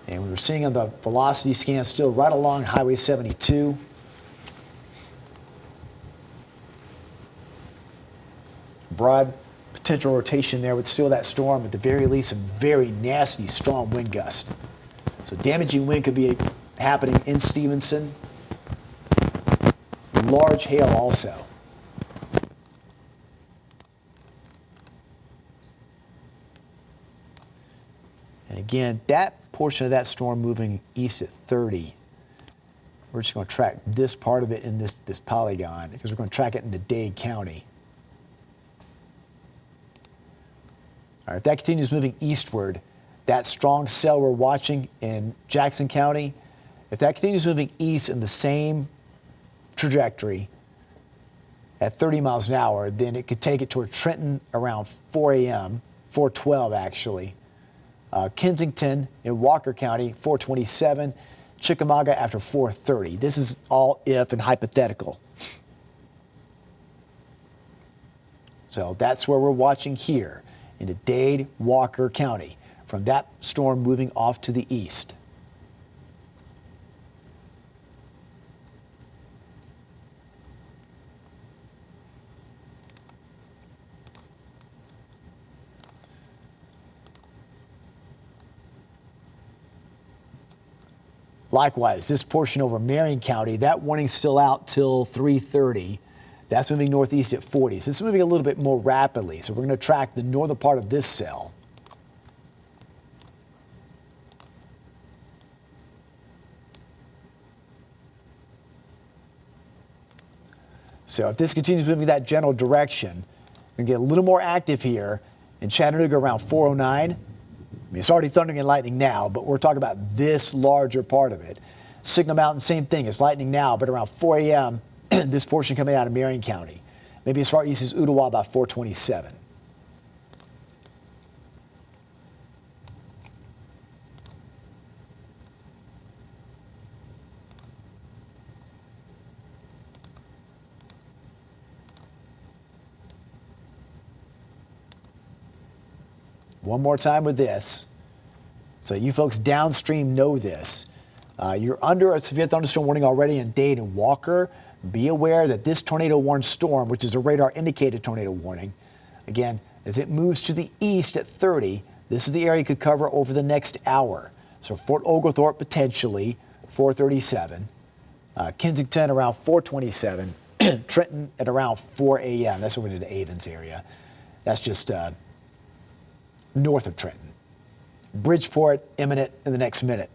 And we were seeing on the velocity scan still right along Highway 72. Broad potential rotation there with still that storm, at the very least, some very nasty, strong wind gust. So damaging wind could be happening in Stevenson. Large hail also. And again, that portion of that storm moving east at 30. We're just going to track this part of it in this polygon because we're going to track it into Dade County. All right, if that continues moving eastward, that strong cell we're watching in Jackson County, if that continues moving east in the same trajectory at 30 miles an hour, then it could take it toward Trenton around 4 a.m., 4:12 actually. Kensington in Walker County, 4:27. Chickamauga after 4:30. This is all if and hypothetical. So that's where we're watching here into Dade, Walker County, from that storm moving off to the east. Likewise, this portion over Marion County, that warning's still out till 3:30. That's moving northeast at 40. So this is moving a little bit more rapidly. So we're going to track the northern part of this cell. So if this continues moving that general direction, we're going to get a little more active here in Chattanooga around 4:09. I mean, it's already thundering and lightning now, but we're talking about this larger part of it. Signal Mountain, same thing. It's lightning now, but around 4 a.m., this portion coming out of Marion County. Maybe as far east as Ottawa about 4:27. One more time with this. So you folks downstream know this. You're under a severe thunderstorm warning already in Dade and Walker. Be aware that this tornado warned storm, which is a radar indicated tornado warning, again, as it moves to the east at 30, this is the area you could cover over the next hour. So Fort Oglethorpe potentially 4:37, Kensington around 4:27, Trenton at around 4 a.m. That's over to the Avens area. That's just north of Trenton. Bridgeport imminent in the next minute.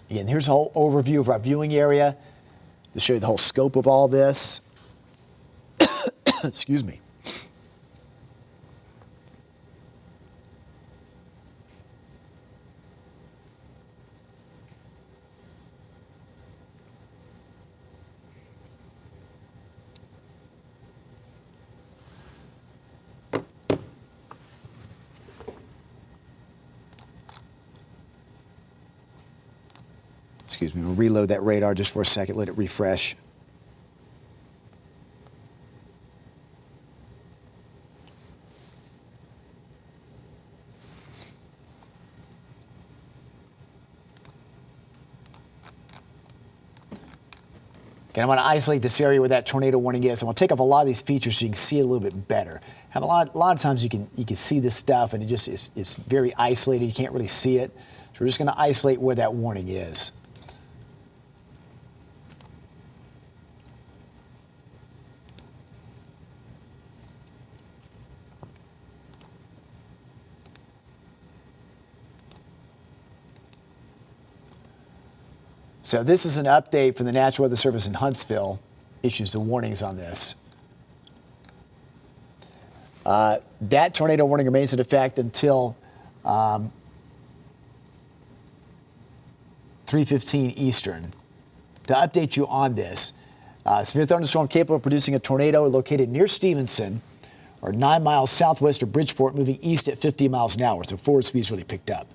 Again, here's a whole overview of our viewing area to show you the whole scope of all this. Excuse me. Excuse me, we'll reload that radar just for a second, let it refresh. Okay, I'm going to isolate this area where that tornado warning is. I'm going to take off a lot of these features so you can see it a little bit better. A lot of times you can see this stuff and it's very isolated. You can't really see it. So we're just going to isolate where that warning is. So this is an update from the National Weather Service in Huntsville. Issues the warnings on this. That tornado warning remains in effect until 3:15 Eastern. To update you on this, severe thunderstorm capable of producing a tornado located near Stevenson, or 9 miles southwest of Bridgeport, moving east at 50 miles an hour. So forward speed's really picked up.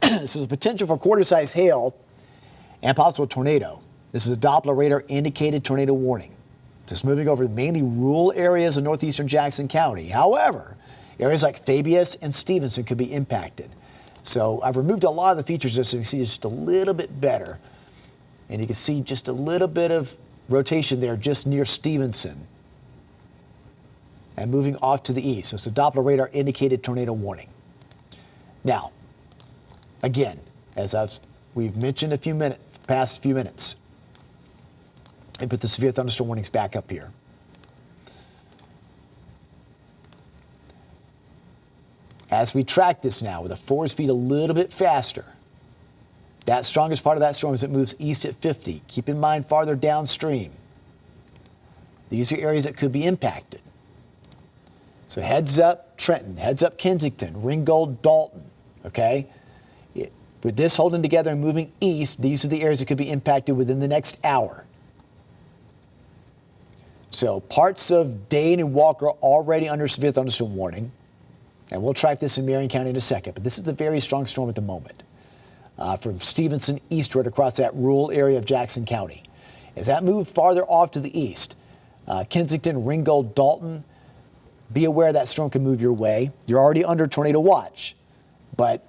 This is a potential for quarter-size hail and possible tornado. This is a Doppler radar indicated tornado warning. It's moving over mainly rural areas of northeastern Jackson County. However, areas like Fabius and Stevenson could be impacted. So I've removed a lot of the features just so you can see just a little bit better. And you can see just a little bit of rotation there just near Stevenson and moving off to the east. So it's a Doppler radar indicated tornado warning. Now, again, as we've mentioned past few minutes, and put the severe thunderstorm warnings back up here. As we track this now with a forward speed a little bit faster, that strongest part of that storm as it moves east at 50. Keep in mind farther downstream, these are areas that could be impacted. So heads up Trenton, heads up Kensington, Ringgold, Dalton, okay? With this holding together and moving east, these are the areas that could be impacted within the next hour. So parts of Dane and Walker are already under severe thunderstorm warning. And we'll track this in Marion County in a second. But this is a very strong storm at the moment. From Stevenson eastward across that rural area of Jackson County. As that moves farther off to the east, Kensington, Ringgold, Dalton, be aware that storm can move your way. You're already under tornado watch. But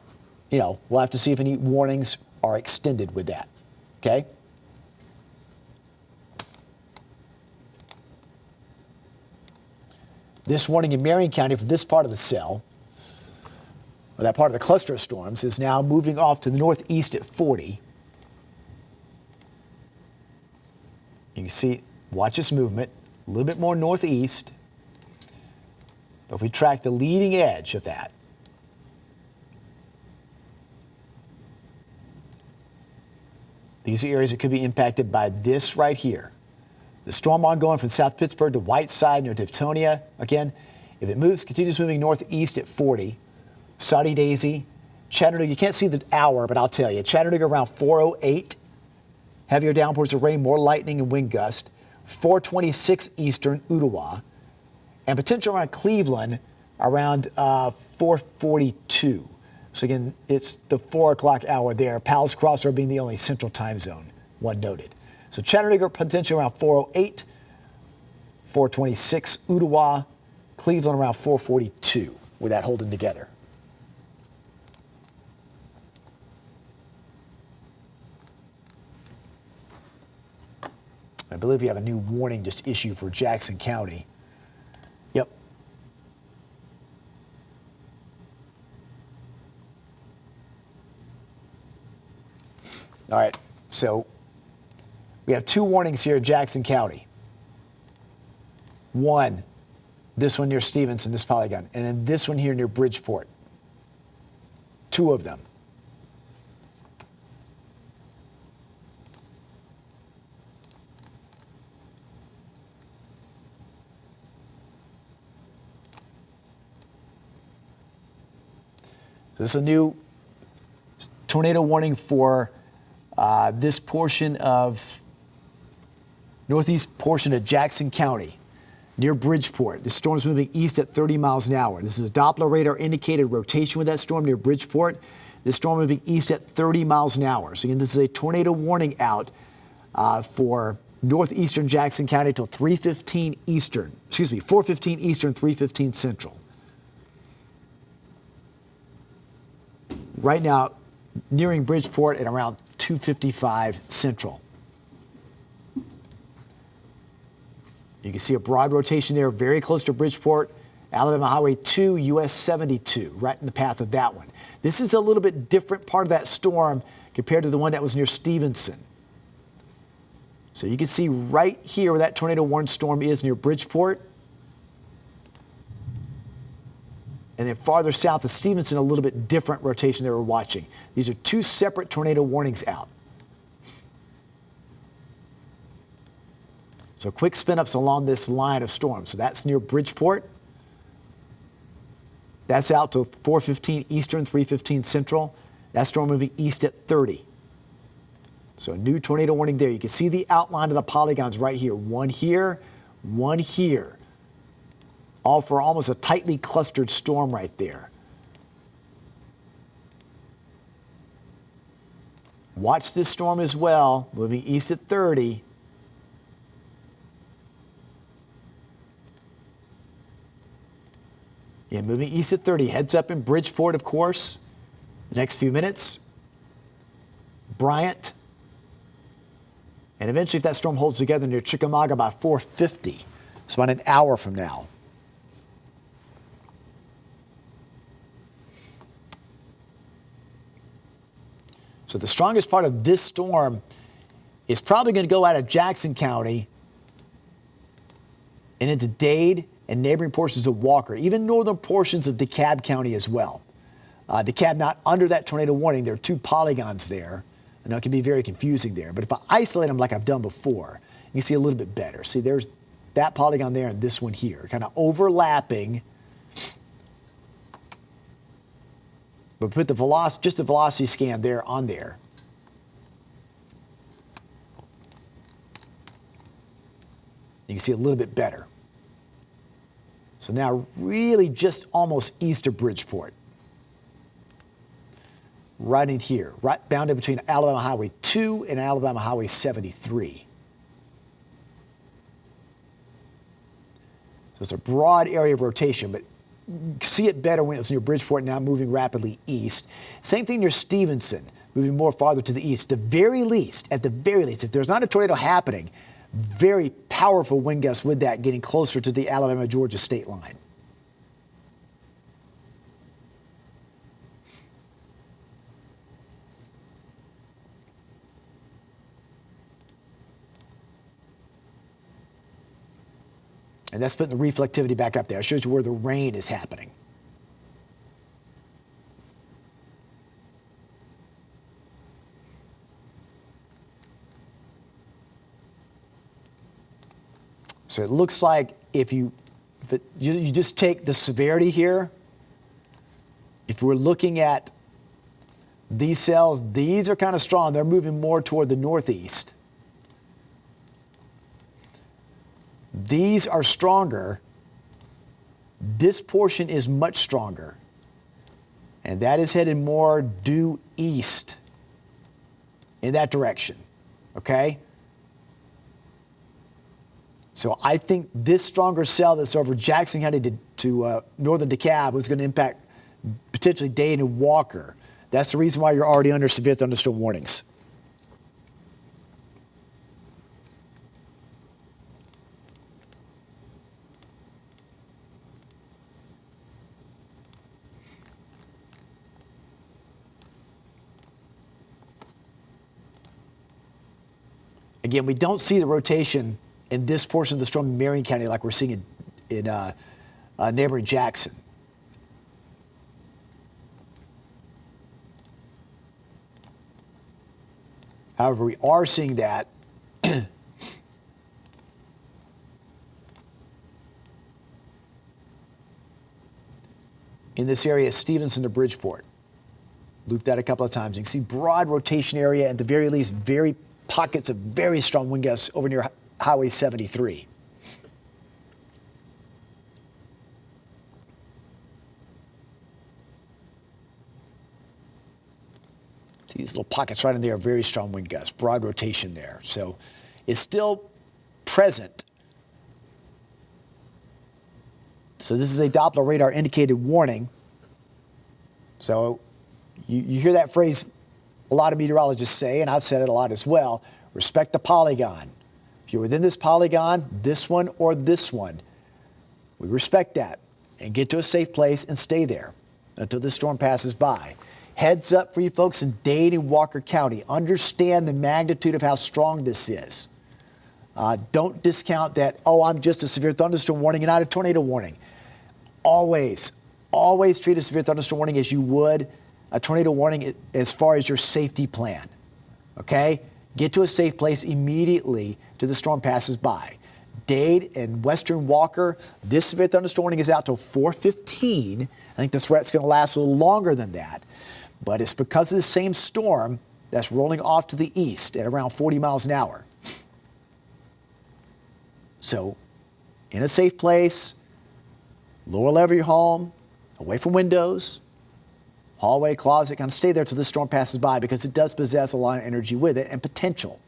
we'll have to see if any warnings are extended with that, okay? This warning in Marion County for this part of the cell, or that part of the cluster of storms, is now moving off to the northeast at 40. You can see, watch this movement, a little bit more northeast. But if we track the leading edge of that, these are areas that could be impacted by this right here. The storm ongoing from South Pittsburgh to Whiteside near Tiftonia. Again, if it continues moving northeast at 40, Soddy Daisy, Chattanooga, you can't see the hour, but I'll tell you, Chattanooga around 4:08, heavier downpours of rain, more lightning and wind gust. 4:26 Eastern, Ottawa, and potential around Cleveland around 4:42. So again, it's the 4 o'clock hour there. Powell's Crossroad being the only central time zone, one noted. So Chattanooga potential around 4:08, 4:26 Ottawa, Cleveland around 4:42 with that holding together. I believe we have a new warning just issued for Jackson County. Yep. All right, so We have 2 warnings here in Jackson County. One, this one near Stevenson, this polygon, and then this one here near Bridgeport. 2 of them. This is a new tornado warning for this portion of northeast portion of Jackson County near Bridgeport. The storm's moving east at 30 miles an hour. This is a Doppler radar indicated rotation with that storm near Bridgeport. This storm moving east at 30 miles an hour. So again, this is a tornado warning out for northeastern Jackson County till 3:15 Eastern. 4:15 Eastern, 3:15 Central. Right now, nearing Bridgeport at around 2:55 Central. You can see a broad rotation there, very close to Bridgeport, Alabama Highway 2, US 72, right in the path of that one. This is a little bit different part of that storm compared to the one that was near Stevenson. So you can see right here where that tornado warning storm is near Bridgeport. And then farther south of Stevenson, a little bit different rotation that we're watching. These are 2 separate tornado warnings out. So quick spin-ups along this line of storms. So that's near Bridgeport. That's out to 4:15 Eastern, 3:15 Central. That storm moving east at 30. So a new tornado warning there. You can see the outline of the polygons right here. One here, one here. All for almost a tightly clustered storm right there. Watch this storm as well, moving east at 30. Yeah, moving east at 30. Heads up in Bridgeport, of course. The next few minutes. Bryant. And eventually, if that storm holds together near Chickamauga by 4:50, it's about an hour from now. So the strongest part of this storm is probably going to go out of Jackson County and into Dade and neighboring portions of Walker, even northern portions of DeKalb County as well. DeKalb not under that tornado warning. There are 2 polygons there. I know it can be very confusing there, but if I isolate them like I've done before, you can see a little bit better. See, there's that polygon there and this one here, kind of overlapping. But put the velocity, just the velocity scan there on there. You can see a little bit better. So now really just almost east of Bridgeport. Right in here, right bounded between Alabama Highway 2 and Alabama Highway 73. So it's a broad area of rotation, but see it better when it's near Bridgeport, now moving rapidly east. Same thing near Stevenson, moving more farther to the east. At the very least, if there's not a tornado happening, very powerful wind gusts with that, getting closer to the Alabama-Georgia state line. And that's putting the reflectivity back up there. It shows you where the rain is happening. So it looks like you just take the severity here. If we're looking at these cells, these are kind of strong. They're moving more toward the northeast. These are stronger. This portion is much stronger. And that is headed more due east in that direction. Okay? So I think this stronger cell that's over Jackson County to northern DeKalb is going to impact potentially Dade and Walker. That's the reason why you're already under severe thunderstorm warnings. Again, we don't see the rotation in this portion of the storm in Marion County like we're seeing in neighboring Jackson. However, we are seeing that in this area, Stevenson to Bridgeport. Loop that a couple of times. You can see broad rotation area, at the very least, very pockets of very strong wind gusts over near Highway 73. See these little pockets right in there, very strong wind gusts, broad rotation there. So it's still present. So this is a Doppler radar indicated warning. So you hear that phrase a lot of meteorologists say, and I've said it a lot as well, respect the polygon. If you're within this polygon, this one or this one, we respect that and get to a safe place and stay there until this storm passes by. Heads up for you folks in Dade and Walker County. Understand the magnitude of how strong this is. Don't discount that, oh, I'm just a severe thunderstorm warning and not a tornado warning. Always treat a severe thunderstorm warning as you would a tornado warning as far as your safety plan. Okay? Get to a safe place immediately till the storm passes by. Dade and Western Walker, this severe thunderstorm warning is out till 4:15. I think the threat's going to last a little longer than that. But it's because of the same storm that's rolling off to the east at around 40 miles an hour. So, in a safe place, lower level of your home, away from windows, hallway, closet, kind of stay there till this storm passes by because it does possess a lot of energy with it and potential.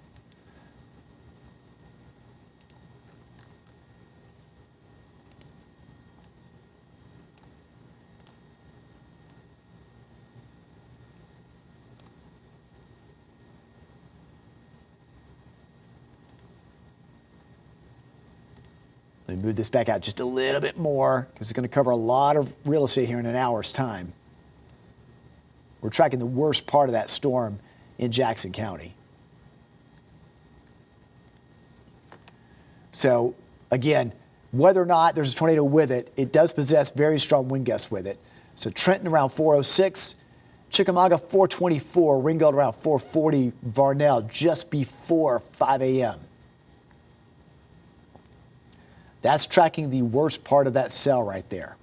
Let me move this back out just a little bit more because it's going to cover a lot of real estate here in an hour's time. We're tracking the worst part of that storm in Jackson County. So, again, whether or not there's a tornado with it, it does possess very strong wind gusts with it. So Trenton around 406, Chickamauga 424, Ringgold around 440, Varnell just before 5 a.m. That's tracking the worst part of that cell right there.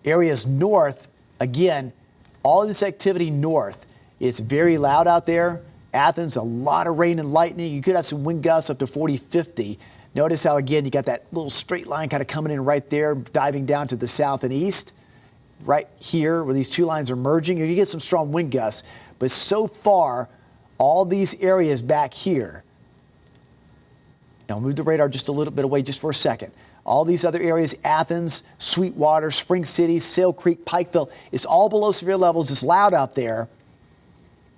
Areas north, again, all of this activity north, it's very loud out there. Athens, a lot of rain and lightning. You could have some wind gusts up to 40, 50. Notice how, again, you got that little straight line kind of coming in right there, diving down to the south and east. Right here, where these two lines are merging, you get some strong wind gusts. But so far, all these areas back here. Now, I'll move the radar just a little bit away just for a second. All these other areas, Athens, Sweetwater, Spring City, Sale Creek, Pikeville, it's all below severe levels. It's loud out there.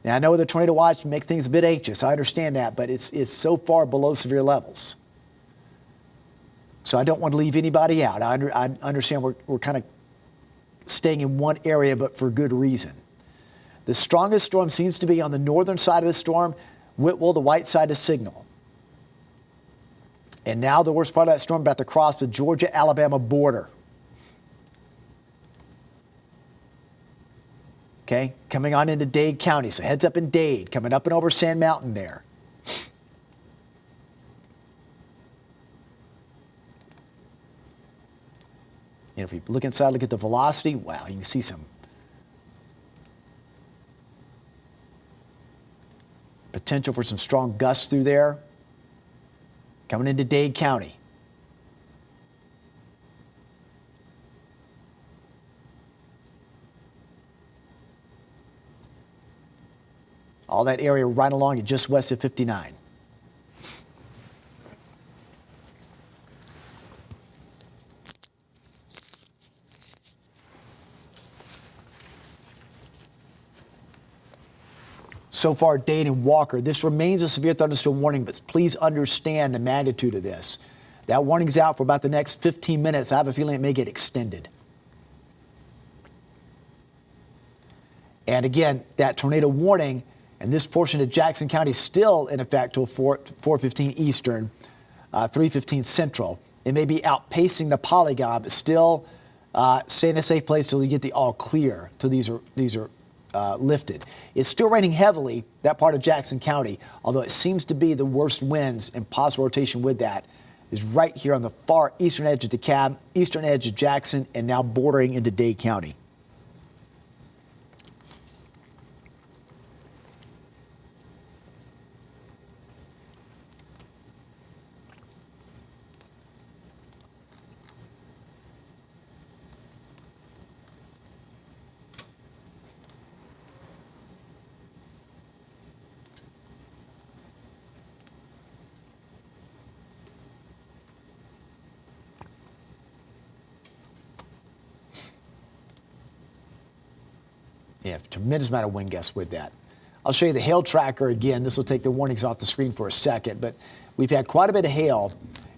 Now, I know the tornado watch make things a bit anxious. I understand that, but it's so far below severe levels. So I don't want to leave anybody out. I understand we're kind of staying in one area, but for good reason. The strongest storm seems to be on the northern side of the storm, Whitwell to Whiteside to Signal. And now the worst part of that storm about to cross the Georgia-Alabama border. Okay, coming on into Dade County. So heads up in Dade, coming up and over Sand Mountain there. And if we look inside, look at the velocity, wow, you can see some potential for some strong gusts through there. Coming into Dade County. All that area right along it just west of 59. so far, Dade and Walker. This remains a severe thunderstorm warning, but please understand the magnitude of this. That warning's out for about the next 15 minutes. I have a feeling it may get extended. And again, that tornado warning and this portion of Jackson County is still in effect till 4:15 Eastern, 3:15 Central. It may be outpacing the polygon, but still stay in a safe place till you get the all clear, till these are lifted. It's still raining heavily, that part of Jackson County, although it seems to be the worst winds and possible rotation with that is right here on the far eastern edge of DeKalb, eastern edge of Jackson, and now bordering into Dade County. Yeah, tremendous amount of wind gusts with that. I'll show you the hail tracker again. This will take the warnings off the screen for a second, but we've had quite a bit of hail,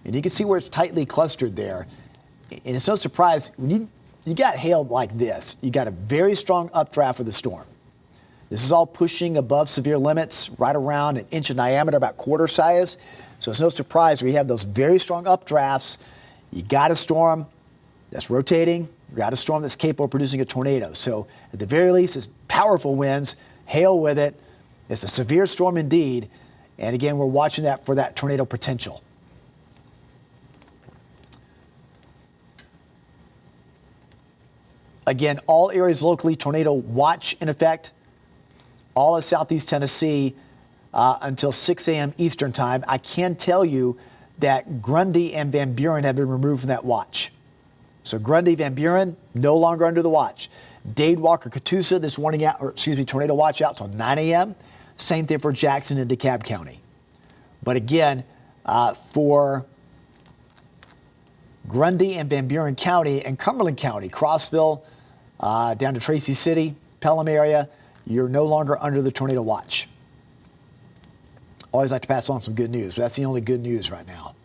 and you can see where it's tightly clustered there. And it's no surprise, when you got hail like this, you got a very strong updraft of the storm. This is all pushing above severe limits, right around an inch in diameter, about quarter size. So it's no surprise we have those very strong updrafts. You got a storm that's rotating. You got a storm that's capable of producing a tornado. So at the very least, it's powerful winds, hail with it. It's a severe storm indeed. And again, we're watching that for that tornado potential. Again, all areas locally, tornado watch in effect. All of Southeast Tennessee until 6 a.m. Eastern time. I can tell you that Grundy and Van Buren have been removed from that watch. So Grundy, Van Buren, no longer under the watch. Dade, Walker, Catoosa, this warning out, or excuse me, tornado watch out till 9 a.m. Same thing for Jackson and DeKalb County. But again, for Grundy and Van Buren County and Cumberland County, Crossville, down to Tracy City, Pelham area, you're no longer under the tornado watch. Always like to pass on some good news, but that's the only good news right now,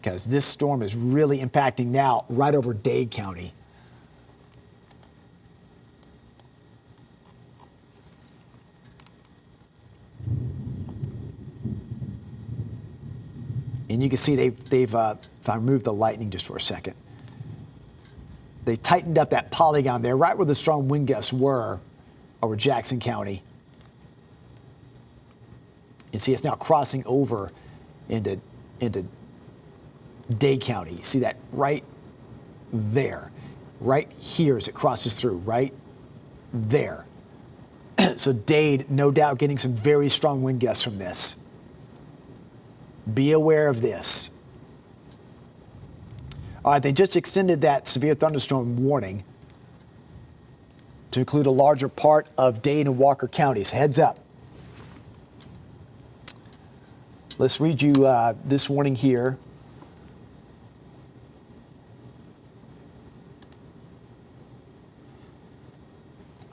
because this storm is really impacting now right over Dade County. And you can see they've if I remove the lightning just for a second, they tightened up that polygon there, right where the strong wind gusts were over Jackson County. And see, it's now crossing over into Dade County. You see that right there, right here as it crosses through, right there. So Dade, no doubt, getting some very strong wind gusts from this. Be aware of this. All right, they just extended that severe thunderstorm warning to include a larger part of Dade and Walker counties. Heads up. Let's read you this warning here.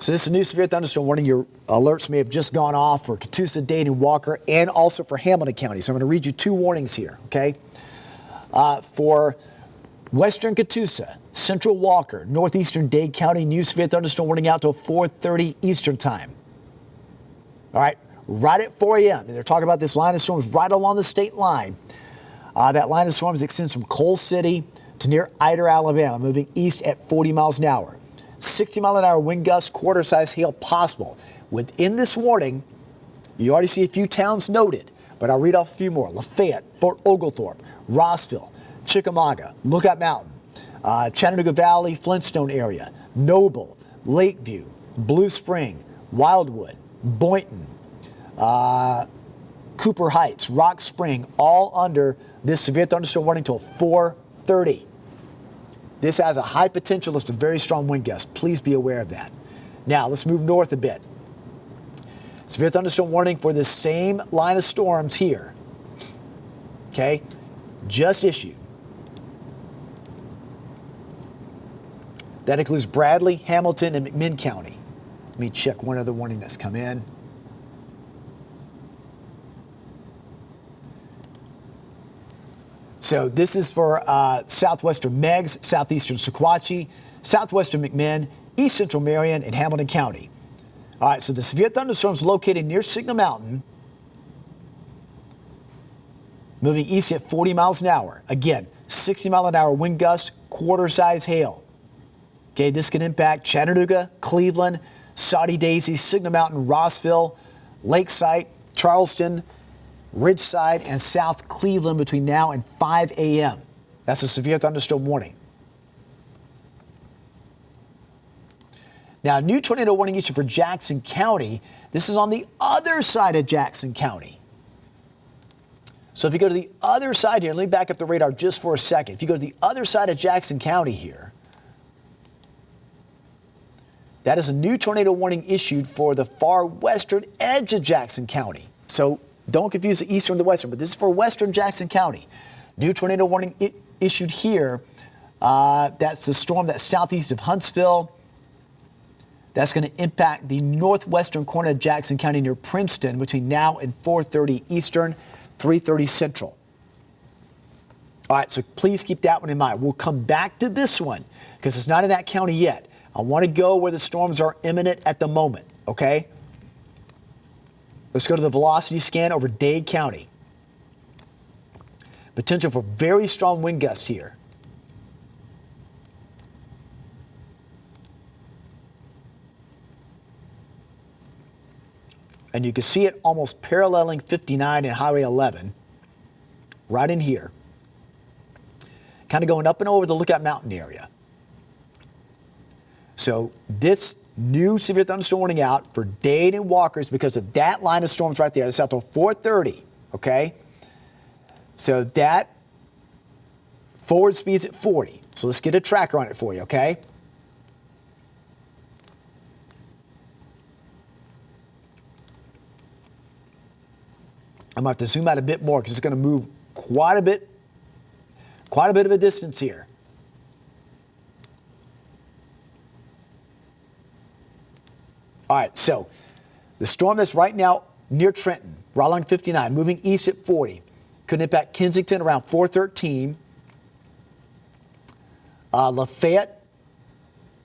So this is a new severe thunderstorm warning. Your alerts may have just gone off for Catoosa, Dade, and Walker, and also for Hamilton County. So I'm going to read you two warnings here, okay? For western Catoosa, central Walker, northeastern Dade County, new severe thunderstorm warning out till 4:30 Eastern time. All right, right at 4 a.m. And they're talking about this line of storms right along the state line. That line of storms extends from Coal City to near Ider, Alabama, moving east at 40 miles an hour. 60-mile-an-hour wind gusts, quarter-size hail possible. Within this warning, you already see a few towns noted, but I'll read off a few more. Lafayette, Fort Oglethorpe, Rossville, Chickamauga, Lookout Mountain, Chattanooga Valley, Flintstone area, Noble, Lakeview, Blue Spring, Wildwood, Boynton, Cooper Heights, Rock Spring, all under this severe thunderstorm warning till 4:30. This has a high potential list of very strong wind gusts. Please be aware of that. Now, let's move north a bit. Severe thunderstorm warning for the same line of storms here. Okay, just issued. That includes Bradley, Hamilton, and McMinn County. Let me check one other warning that's come in. So this is for southwestern Meigs, southeastern Sequatchie, southwestern McMinn, east central Marion, and Hamilton County. All right, so the severe thunderstorm is located near Signal Mountain, moving east at 40 miles an hour. Again, 60-mile-an-hour wind gusts, quarter-size hail. Okay, this can impact Chattanooga, Cleveland, Saudi Daisy, Signal Mountain, Rossville, Lakeside, Charleston, Ridgeside, and South Cleveland between now and 5 a.m. That's a severe thunderstorm warning. Now, new tornado warning issued for Jackson County. This is on the other side of Jackson County. So if you go to the other side here, let me back up the radar just for a second. If you go to the other side of Jackson County here, that is a new tornado warning issued for the far western edge of Jackson County. So don't confuse the eastern and the western, but this is for western Jackson County. New tornado warning issued here. That's the storm that's southeast of Huntsville. That's going to impact the northwestern corner of Jackson County near Princeton between now and 4:30 Eastern, 3:30 Central. All right, so please keep that one in mind. We'll come back to this one because it's not in that county yet. I want to go where the storms are imminent at the moment, okay? Let's go to the velocity scan over Dade County. Potential for very strong wind gusts here. And you can see it almost paralleling 59 and Highway 11, right in here. Kind of going up and over the Lookout Mountain area. So this new severe thunderstorm warning out for Dade and Walkers because of that line of storms right there. That's out till 4:30, okay? So that forward speed's at 40. So let's get a tracker on it for you, okay? I'm going to have to zoom out a bit more because it's going to move quite a bit of a distance here. All right, so the storm that's right now near Trenton, right along 59, moving east at 40, could impact Kensington around 413. Lafayette,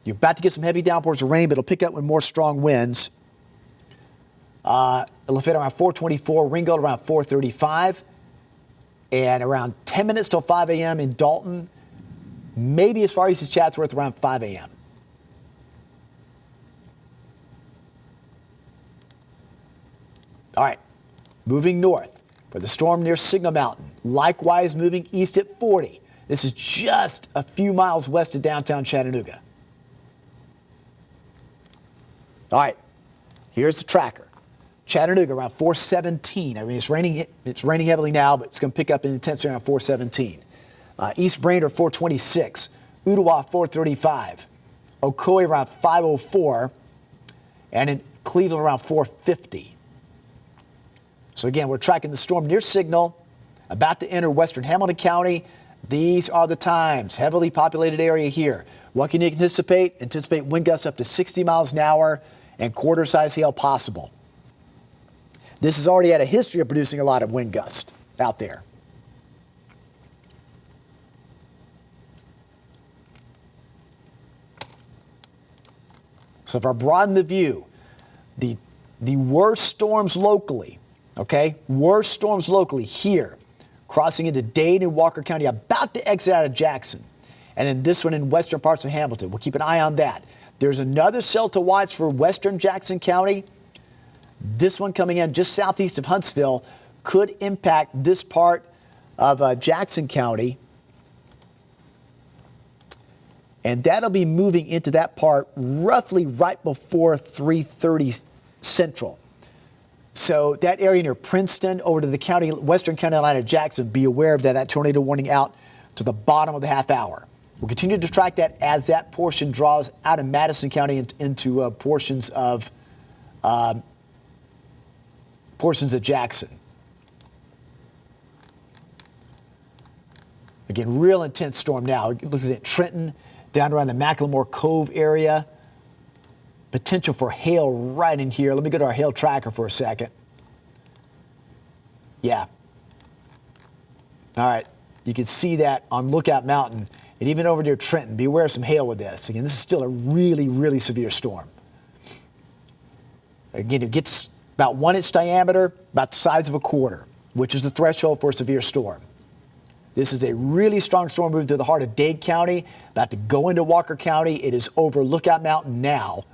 you're about to get some heavy downpours of rain, but it'll pick up with more strong winds. Lafayette around 424, Ringgold around 435, and around 10 minutes till 5 a.m. in Dalton, maybe as far east as Chatsworth around 5 a.m. All right, moving north for the storm near Signal Mountain, likewise moving east at 40. This is just a few miles west of downtown Chattanooga. All right, here's the tracker. Chattanooga around 417. I mean, it's raining heavily now, but it's going to pick up in intensity around 417. East Brainerd 426. Ottawa 435. Ocoee around 504. And in Cleveland around 450. So again, we're tracking the storm near Signal, about to enter western Hamilton County. These are the times. Heavily populated area here. What can you anticipate? Anticipate wind gusts up to 60 miles an hour and quarter-size hail possible. This has already had a history of producing a lot of wind gusts out there. So if I broaden the view, the worst storms locally, okay, worst storms locally here, crossing into Dade and Walker County, about to exit out of Jackson. And then this one in western parts of Hamilton. We'll keep an eye on that. There's another cell to watch for western Jackson County. This one coming in just southeast of Huntsville could impact this part of Jackson County. And that'll be moving into that part roughly right before 3:30 Central. So that area near Princeton over to the county, western county line of Jackson, be aware of that. That tornado warning out to the bottom of the half hour. We'll continue to track that as that portion draws out of Madison County into portions of Jackson. Again, real intense storm now. Looking at Trenton, down around the Macklemore Cove area. Potential for hail right in here. Let me go to our hail tracker for a second. Yeah. All right. You can see that on Lookout Mountain and even over near Trenton. Beware of some hail with this. Again, this is still a really, really severe storm. Again, it gets about 1 inch diameter, about the size of a quarter, which is the threshold for a severe storm. This is a really strong storm moving through the heart of Dade County, about to go into Walker County. It is over Lookout Mountain now.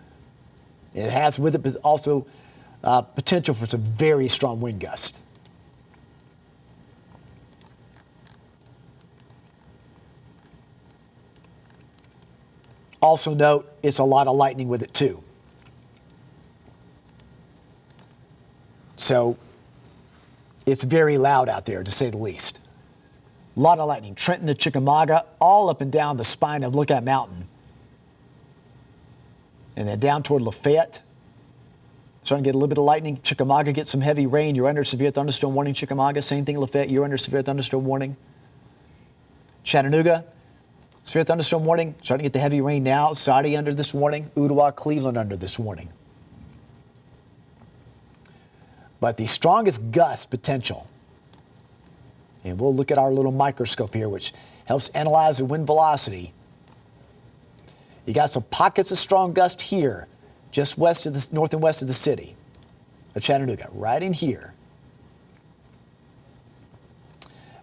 It has with it also potential for some very strong wind gusts. Also note, it's a lot of lightning with it too. So it's very loud out there, to say the least. A lot of lightning. Trenton to Chickamauga, all up and down the spine of Lookout Mountain. And then down toward Lafayette. Starting to get a little bit of lightning. Chickamauga gets some heavy rain. You're under severe thunderstorm warning, Chickamauga. Same thing, Lafayette. You're under severe thunderstorm warning. Chattanooga, severe thunderstorm warning. Starting to get the heavy rain now. Saudi under this warning. Ottawa, Cleveland under this warning. But the strongest gust potential, and we'll look at our little microscope here, which helps analyze the wind velocity. You got some pockets of strong gust here, just west of the north and west of the city of Chattanooga, right in here.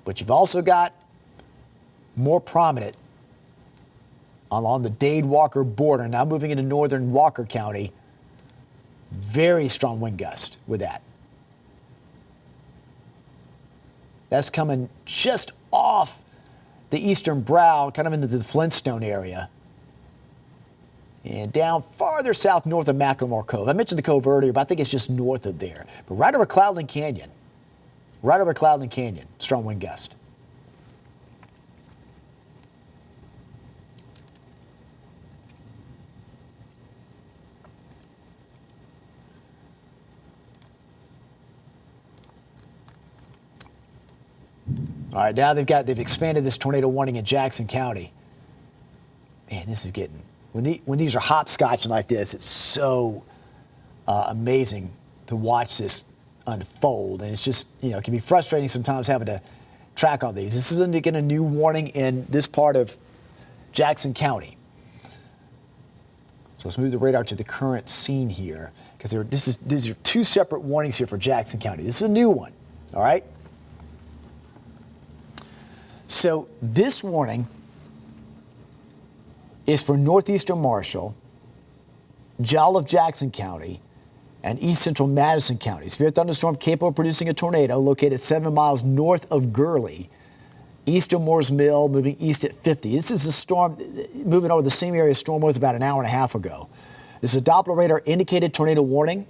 But you've also got more prominent along the Dade-Walker border, now moving into northern Walker County. Very strong wind gust with that. That's coming just off the eastern brow, kind of into the Flintstone area. And down farther south north of Macklemore Cove. I mentioned the cove earlier, but I think it's just north of there. But right over Cloudland Canyon. Right over Cloudland Canyon, strong wind gust. All right, now they've expanded this tornado warning in Jackson County. Man, this is getting, when these are hopscotching like this, it's so amazing to watch this unfold. And it's just, it can be frustrating sometimes having to track all these. This is again a new warning in this part of Jackson County. So let's move the radar to the current scene here, because these are two separate warnings here for Jackson County. This is a new one, all right? So this warning is for northeastern Marshall, Jowell of Jackson County, and east central Madison County. Severe thunderstorm capable of producing a tornado located 7 miles north of Gurley, east of Moore's Mill, moving east at 50. This is a storm moving over the same area storm was about an hour and a half ago. This is a Doppler radar indicated tornado warning.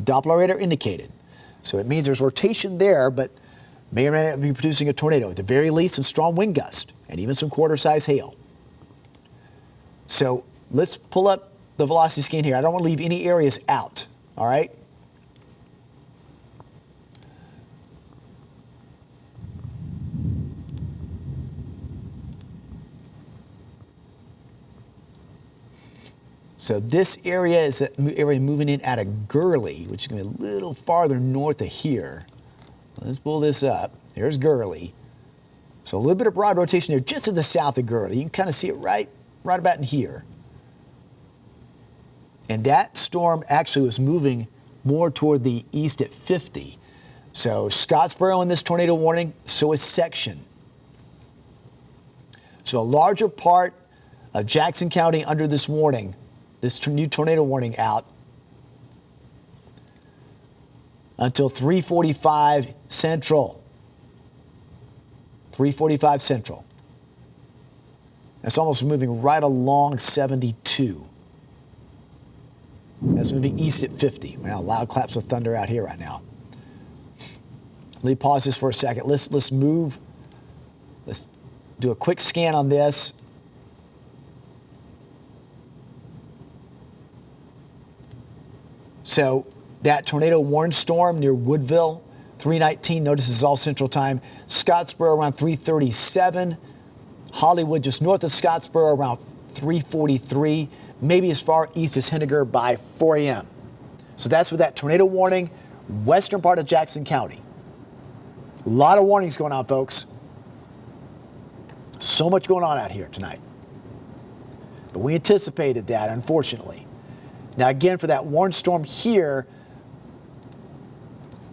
Doppler radar indicated. So it means there's rotation there, but may or may not be producing a tornado. At the very least, some strong wind gust and even some quarter-size hail. So let's pull up the velocity scan here. I don't want to leave any areas out, all right? So this area is an area moving in out of Gurley, which is going to be a little farther north of here. Let's pull this up. There's Gurley. So a little bit of broad rotation there just to the south of Gurley. You can kind of see it right about in here. And that storm actually was moving more toward the east at 50. So Scottsboro in this tornado warning, so is Section. So a larger part of Jackson County under this warning, this new tornado warning out, until 3:45 Central. 3:45 Central. That's almost moving right along 72. That's moving east at 50. Wow, loud claps of thunder out here right now. Let me pause this for a second. Let's move. Let's do a quick scan on this. So that tornado warned storm near Woodville, 3:19. Notice this is all Central Time. Scottsboro around 3:37. Hollywood just north of Scottsboro around 3:43. Maybe as far east as Henniger by 4 a.m. So that's with that tornado warning, western part of Jackson County. A lot of warnings going on, folks. So much going on out here tonight. But we anticipated that, unfortunately. Now, again, for that warned storm here,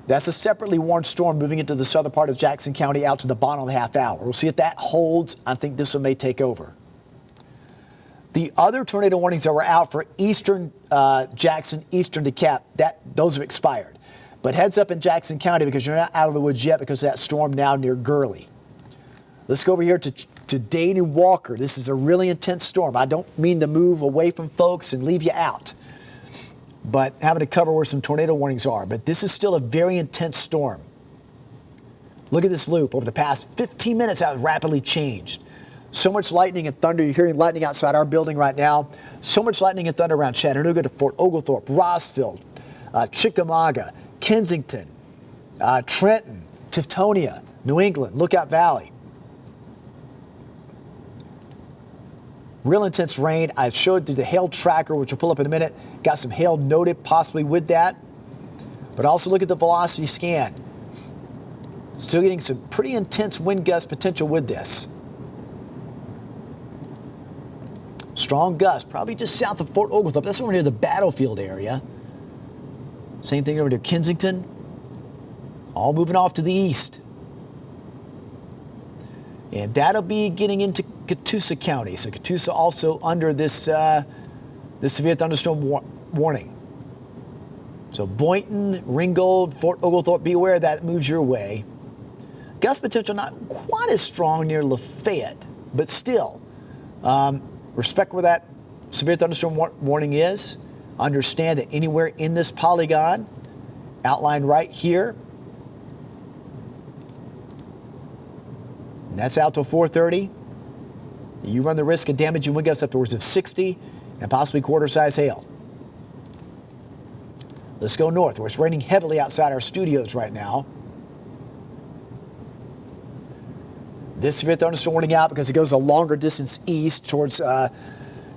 that's a separately warned storm moving into the southern part of Jackson County out to the bottom of the half hour. We'll see if that holds. I think this one may take over. The other tornado warnings that were out for eastern Jackson, eastern DeKalb, those have expired. But heads up in Jackson County because you're not out of the woods yet because of that storm now near Gurley. Let's go over here to Dane and Walker. This is a really intense storm. I don't mean to move away from folks and leave you out, but having to cover where some tornado warnings are. But this is still a very intense storm. Look at this loop. Over the past 15 minutes, that has rapidly changed. So much lightning and thunder. You're hearing lightning outside our building right now. So much lightning and thunder around Chattanooga to Fort Oglethorpe, Rossville, Chickamauga, Kensington, Trenton, Tiftonia, New England, Lookout Valley. Real intense rain. I showed you the hail tracker, which we'll pull up in a minute. Got some hail noted possibly with that. But also look at the velocity scan. Still getting some pretty intense wind gust potential with this. Strong gust, probably just south of Fort Oglethorpe. That's over near the battlefield area. Same thing over near Kensington. All moving off to the east. And that'll be getting into Catoosa County. So Catoosa also under this severe thunderstorm warning. So Boynton, Ringgold, Fort Oglethorpe, be aware that moves your way. Gust potential not quite as strong near Lafayette, but still, respect where that severe thunderstorm warning is. Understand that anywhere in this polygon, outlined right here, and that's out till 4:30. You run the risk of damaging wind gusts upwards of 60 and possibly quarter-size hail. Let's go north, where it's raining heavily outside our studios right now. This severe thunderstorm warning out because it goes a longer distance east towards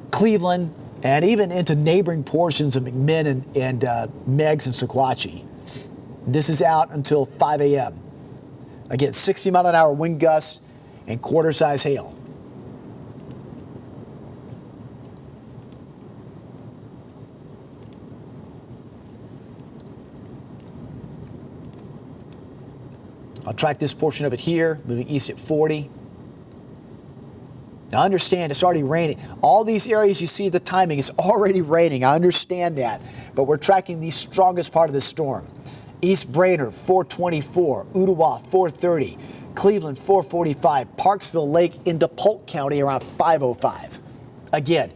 Cleveland and even into neighboring portions of McMinn and Meigs and Sequatchie. This is out until 5 a.m. Again, 60-mile-an-hour wind gusts and quarter-size hail. I'll track this portion of it here, moving east at 40. Now understand, it's already raining. All these areas you see the timing, it's already raining. I understand that. But we're tracking the strongest part of this storm. East Brainerd, 424. Ottawa, 430. Cleveland, 445. Parksville Lake into Polk County around 505. Again,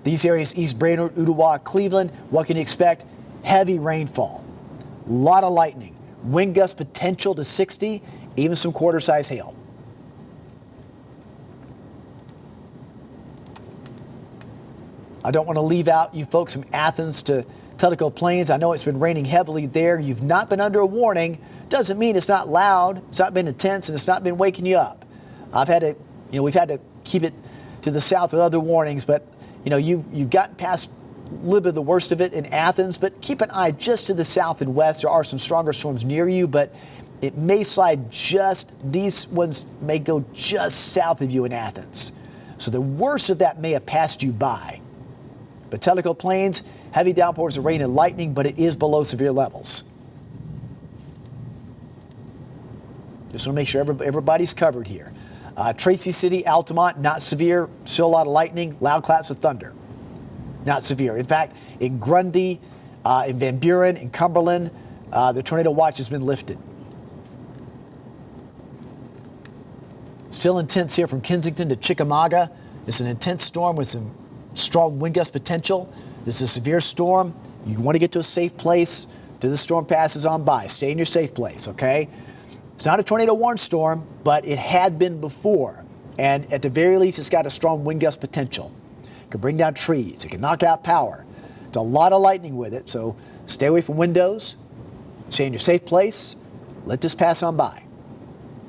these areas, East Brainerd, Ottawa, Cleveland, what can you expect? Heavy rainfall. A lot of lightning. Wind gust potential to 60, even some quarter-size hail. I don't want to leave out you folks from Athens to Tellico Plains. I know it's been raining heavily there. You've not been under a warning. Doesn't mean it's not loud. It's not been intense, and it's not been waking you up. We've had to keep it to the south with other warnings, but you've gotten past a little bit of the worst of it in Athens, but keep an eye just to the south and west. There are some stronger storms near you, but it may slide these ones may go just south of you in Athens. So the worst of that may have passed you by. But Tellico Plains, heavy downpours of rain and lightning, but it is below severe levels. Just want to make sure everybody's covered here. Tracy City, Altamont, not severe, still a lot of lightning, loud claps of thunder. Not severe. In fact, in Grundy, in Van Buren, in Cumberland, the tornado watch has been lifted. Still intense here from Kensington to Chickamauga. It's an intense storm with some strong wind gust potential. This is a severe storm. You want to get to a safe place till the storm passes on by. Stay in your safe place, okay? It's not a tornado warned storm, but it had been before. And at the very least, it's got a strong wind gust potential. It can bring down trees. It can knock out power. It's a lot of lightning with it, so stay away from windows. Stay in your safe place. Let this pass on by.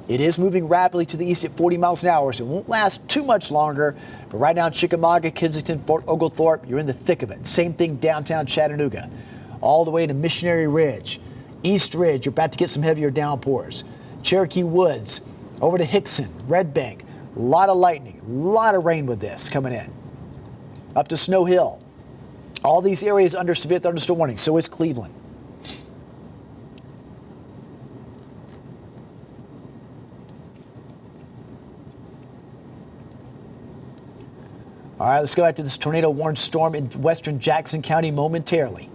It is moving rapidly to the east at 40 miles an hour, so it won't last too much longer. But right now, Chickamauga, Kensington, Fort Oglethorpe, you're in the thick of it. Same thing downtown Chattanooga, all the way to Missionary Ridge. East Ridge, you're about to get some heavier downpours. Cherokee Woods, over to Hickson, Red Bank, A lot of lightning, a lot of rain with this coming in. Up to Snow Hill. All these areas under severe thunderstorm warning. So is Cleveland. All right, let's go back to this tornado warned storm in western Jackson County momentarily.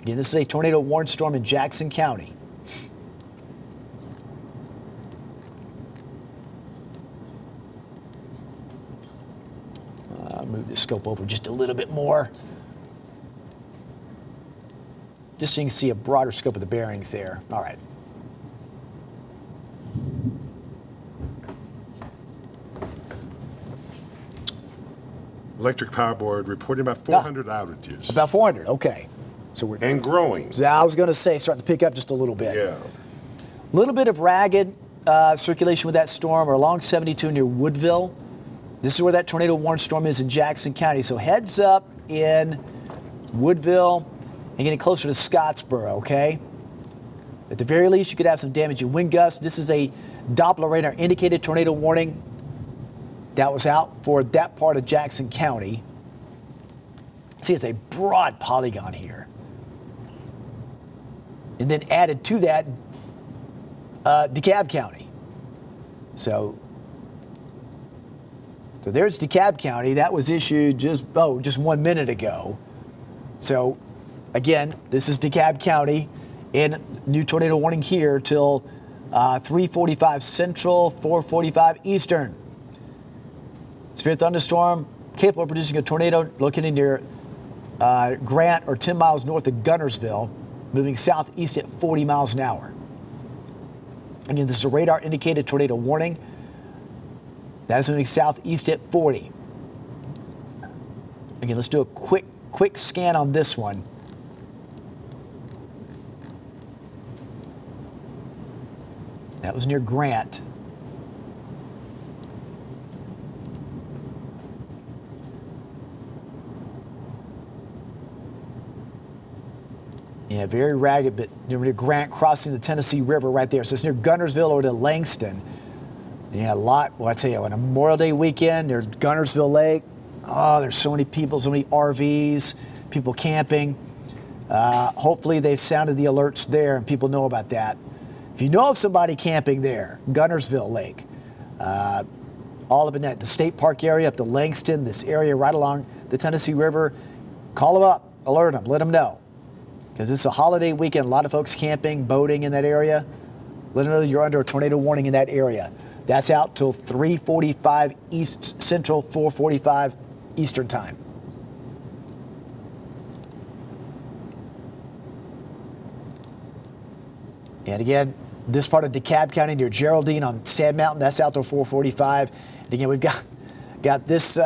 Again, this is a tornado warned storm in Jackson County. Move the scope over just a little bit more. Just so you can see a broader scope of the bearings there. All right. Electric Power Board reporting about 400 outages. About 400, okay. So we're And growing. So I was going to say, starting to pick up just a little bit. Yeah. A little bit of ragged circulation with that storm, or along 72 near Woodville. This is where that tornado warned storm is in Jackson County. So heads up in Woodville and getting closer to Scottsboro, okay? At the very least, you could have some damaging wind gusts. This is a Doppler radar indicated tornado warning that was out for that part of Jackson County. See, it's a broad polygon here. And then added to that, DeKalb County. So there's DeKalb County. That was issued just 1 minute ago. So again, this is DeKalb County, and new tornado warning here till 3:45 Central, 4:45 Eastern. Severe thunderstorm capable of producing a tornado located near Grant or 10 miles north of Gunnersville, moving southeast at 40 miles an hour. Again, this is a radar indicated tornado warning. That is moving southeast at 40. Again, let's do a quick scan on this one. That was near Grant. Yeah, very ragged, but near Grant, crossing the Tennessee River right there. So it's near Gunnersville over to Langston. Yeah, a lot. Well, I tell you, on a Memorial Day weekend near Gunnersville Lake, oh, there's so many people, so many RVs, people camping. Hopefully they've sounded the alerts there and people know about that. If you know of somebody camping there, Gunnersville Lake, all up in the state park area, up to Langston, this area right along the Tennessee River, call them up, alert them, let them know. Because it's a holiday weekend, a lot of folks camping, boating in that area. Let them know that you're under a tornado warning in that area. That's out till 3:45 East Central, 4:45 Eastern time. And again, this part of DeKalb County near Geraldine on Sand Mountain, that's out till 4:45. And again, we've got this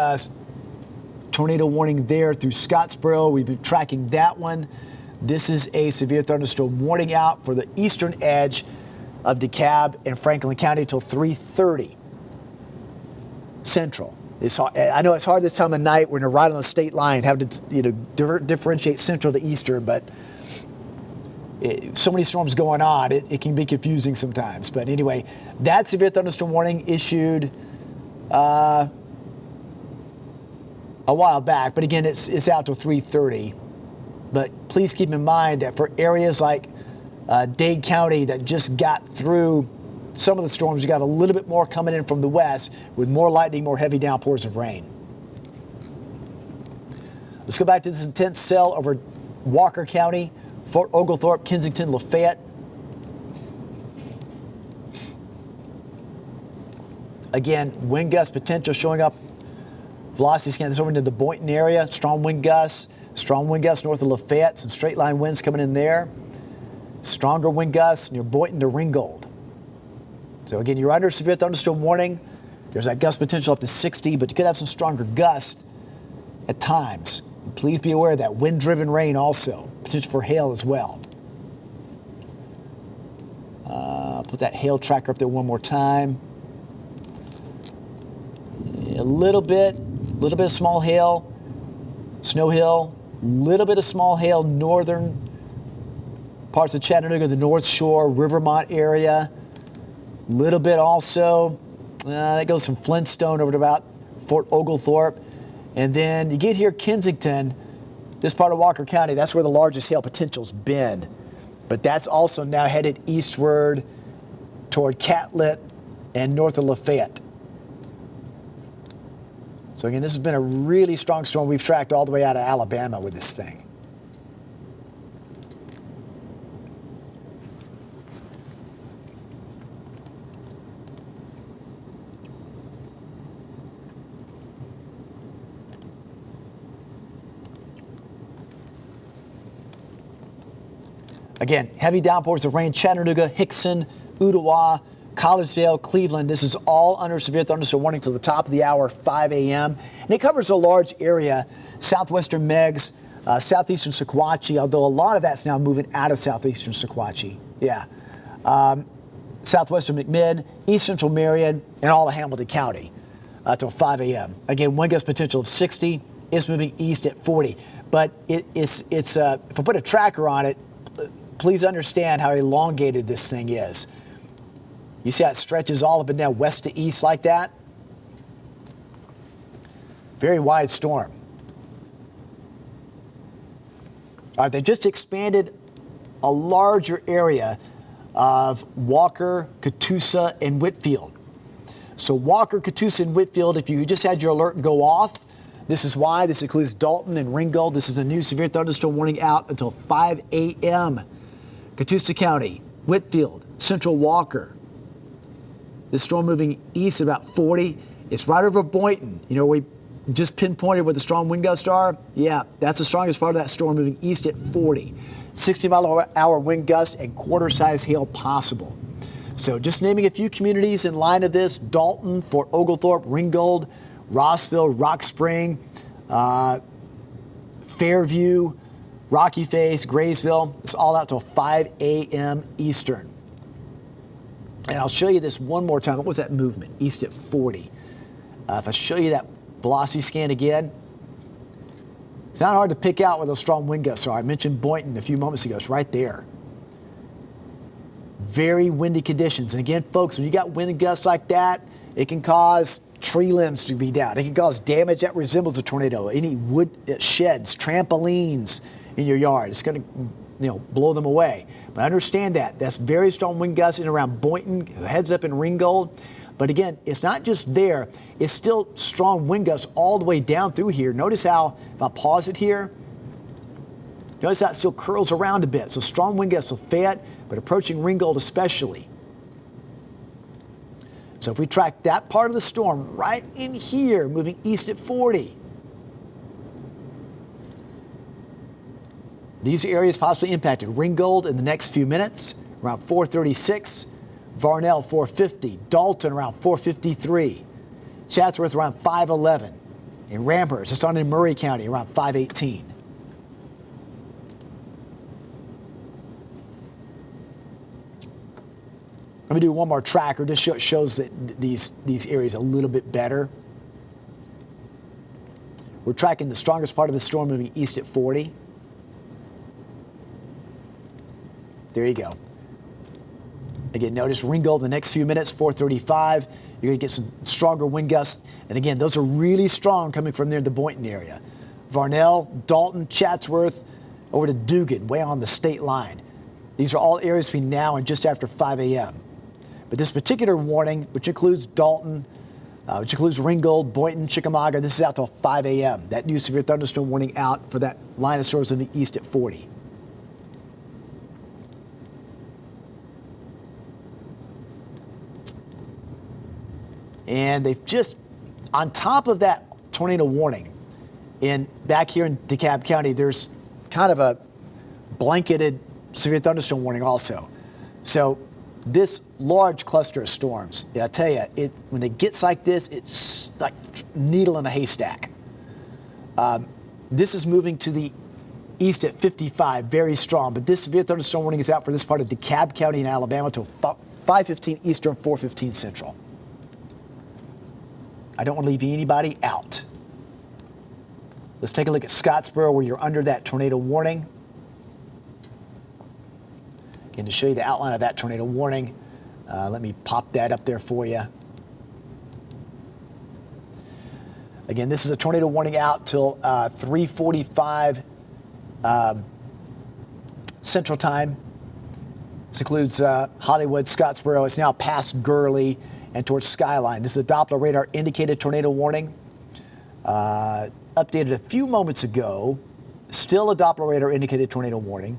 tornado warning there through Scottsboro. We've been tracking that one. This is a severe thunderstorm warning out for the eastern edge of DeKalb and Franklin County till 3:30 Central. I know it's hard this time of night when you're right on the state line, having to differentiate Central to Eastern, but so many storms going on, it can be confusing sometimes. But anyway, that severe thunderstorm warning issued a while back, but again, it's out till 3:30. But please keep in mind that for areas like Dade County that just got through some of the storms, you got a little bit more coming in from the west with more lightning, more heavy downpours of rain. Let's go back to this intense cell over Walker County, Fort Oglethorpe, Kensington, Lafayette. Again, wind gust potential showing up. Velocity scan this over into the Boynton area. Strong wind gusts north of Lafayette. Some straight line winds coming in there. Stronger wind gusts near Boynton to Ringgold. So again, you're under severe thunderstorm warning. There's that gust potential up to 60, but you could have some stronger gusts at times. Please be aware of that wind-driven rain also. Potential for hail as well. Put that hail tracker up there one more time. A little bit of small hail. Snow Hill, little bit of small hail, northern parts of Chattanooga, the North Shore, Rivermont area. Little bit also That goes from Flintstone over to about Fort Oglethorpe. And then you get here, Kensington, this part of Walker County, that's where the largest hail potential's been. But that's also now headed eastward toward Catlett and north of Lafayette. So again, this has been a really strong storm. We've tracked all the way out of Alabama with this thing. Again, heavy downpours of rain, Chattanooga, Hickson, Ottawa, Collegedale, Cleveland. This is all under severe thunderstorm warning till the top of the hour, 5 a.m. And it covers a large area, southwestern Meigs, southeastern Sequatchie, although a lot of that's now moving out of southeastern Sequatchie. Yeah. Southwestern McMinn, east central Marion, and all of Hamilton County till 5 a.m. Again, wind gust potential of 60. It's moving east at 40. But it's if I put a tracker on it, please understand how elongated this thing is. You see how it stretches all up and down west to east like that? Very wide storm. All right, they just expanded a larger area of Walker, Catoosa, and Whitfield. So Walker, Catoosa, and Whitfield, if you just had your alert go off, this is why. This includes Dalton and Ringgold. This is a new severe thunderstorm warning out until 5 a.m. Catoosa County, Whitfield, Central Walker. This storm moving east about 40. It's right over Boynton. You know, we just pinpointed where the strong wind gusts are. Yeah, that's the strongest part of that storm moving east at 40. 60-mile-an-hour wind gusts and quarter-size hail possible. So just naming a few communities in line of this: Dalton, Fort Oglethorpe, Ringgold, Rossville, Rock Spring, Fairview, Rocky Face, Graysville. It's all out till 5 a.m. Eastern. And I'll show you this one more time. What was that movement? East at 40. If I show you that velocity scan again, it's not hard to pick out where those strong wind gusts are. I mentioned Boynton a few moments ago. It's right there. Very windy conditions. And again, folks, when you got wind gusts like that, it can cause tree limbs to be down. It can cause damage that resembles a tornado. Any wood sheds, trampolines in your yard, it's going to blow them away. But understand that. That's very strong wind gusts in around Boynton, heads up in Ringgold. But again, it's not just there. It's still strong wind gusts all the way down through here. Notice how, if I pause it here, notice how it still curls around a bit. So strong wind gusts will Lafayette, but approaching Ringgold especially. So if we track that part of the storm right in here, moving east at 40. These areas possibly impacted: Ringgold in the next few minutes, around 4:36. Varnell, 4:50. Dalton, around 4:53. Chatsworth, around 5:11. And Rampers, it's on in Murray County, around 5:18. Let me do one more tracker. This shows that these areas a little bit better. We're tracking the strongest part of the storm moving east at 40. There you go. Again, notice Ringgold in the next few minutes, 4:35. You're going to get some stronger wind gusts. And again, those are really strong coming from near the Boynton area. Varnell, Dalton, Chatsworth, over to Dugan, way on the state line. These are all areas between now and just after 5 a.m. But this particular warning, which includes Dalton, which includes Ringgold, Boynton, Chickamauga, this is out till 5 a.m. That new severe thunderstorm warning out for that line of storms moving east at 40. And they've just, on top of that tornado warning, back here in DeKalb County, there's kind of a blanketed severe thunderstorm warning also. So this large cluster of storms, I tell you, when it gets like this, it's like needle in a haystack. This is moving to the east at 55, very strong. But this severe thunderstorm warning is out for this part of DeKalb County in Alabama till 5:15 Eastern, 4:15 Central. I don't want to leave anybody out. Let's take a look at Scottsboro, where you're under that tornado warning. Again, to show you the outline of that tornado warning, let me pop that up there for you. Again, this is a tornado warning out till 3:45 Central Time. This includes Hollywood, Scottsboro. It's now past Gurley and towards Skyline. This is a Doppler radar indicated tornado warning. Updated a few moments ago. Still a Doppler radar indicated tornado warning.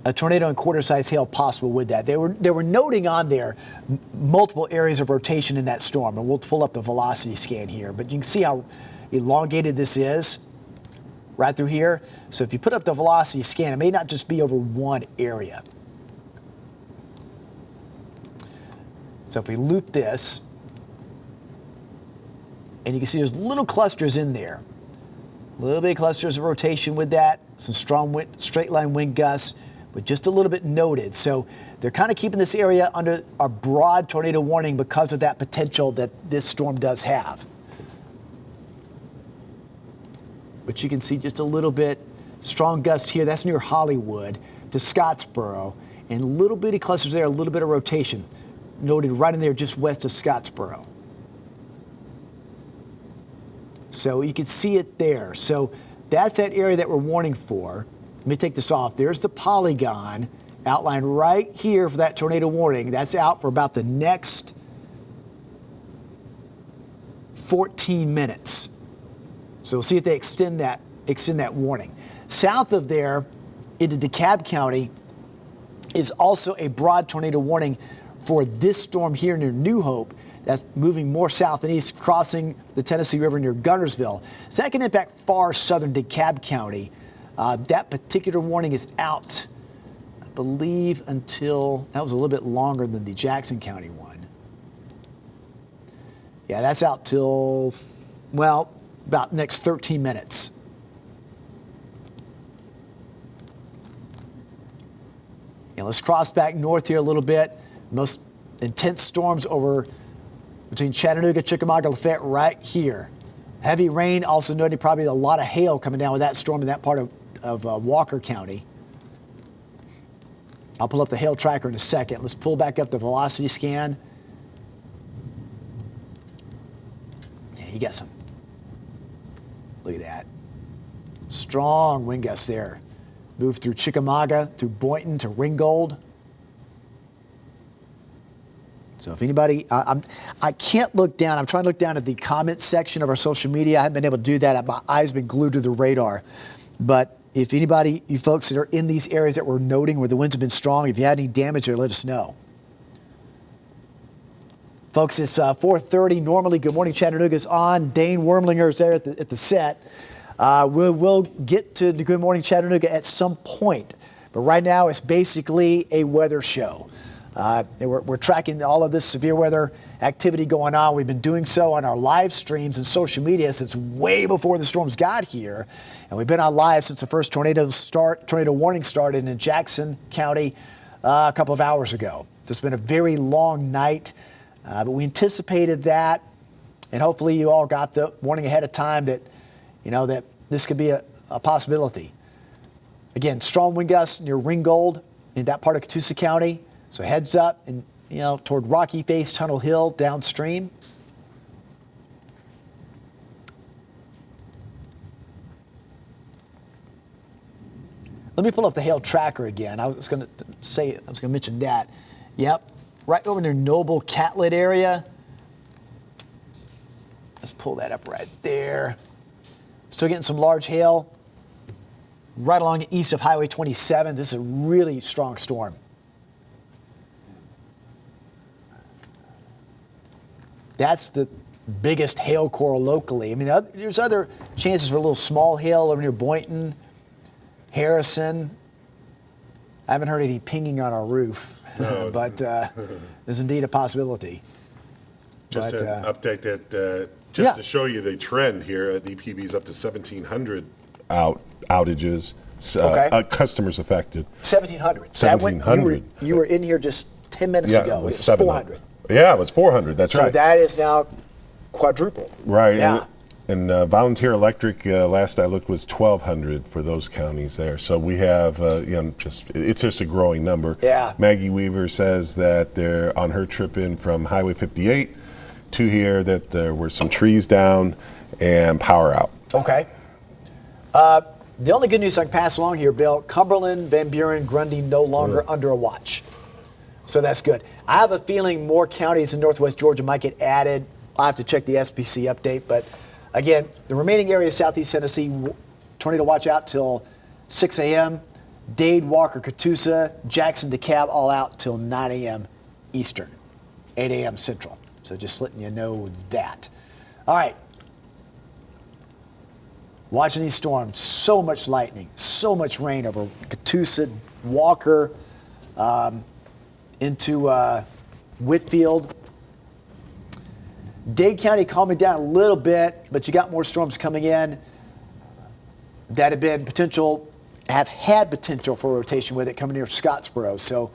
A tornado and quarter-size hail possible with that. They were noting on there multiple areas of rotation in that storm, and we'll pull up the velocity scan here. But you can see how elongated this is right through here. So if you put up the velocity scan, it may not just be over one area. So if we loop this, and you can see there's little clusters in there. Little bit of clusters of rotation with that. Some strong straight line wind gusts, but just a little bit noted. So they're kind of keeping this area under a broad tornado warning because of that potential that this storm does have. But you can see just a little bit strong gusts here. That's near Hollywood to Scottsboro. And little bitty clusters there, a little bit of rotation. Noted right in there just west of Scottsboro. So you can see it there. So that's that area that we're warning for. Let me take this off. There's the polygon outlined right here for that tornado warning. That's out for about the next 14 minutes. So we'll see if they extend that warning. South of there into DeKalb County is also a broad tornado warning for this storm here near New Hope. That's moving more south and east, crossing the Tennessee River near Gunnersville. So that can impact far southern DeKalb County. That particular warning is out, I believe, until, that was a little bit longer than the Jackson County one. Yeah, that's out till, well, about next 13 minutes. And let's cross back north here a little bit. Most intense storms over between Chattanooga, Chickamauga, Lafayette, right here. Heavy rain, also noting probably a lot of hail coming down with that storm in that part of Walker County. I'll pull up the hail tracker in a second. Let's pull back up the velocity scan. Yeah, you got some. Look at that. Strong wind gusts there. Move through Chickamauga, through Boynton to Ringgold. So if anybody, I can't look down. I'm trying to look down at the comments section of our social media. I haven't been able to do that. My eyes have been glued to the radar. But if anybody, you folks that are in these areas that we're noting where the winds have been strong, if you had any damage there, let us know. Folks, it's 4:30. Normally, Good Morning Chattanooga is on. Dane Wormlinger is there at the set. We'll get to the Good Morning Chattanooga at some point. But right now, it's basically a weather show. We're tracking all of this severe weather activity going on. We've been doing so on our live streams and social media since way before the storms got here. And we've been on live since the first tornado warning started in Jackson County a couple of hours ago. It's been a very long night, but we anticipated that. And hopefully you all got the warning ahead of time that, that this could be a possibility. Again, strong wind gusts near Ringgold in that part of Catoosa County. So heads up and, toward Rocky Face, Tunnel Hill, downstream. Let me pull up the hail tracker again. I was going to mention that. Yep, right over near Noble Catlet area. Let's pull that up right there. Still getting some large hail right along east of Highway 27. This is a really strong storm. That's the biggest hail core locally. I mean, there's other chances for a little small hail over near Boynton, Harrison. I haven't heard any pinging on our roof, no. But there's indeed a possibility. Just to update that, to show you the trend here, EPB's up to 1,700 outages, customers affected. 1,700. 1,700. You were in here just 10 minutes ago. It was 400. Yeah, it was 400. That's right. So that is now quadrupled. Right. Yeah. And Volunteer Electric, last I looked, was 1,200 for those counties there. So we have, it's just a growing number. Yeah. Maggie Weaver says that they're on her trip in from Highway 58 to here that there were some trees down and power out. Okay. The only good news I can pass along here, Bill, Cumberland, Van Buren, Grundy no longer under a watch. So that's good. I have a feeling more counties in northwest Georgia might get added. I'll have to check the SPC update. But again, the remaining areas, southeast Tennessee, tornado watch out till 6 a.m. Dade, Walker, Catoosa, Jackson, DeKalb, all out till 9 a.m. Eastern, 8 a.m. Central. So just letting you know that. All right. Watching these storms, so much lightning, so much rain over Catoosa, Walker, into Whitfield. Dade County calming down a little bit, but you got more storms coming in that have had potential for rotation with it coming near Scottsboro. So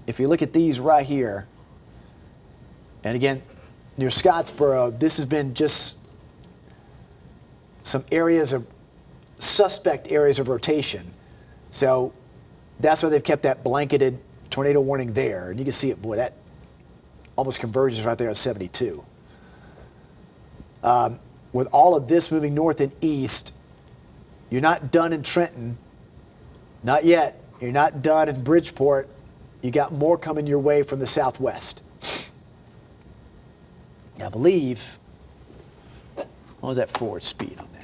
if you look at these right here, and again, near Scottsboro, this has been just some suspect areas of rotation. So that's why they've kept that blanketed tornado warning there. And you can see it, boy, that almost converges right there at 72. With all of this moving north and east, you're not done in Trenton. Not yet. You're not done in Bridgeport. You got more coming your way from the southwest. I believe, what was that forward speed on that?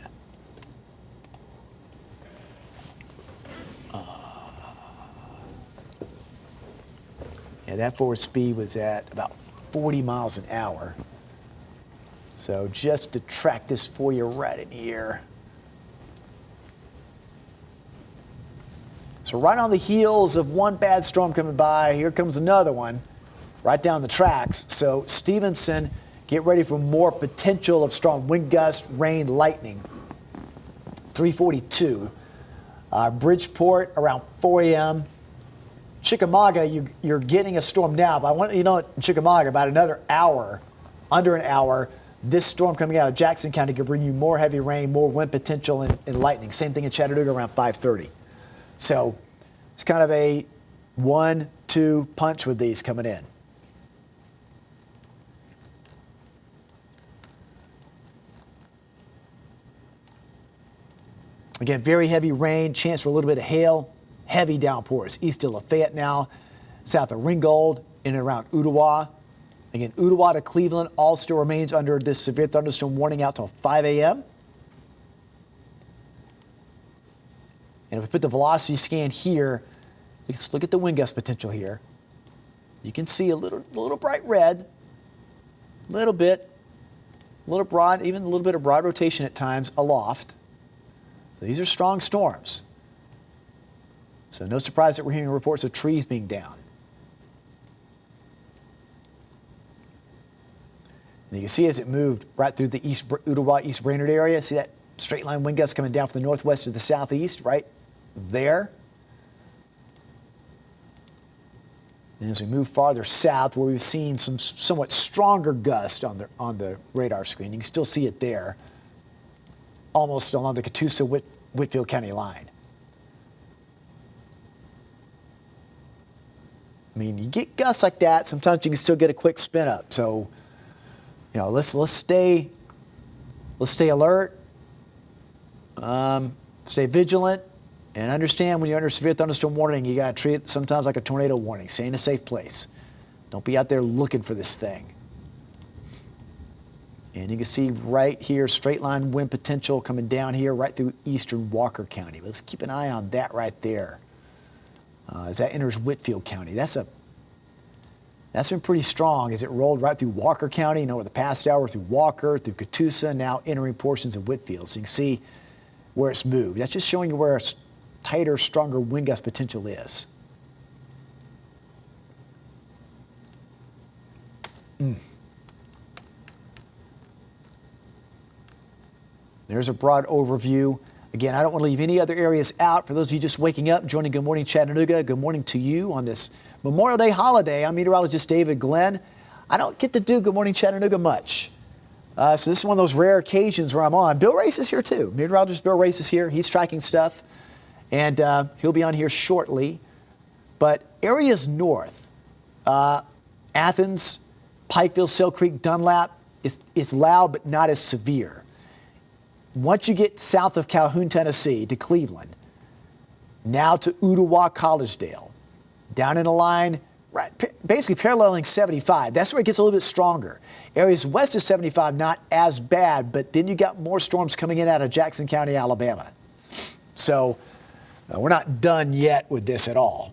Yeah, that forward speed was at about 40 miles an hour. So just to track this for you right in here. So right on the heels of one bad storm coming by, here comes another one right down the tracks. So Stevenson, get ready for more potential of strong wind gusts, rain, lightning. 342. Bridgeport around 4 a.m. Chickamauga, you're getting a storm now, but I want you to know in Chickamauga, about another hour, under an hour, this storm coming out of Jackson County could bring you more heavy rain, more wind potential, and lightning. Same thing in Chattanooga around 5:30. So it's kind of a 1-2 punch with these coming in. Again, very heavy rain, chance for a little bit of hail, heavy downpours. East of Lafayette now, south of Ringgold, in and around Ottawa. Again, Ottawa to Cleveland, all still remains under this severe thunderstorm warning out till 5 a.m. And if we put the velocity scan here, let's look at the wind gust potential here. You can see a little bright red, a little broad, even a little bit of broad rotation at times aloft. These are strong storms. So no surprise that we're hearing reports of trees being down. And you can see as it moved right through the Ottawa, East Brainerd area, see that straight line wind gust coming down from the northwest to the southeast, right there. And as we move farther south, where we've seen some somewhat stronger gusts on the radar screen, you can still see it there, almost along the Catoosa-Whitfield County line. I mean, you get gusts like that, sometimes you can still get a quick spin up. So, you know, let's stay alert, stay vigilant, and understand when you're under severe thunderstorm warning, you got to treat it sometimes like a tornado warning. Stay in a safe place. Don't be out there looking for this thing. And you can see right here, straight line wind potential coming down here right through eastern Walker County. Let's keep an eye on that right there. As that enters Whitfield County. That's been pretty strong as it rolled right through Walker County, over the past hour through Walker, through Catoosa, now entering portions of Whitfield. So you can see where it's moved. That's just showing you where a tighter, stronger wind gust potential is. There's a broad overview. Again, I don't want to leave any other areas out. For those of you just waking up, joining Good Morning Chattanooga, good morning to you on this Memorial Day holiday. I'm meteorologist David Glenn. I don't get to do Good Morning Chattanooga much. So this is one of those rare occasions where I'm on. Bill Race is here too. Meteorologist Bill Race is here. He's tracking stuff, and he'll be on here shortly. But areas north, Athens, Pikeville, Sale Creek, Dunlap, it's loud but not as severe. Once you get south of Calhoun, Tennessee to Cleveland, now to Ottawa, Collegedale, down in a line, right, basically paralleling 75. That's where it gets a little bit stronger. Areas west of 75, not as bad, but then you got more storms coming in out of Jackson County, Alabama. So we're not done yet with this at all.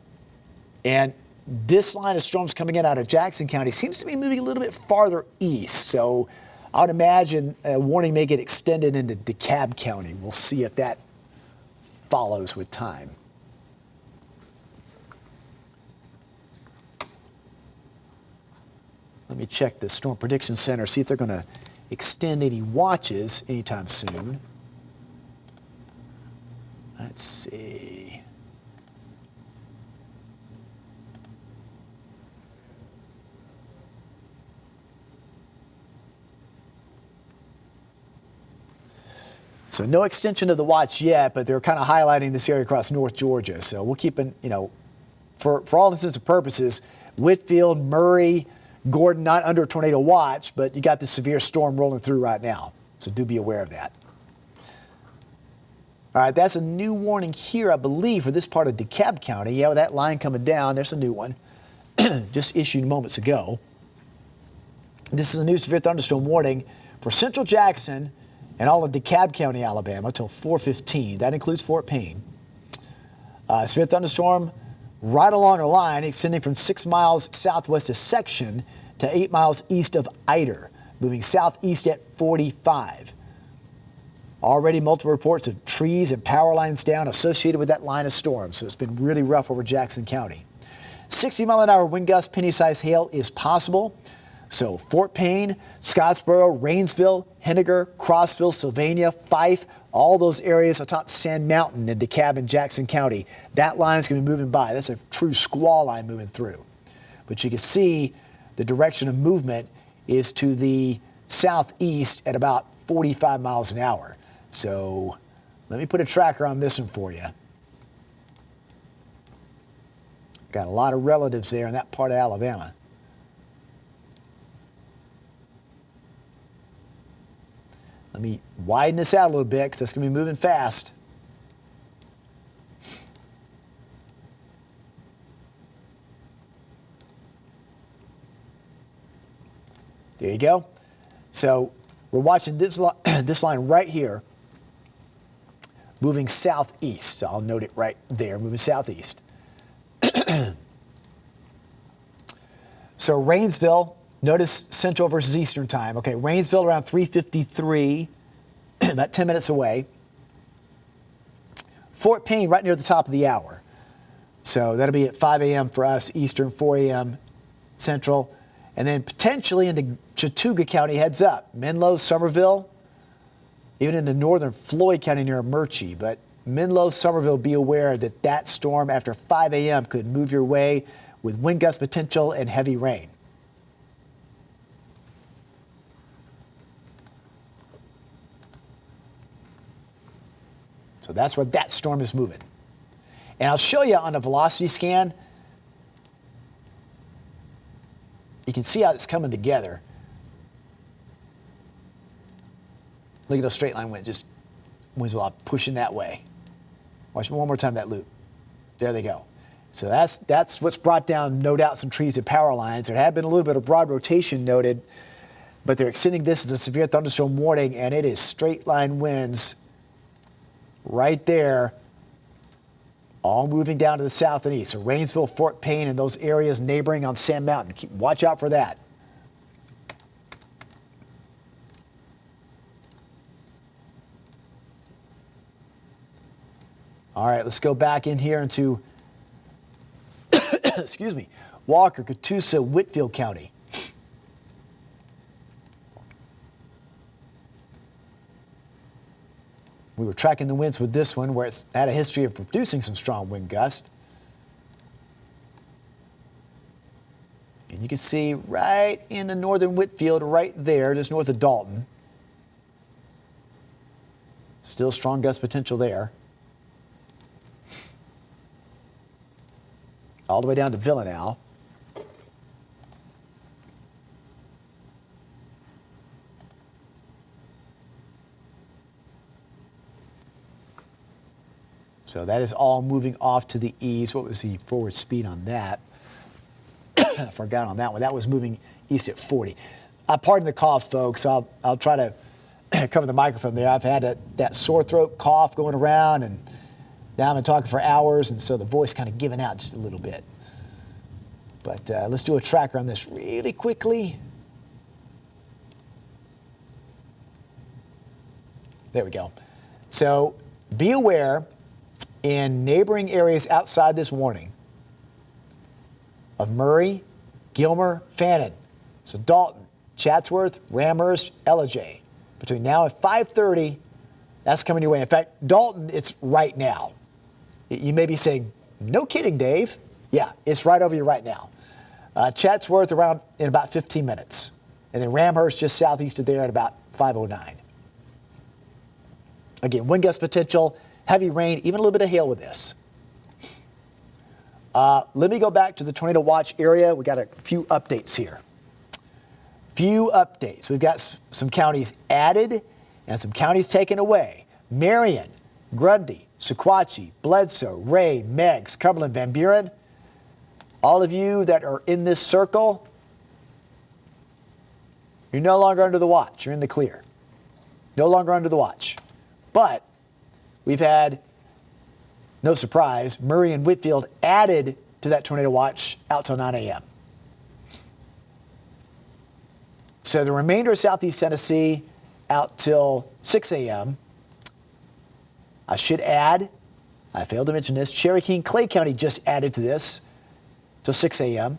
And this line of storms coming in out of Jackson County seems to be moving a little bit farther east. So I would imagine a warning may get extended into DeKalb County. We'll see if that follows with time. Let me check the Storm Prediction Center, see if they're going to extend any watches anytime soon. Let's see. So no extension of the watch yet, but they're kind of highlighting this area across North Georgia. So we'll keep an, for all intents and purposes, Whitfield, Murray, Gordon, not under tornado watch, but you got this severe storm rolling through right now. So do be aware of that. All right, that's a new warning here, I believe, for this part of DeKalb County. Yeah, with that line coming down, there's a new one. Just issued moments ago. This is a new severe thunderstorm warning for Central Jackson and all of DeKalb County, Alabama, till 4:15. That includes Fort Payne. Severe thunderstorm right along a line extending from 6 miles southwest of Section to 8 miles east of Eider, moving southeast at 45. Already multiple reports of trees and power lines down associated with that line of storm, so it's been really rough over Jackson County. 60-mile-an-hour wind gust, penny-sized hail is possible. So Fort Payne, Scottsboro, Rainsville, Henniger, Crossville, Sylvania, Fife, all those areas atop Sand Mountain in DeKalb and Jackson County. That line's going to be moving by. That's a true squall line moving through. But you can see the direction of movement is to the southeast at about 45 miles an hour. So let me put a tracker on this one for you. Got a lot of relatives there in that part of Alabama. Let me widen this out a little bit because it's going to be moving fast. There you go. So we're watching this line right here moving southeast. So I'll note it right there, moving southeast. So Rainsville, notice Central versus Eastern time. Okay, Rainsville around 3:53, about 10 minutes away. Fort Payne right near the top of the hour. So that'll be at 5 a.m. for us, Eastern, 4 a.m. Central. And then potentially into Chattooga County, heads up. Menlo, Somerville, even into northern Floyd County near Murchie. But Menlo, Somerville, be aware that that storm after 5 a.m. could move your way with wind gust potential and heavy rain. So that's where that storm is moving. And I'll show you on a velocity scan. You can see how it's coming together. Look at those straight line winds, just winds a lot pushing that way. Watch one more time that loop. There they go. So that's what's brought down, no doubt, some trees and power lines. There had been a little bit of broad rotation noted, but they're extending this as a severe thunderstorm warning, and it is straight line winds right there, all moving down to the south and east. So Rainsville, Fort Payne, and those areas neighboring on Sand Mountain. Watch out for that. All right, let's go back in here into, excuse me, Walker, Catoosa, Whitfield County. We were tracking the winds with this one where it's had a history of producing some strong wind gusts. And you can see right in the northern Whitfield, right there, just north of Dalton. Still strong gust potential there. All the way down to Villa now. So that is all moving off to the east. What was the forward speed on that? I forgot on that one. That was moving east at 40. Pardon the cough, folks. I'll try to cover the microphone there. I've had that sore throat cough going around, and now I've been talking for hours, and so the voice kind of giving out just a little bit. But let's do a tracker on this really quickly. There we go. So be aware in neighboring areas outside this warning of Murray, Gilmer, Fannin. So Dalton, Chatsworth, Amherst, Ellijay. Between now and 5:30, that's coming your way. In fact, Dalton, it's right now. You may be saying, no kidding, Dave. Yeah, it's right over you right now. Chatsworth around in about 15 minutes. And then Amherst just southeast of there at about 5:09. Again, wind gust potential, heavy rain, even a little bit of hail with this. Let me go back to the tornado watch area. We got a few updates here. Few updates. We've got some counties added and some counties taken away. Marion, Grundy, Sequatchie, Bledsoe, Ray, Meigs, Cumberland, Van Buren. All of you that are in this circle, you're no longer under the watch. You're in the clear. No longer under the watch. But we've had, no surprise, Murray and Whitfield added to that tornado watch out till 9 a.m. So the remainder of southeast Tennessee out till 6 a.m. I should add, I failed to mention this, Cherokee and Clay County just added to this till 6 a.m.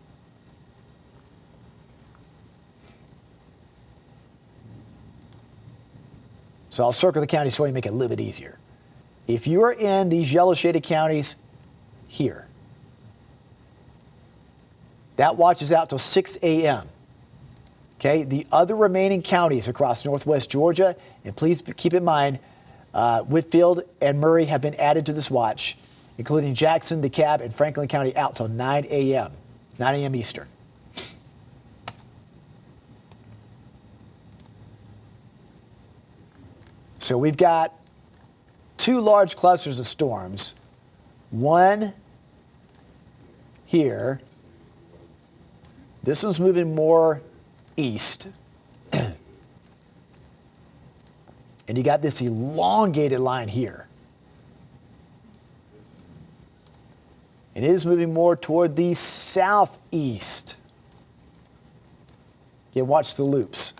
So I'll circle the counties so I make it a little bit easier. If you are in these yellow shaded counties here, that watch is out till 6 a.m. Okay, the other remaining counties across northwest Georgia, and please keep in mind, Whitfield and Murray have been added to this watch, including Jackson, DeKalb, and Franklin County out till 9 a.m. 9 a.m. Eastern. So we've got two large clusters of storms. One here. This one's moving more east. And you got this elongated line here. And it is moving more toward the southeast. You watch the loops.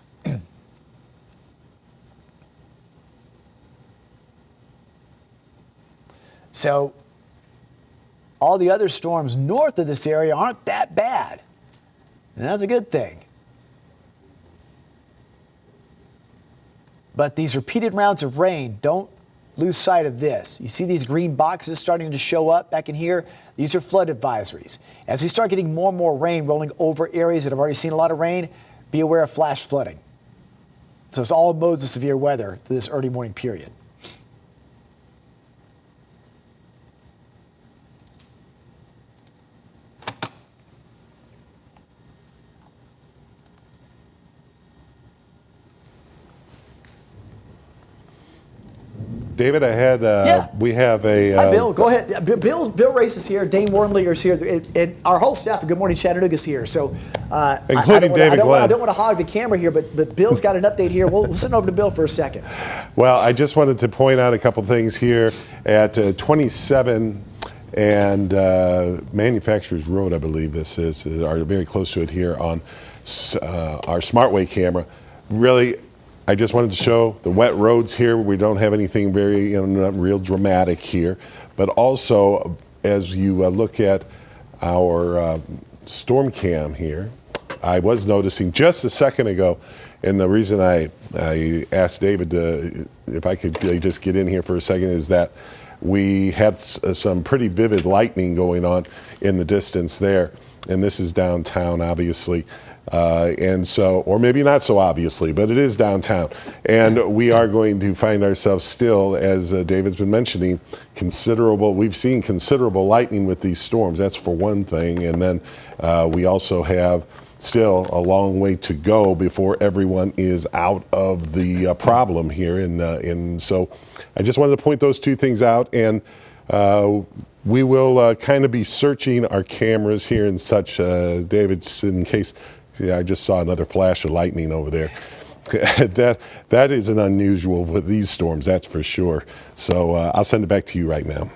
So all the other storms north of this area aren't that bad. And that's a good thing. But these repeated rounds of rain, don't lose sight of this. You see these green boxes starting to show up back in here? These are flood advisories. As we start getting more and more rain rolling over areas that have already seen a lot of rain, be aware of flash flooding. So it's all modes of severe weather through this early morning period. David, we have a... Hi, Bill. Go ahead. Bill Race is here. Dane Wormley is here. And our whole staff of Good Morning Chattanooga is here. So, including David Glenn. I don't want to hog the camera here, but Bill's got an update here. We'll send over to Bill for a second. Well, I just wanted to point out a couple things here at 27 and Manufacturers Road, I believe this is, are very close to it here on our SmartWay camera. Really, I just wanted to show the wet roads here. We don't have anything very, not real dramatic here. But also, as you look at our storm cam here, I was noticing just a second ago, and the reason I asked David if I could really just get in here for a second is that we had some pretty vivid lightning going on in the distance there. and this is downtown, obviously. And so, or maybe not so obviously, but it is downtown. And we are going to find ourselves still, as David's been mentioning, we've seen considerable lightning with these storms. That's for one thing. And then we also have still a long way to go before everyone is out of the problem here. And so I just wanted to point those two things out. And we will kind of be searching our cameras here and such, David's, in case. See, I just saw another flash of lightning over there. That isn't unusual with these storms, that's for sure. So I'll send it back to you right now.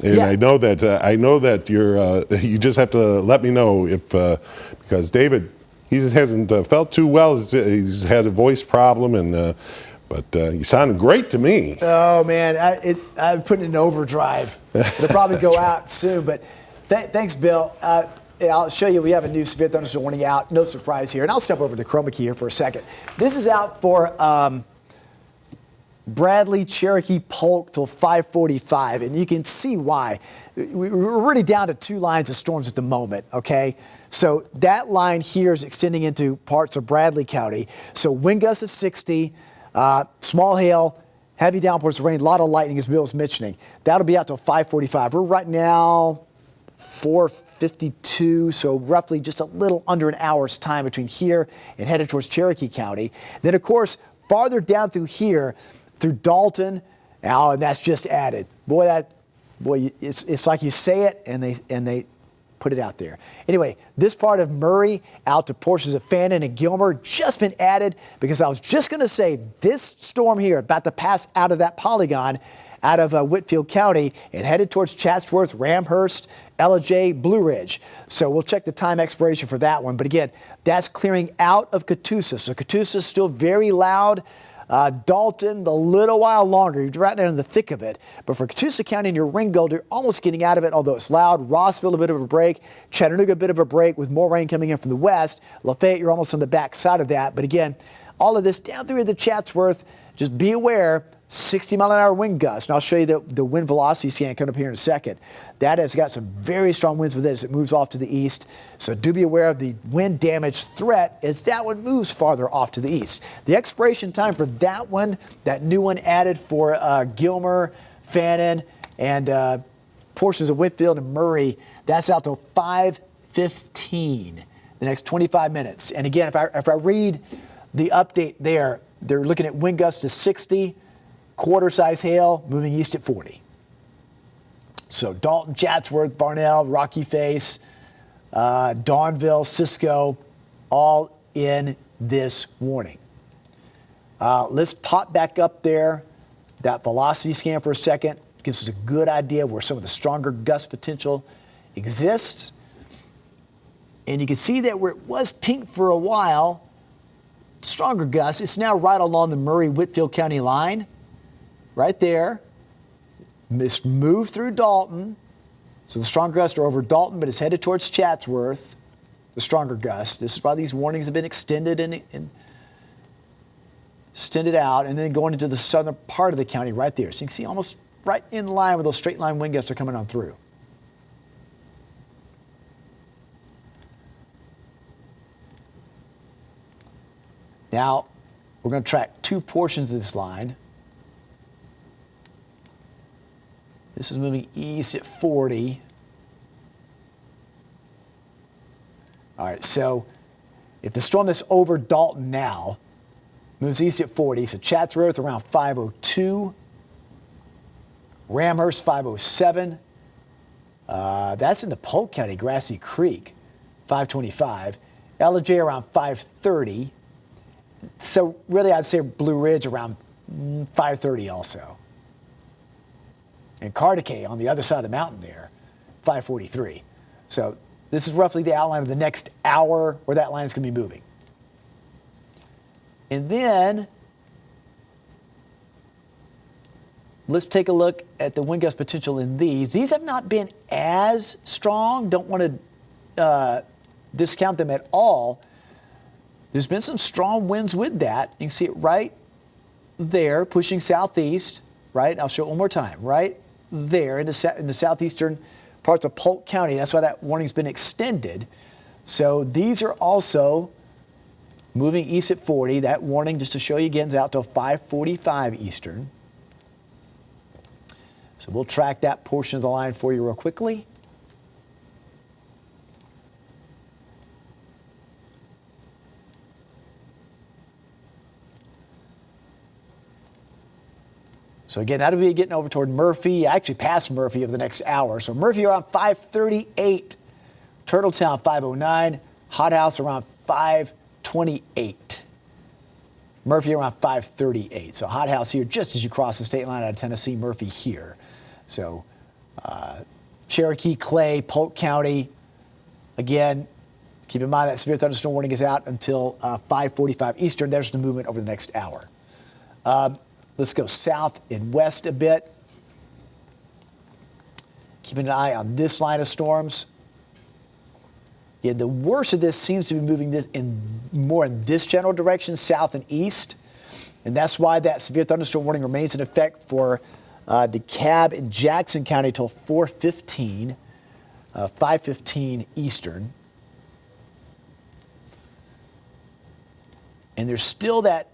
And yeah. I know that you're. You just have to let me know if because David, he hasn't felt too well. He's had a voice problem, and but he sounded great to me. Oh man, I'm putting it in overdrive. It'll probably go out soon. But thanks, Bill. I'll show you, we have a new severe thunderstorm warning out. No surprise here. And I'll step over to chroma key here for a second. This is out for Bradley, Cherokee, Polk till 5:45. And you can see why. We're already down to 2 lines of storms at the moment, okay? So that line here is extending into parts of Bradley County. So wind gusts of 60, small hail, heavy downpours of rain, a lot of lightning, as Bill was mentioning. That'll be out till 5:45. We're right now 4:52, so roughly just a little under an hour's time between here and headed towards Cherokee County. Then, of course, farther down through here, through Dalton, and that's just added. Boy, it's like you say it, and they put it out there. Anyway, this part of Murray out to portions of Fannin and Gilmer just been added because I was just going to say this storm here about to pass out of that polygon out of Whitfield County and headed towards Chatsworth, Ramhurst, Ellijay, Blue Ridge. So we'll check the time expiration for that one. But again, that's clearing out of Catoosa. So Catoosa is still very loud. Dalton, a little while longer. You're right there in the thick of it. But for Catoosa County and your Ringgold, you're almost getting out of it, although it's loud. Rossville, a bit of a break. Chattanooga, a bit of a break with more rain coming in from the west. Lafayette, you're almost on the back side of that. But again, all of this down through the Chatsworth, just be aware, 60-mile-an-hour wind gusts. And I'll show you the wind velocity scan coming up here in a second. That has got some very strong winds with it as it moves off to the east. So do be aware of the wind damage threat as that one moves farther off to the east. The expiration time for that one, that new one added for Gilmer, Fannin, and portions of Whitfield and Murray, that's out till 5:15, the next 25 minutes. And again, if I read the update there, they're looking at wind gusts to 60, quarter-size hail, moving east at 40. So Dalton, Chatsworth, Varnell, Rocky Face, Dawnville, Cisco, all in this warning. Let's pop back up there, that velocity scan for a second. Gives us a good idea of where some of the stronger gust potential exists. And you can see that where it was pink for a while, stronger gusts, it's now right along the Murray-Whitfield County line. Right there. It's moved through Dalton. So the stronger gusts are over Dalton, but it's headed towards Chatsworth. The stronger gusts. This is why these warnings have been extended and extended out, and then going into the southern part of the county right there. So you can see almost right in line with those straight line wind gusts are coming on through. Now, we're going to track 2 portions of this line. This is moving east at 40. All right, so if the storm that's over Dalton now moves east at 40, so Chatsworth around 5:02, Ramhurst 5:07, that's in the Polk County, Grassy Creek, 5:25, Ellijay around 5:30. So really, I'd say Blue Ridge around 5:30 also. And Cartacay on the other side of the mountain there, 5:43. So this is roughly the outline of the next hour where that line is going to be moving. And then let's take a look at the wind gust potential in these. These have not been as strong. Don't want to discount them at all. There's been some strong winds with that. You can see it right there, pushing southeast, right? I'll show it one more time. Right there in the southeastern parts of Polk County. That's why that warning's been extended. So these are also moving east at 40. That warning, just to show you again, is out till 5:45 Eastern. So we'll track that portion of the line for you real quickly. So again, that'll be getting over toward Murphy, actually past Murphy over the next hour. So Murphy around 5:38, Turtletown 5:09, Hot House around 5:28. Murphy around 5:38. So Hot House here just as you cross the state line out of Tennessee, Murphy here. So Cherokee, Clay, Polk County. Again, keep in mind that severe thunderstorm warning is out until 5:45 Eastern. There's the movement over the next hour. Let's go south and west a bit. Keeping an eye on this line of storms. Yeah, the worst of this seems to be moving this more in this general direction, south and east. And that's why that severe thunderstorm warning remains in effect for DeKalb and Jackson County till 4:15, 5:15 Eastern. And there's still that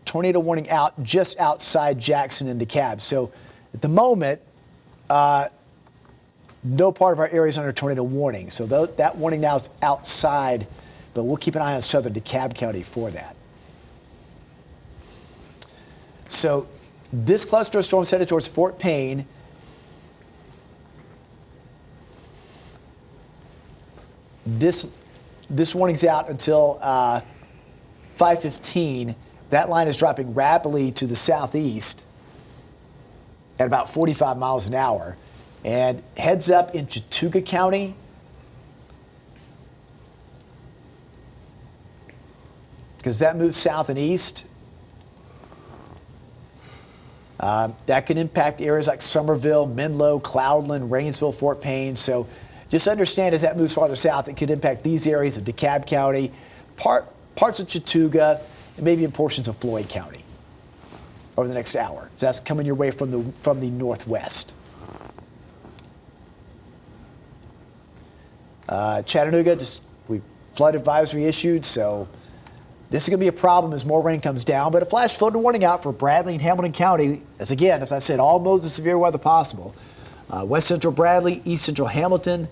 tornado warning out just outside Jackson and DeKalb. So at the moment, no part of our area is under tornado warning. So that warning now is outside, but we'll keep an eye on southern DeKalb County for that. So this cluster of storms headed towards Fort Payne. This warning's out until 5:15. That line is dropping rapidly to the southeast at about 45 miles an hour and heads up in Chattooga County. Because that moves south and east. That can impact areas like Somerville, Menlo, Cloudland, Rainsville, Fort Payne. So just understand as that moves farther south, it could impact these areas of DeKalb County, parts of Chattooga, and maybe in portions of Floyd County over the next hour. So that's coming your way from the northwest. Chattanooga, we flood advisory issued, so this is going to be a problem as more rain comes down. But a flash flood warning out for Bradley and Hamilton County, as I said, all modes of severe weather possible. West Central Bradley, East Central Hamilton,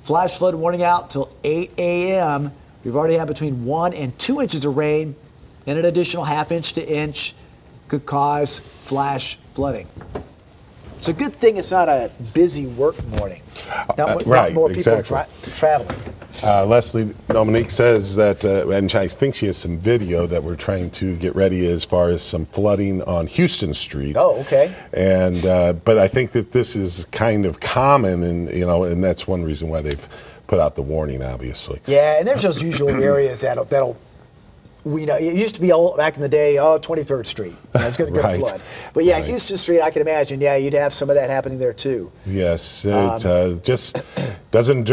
flash flood warning out till 8 a.m. We've already had between 1 and 2 inches of rain, and an additional ½ inch to inch could cause flash flooding. It's a good thing it's not a busy work morning. Not more people exactly. Traveling. Leslie Dominique says that, and I think she has some video that we're trying to get ready as far as some flooding on Houston Street. Oh, okay. And but I think that this is kind of common, and that's one reason why they've put out the warning, obviously. Yeah, and there's those usual areas that'll. We know it used to be back in the day. 23rd Street. It's going to go flood. But yeah, right. Houston Street. I can imagine. Yeah, you'd have some of that happening there too. Yes, it just doesn't.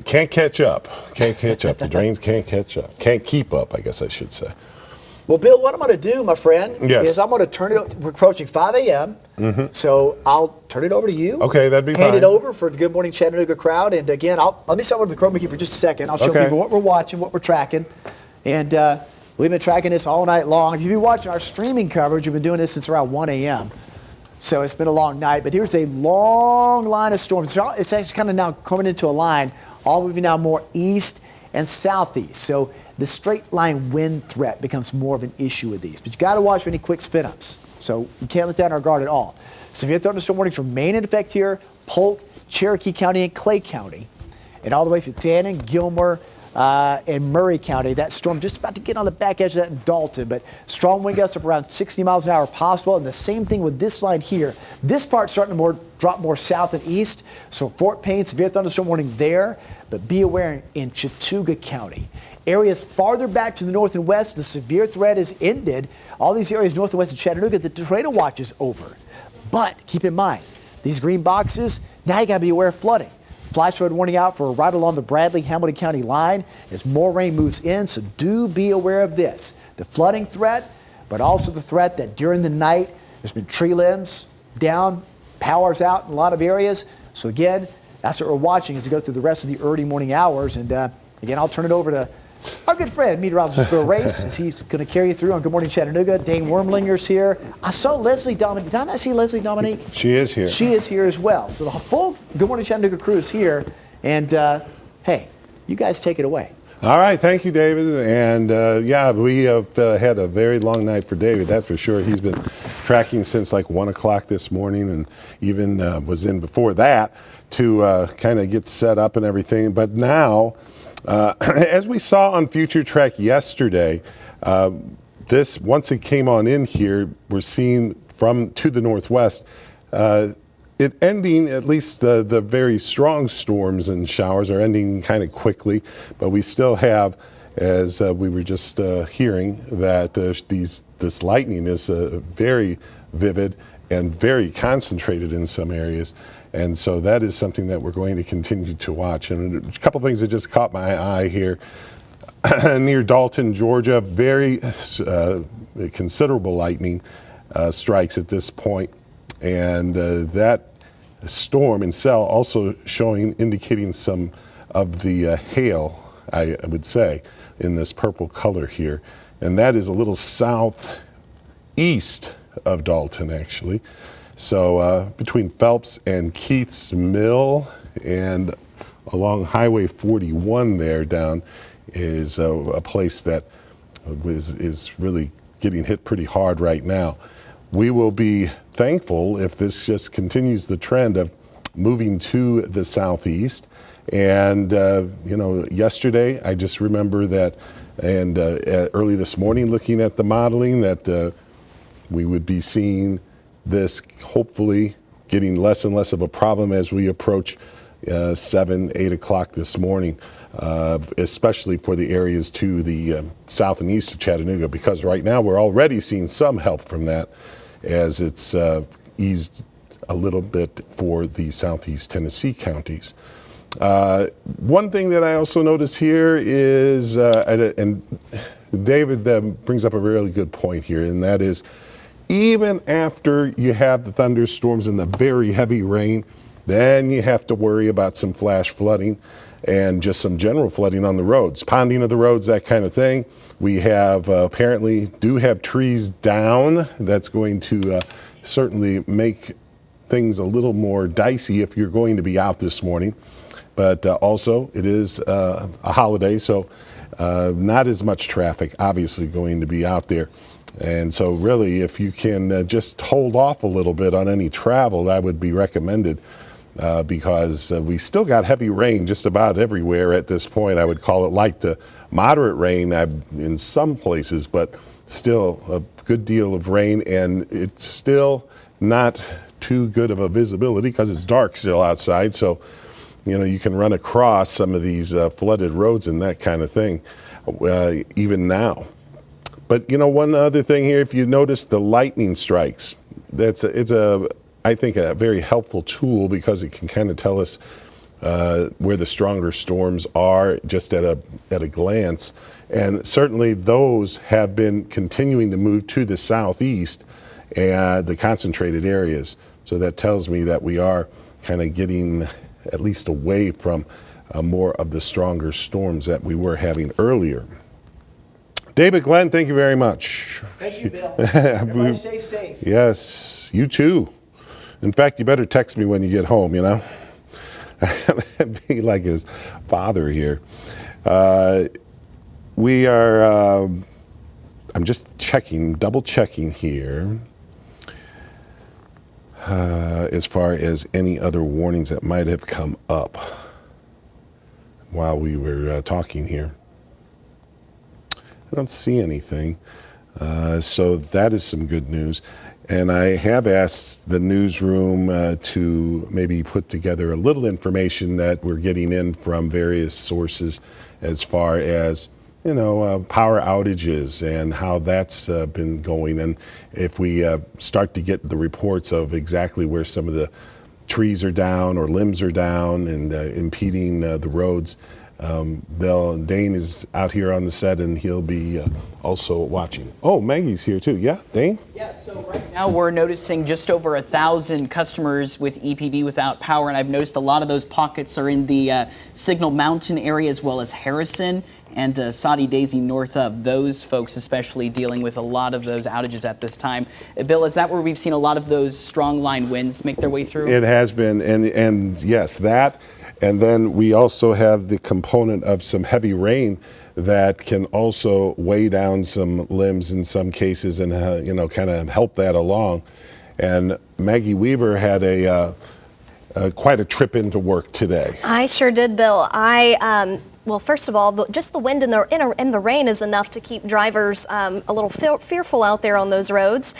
Can't catch up. Can't catch up. The drains can't catch up. Can't keep up, I guess I should say. Well, Bill, what I'm going to do, my friend, yes. is I'm going to turn it. We're approaching 5 a.m. Mm-hmm. So I'll turn it over to you. Okay, that'd be fine. Hand it over for the Good Morning Chattanooga crowd. And again, let me start with the chroma key for just a second. I'll show people what we're watching, what we're tracking, and. We've been tracking this all night long. If you've been watching our streaming coverage, we've been doing this since around 1 a.m. So it's been a long night. But here's a long line of storms. It's actually kind of now coming into a line, all moving now more east and southeast. So the straight line wind threat becomes more of an issue with these. But you got to watch for any quick spin-ups. So you can't let down our guard at all. Severe thunderstorm warnings remain in effect here. Polk, Cherokee County, and Clay County. And all the way through Tannen, Gilmer, in Murray County. That storm just about to get on the back edge of that in Dalton, but strong wind gusts up around 60 miles an hour possible. And the same thing with this line here. This part's starting to drop more south and east. So Fort Payne, severe thunderstorm warning there, but be aware in Chattooga County. Areas farther back to the north and west, the severe threat is ended. All these areas north and west of Chattanooga, the tornado watch is over. But keep in mind, these green boxes, now you got to be aware of flooding. Flash flood warning out for right along the Bradley-Hamilton County line as more rain moves in, so do be aware of this. The flooding threat, but also the threat that during the night there's been tree limbs down, power's out in a lot of areas. So again, that's what we're watching as we go through the rest of the early morning hours. And again, I'll turn it over to our good friend, meteorologist Bill Race, as he's going to carry you through on Good Morning Chattanooga. Dane Wormlinger's here. I saw Leslie Dominique. Did I not see Leslie Dominique? She is here. She is here as well. So the full Good Morning Chattanooga crew is here. And hey, you guys take it away. All right, thank you, David. And yeah, we have had a very long night for David, that's for sure. He's been tracking since like 1 o'clock this morning, and even was in before that to kind of get set up and everything. But now, as we saw on StormTrack yesterday, this, once it came on in here, we're seeing from to the northwest, it ending, at least the very strong storms and showers are ending kind of quickly, but we still have, as we were just hearing, that this lightning is very vivid and very concentrated in some areas. And so that is something that we're going to continue to watch. And a couple things that just caught my eye here. Near Dalton, Georgia, very considerable lightning strikes at this point. And that storm in cell also indicating some of the hail, I would say, in this purple color here. And that is a little southeast of Dalton, actually. So between Phelps and Keith's Mill and along Highway 41 there down is a place that is really getting hit pretty hard right now. We will be thankful if this just continues the trend of moving to the southeast. And, you know, yesterday, I just remember that, and early this morning looking at the modeling, that we would be seeing this hopefully getting less and less of a problem as we approach 7, 8 o'clock this morning, especially for the areas to the south and east of Chattanooga, because right now we're already seeing some help from that as it's eased a little bit for the southeast Tennessee counties. One thing that I also notice here is, and David brings up a really good point here, and that is, even after you have the thunderstorms and the very heavy rain, then you have to worry about some flash flooding and just some general flooding on the roads, ponding of the roads, that kind of thing. We have apparently do have trees down. That's going to certainly make things a little more dicey if you're going to be out this morning. But also it is a holiday, so not as much traffic obviously going to be out there. And so really, if you can just hold off a little bit on any travel, that would be recommended, because we still got heavy rain just about everywhere at this point. I would call it light to moderate rain in some places, but still a good deal of rain, and it's still not too good of a visibility because it's dark still outside. So, you know, you can run across some of these flooded roads and that kind of thing, even now. But, you know, one other thing here, if you notice the lightning strikes, it's I think a very helpful tool, because it can kind of tell us where the stronger storms are just at a glance. And certainly those have been continuing to move to the southeast and the concentrated areas. So that tells me that we are kind of getting at least away from more of the stronger storms that we were having earlier. David, Glenn, thank you very much. Thank you, Bill. Everybody stay safe. Yes, you too. In fact, you better text me when you get home, you know? Be like his father here. We are, I'm just checking, double checking here, as far as any other warnings that might have come up while we were talking here. I don't see anything, so that is some good news. And I have asked the newsroom to maybe put together a little information that we're getting in from various sources as far as, you know, power outages and how that's been going. And if we start to get the reports of exactly where some of the trees are down or limbs are down and impeding the roads, Dane is out here on the set, and he'll be also watching. Oh, Maggie's here too. Yeah, Dane? Yeah, so right now we're noticing just over 1,000 customers with EPB without power, and I've noticed a lot of those pockets are in the Signal Mountain area as well as Harrison and Saudi Daisy north of. Those folks especially dealing with a lot of those outages at this time. Bill, is that where we've seen a lot of those strong line winds make their way through? It has been, and yes, that. And then we also have the component of some heavy rain that can also weigh down some limbs in some cases and, kind of help that along. And Maggie Weaver had quite a trip into work today. I sure did, Bill. Well, first of all, just the wind and the rain is enough to keep drivers a little fearful out there on those roads.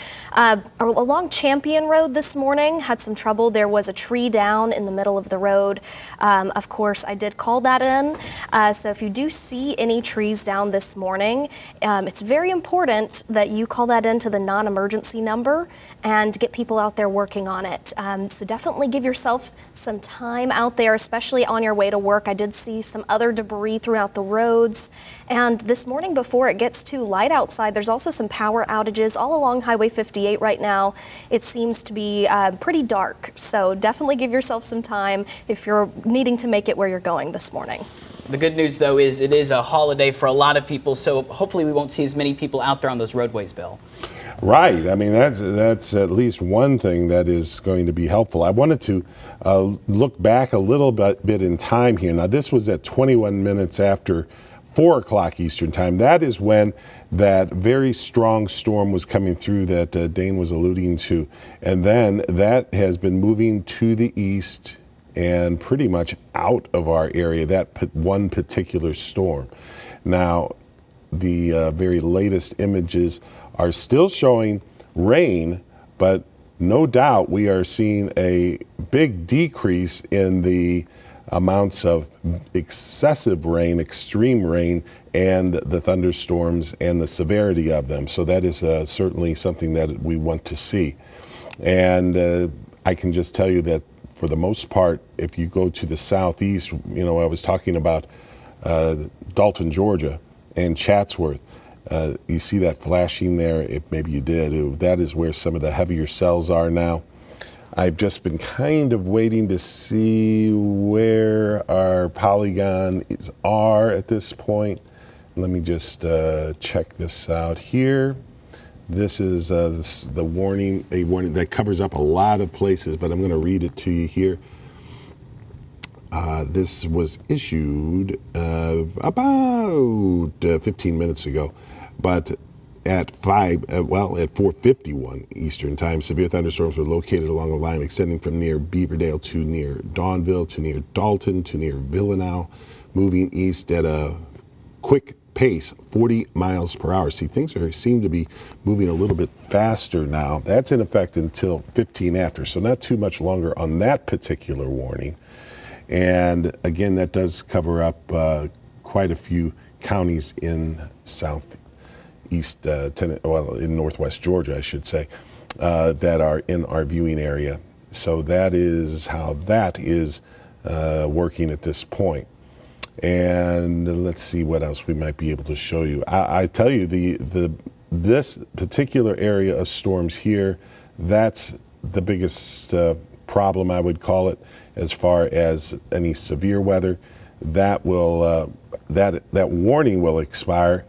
Along Champion Road this morning, had some trouble. There was a tree down in the middle of the road. Of course, I did call that in. So if you do see any trees down this morning, it's very important that you call that into the non-emergency number and get people out there working on it. So definitely give yourself some time out there, especially on your way to work. I did see some other debris throughout the roads. And this morning, before it gets too light outside, there's also some power outages all along Highway 58 right now. It seems to be pretty dark. So definitely give yourself some time if you're needing to make it where you're going this morning. The good news, though, is it is a holiday for a lot of people, so hopefully we won't see as many people out there on those roadways, Bill. Right. I mean, that's at least one thing that is going to be helpful. I wanted to look back a little bit in time here. Now, this was at 21 minutes after 4 o'clock Eastern time. That is when that very strong storm was coming through that Dane was alluding to. And then that has been moving to the east and pretty much out of our area, that one particular storm. Now, the very latest images are still showing rain, but no doubt we are seeing a big decrease in the amounts of excessive rain, extreme rain, and the thunderstorms and the severity of them. So that is certainly something that we want to see. And I can just tell you that for the most part, if you go to the southeast, I was talking about Dalton, Georgia, and Chatsworth. You see that flashing there, if maybe you did. That is where some of the heavier cells are now. I've just been kind of waiting to see where our polygons are at this point. Let me just check this out here. This is a warning that covers up a lot of places, but I'm going to read it to you here. This was issued about 15 minutes ago, but at 4:51 Eastern time, severe thunderstorms were located along a line extending from near Beaverdale to near Dawnville to near Dalton to near Villanelle, moving east at a quick pace, 40 miles per hour. See, things seem to be moving a little bit faster now. That's in effect until 15 after, so not too much longer on that particular warning. And again, that does cover up quite a few counties in in northwest Georgia, I should say, that are in our viewing area. So that is how that is working at this point. And let's see what else we might be able to show you. I tell you, this particular area of storms here, that's the biggest problem, I would call it, as far as any severe weather. That will that warning will expire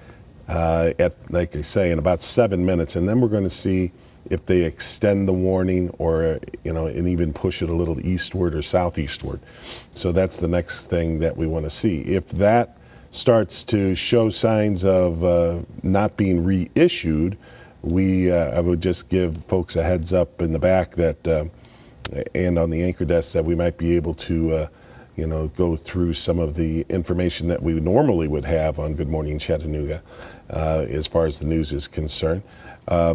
at, like I say, in about 7 minutes, and then we're going to see if they extend the warning or and even push it a little eastward or southeastward. So that's the next thing that we want to see. If that starts to show signs of not being reissued, I would just give folks a heads up in the back that and on the anchor desk that we might be able to go through some of the information that we normally would have on Good Morning Chattanooga as far as the news is concerned,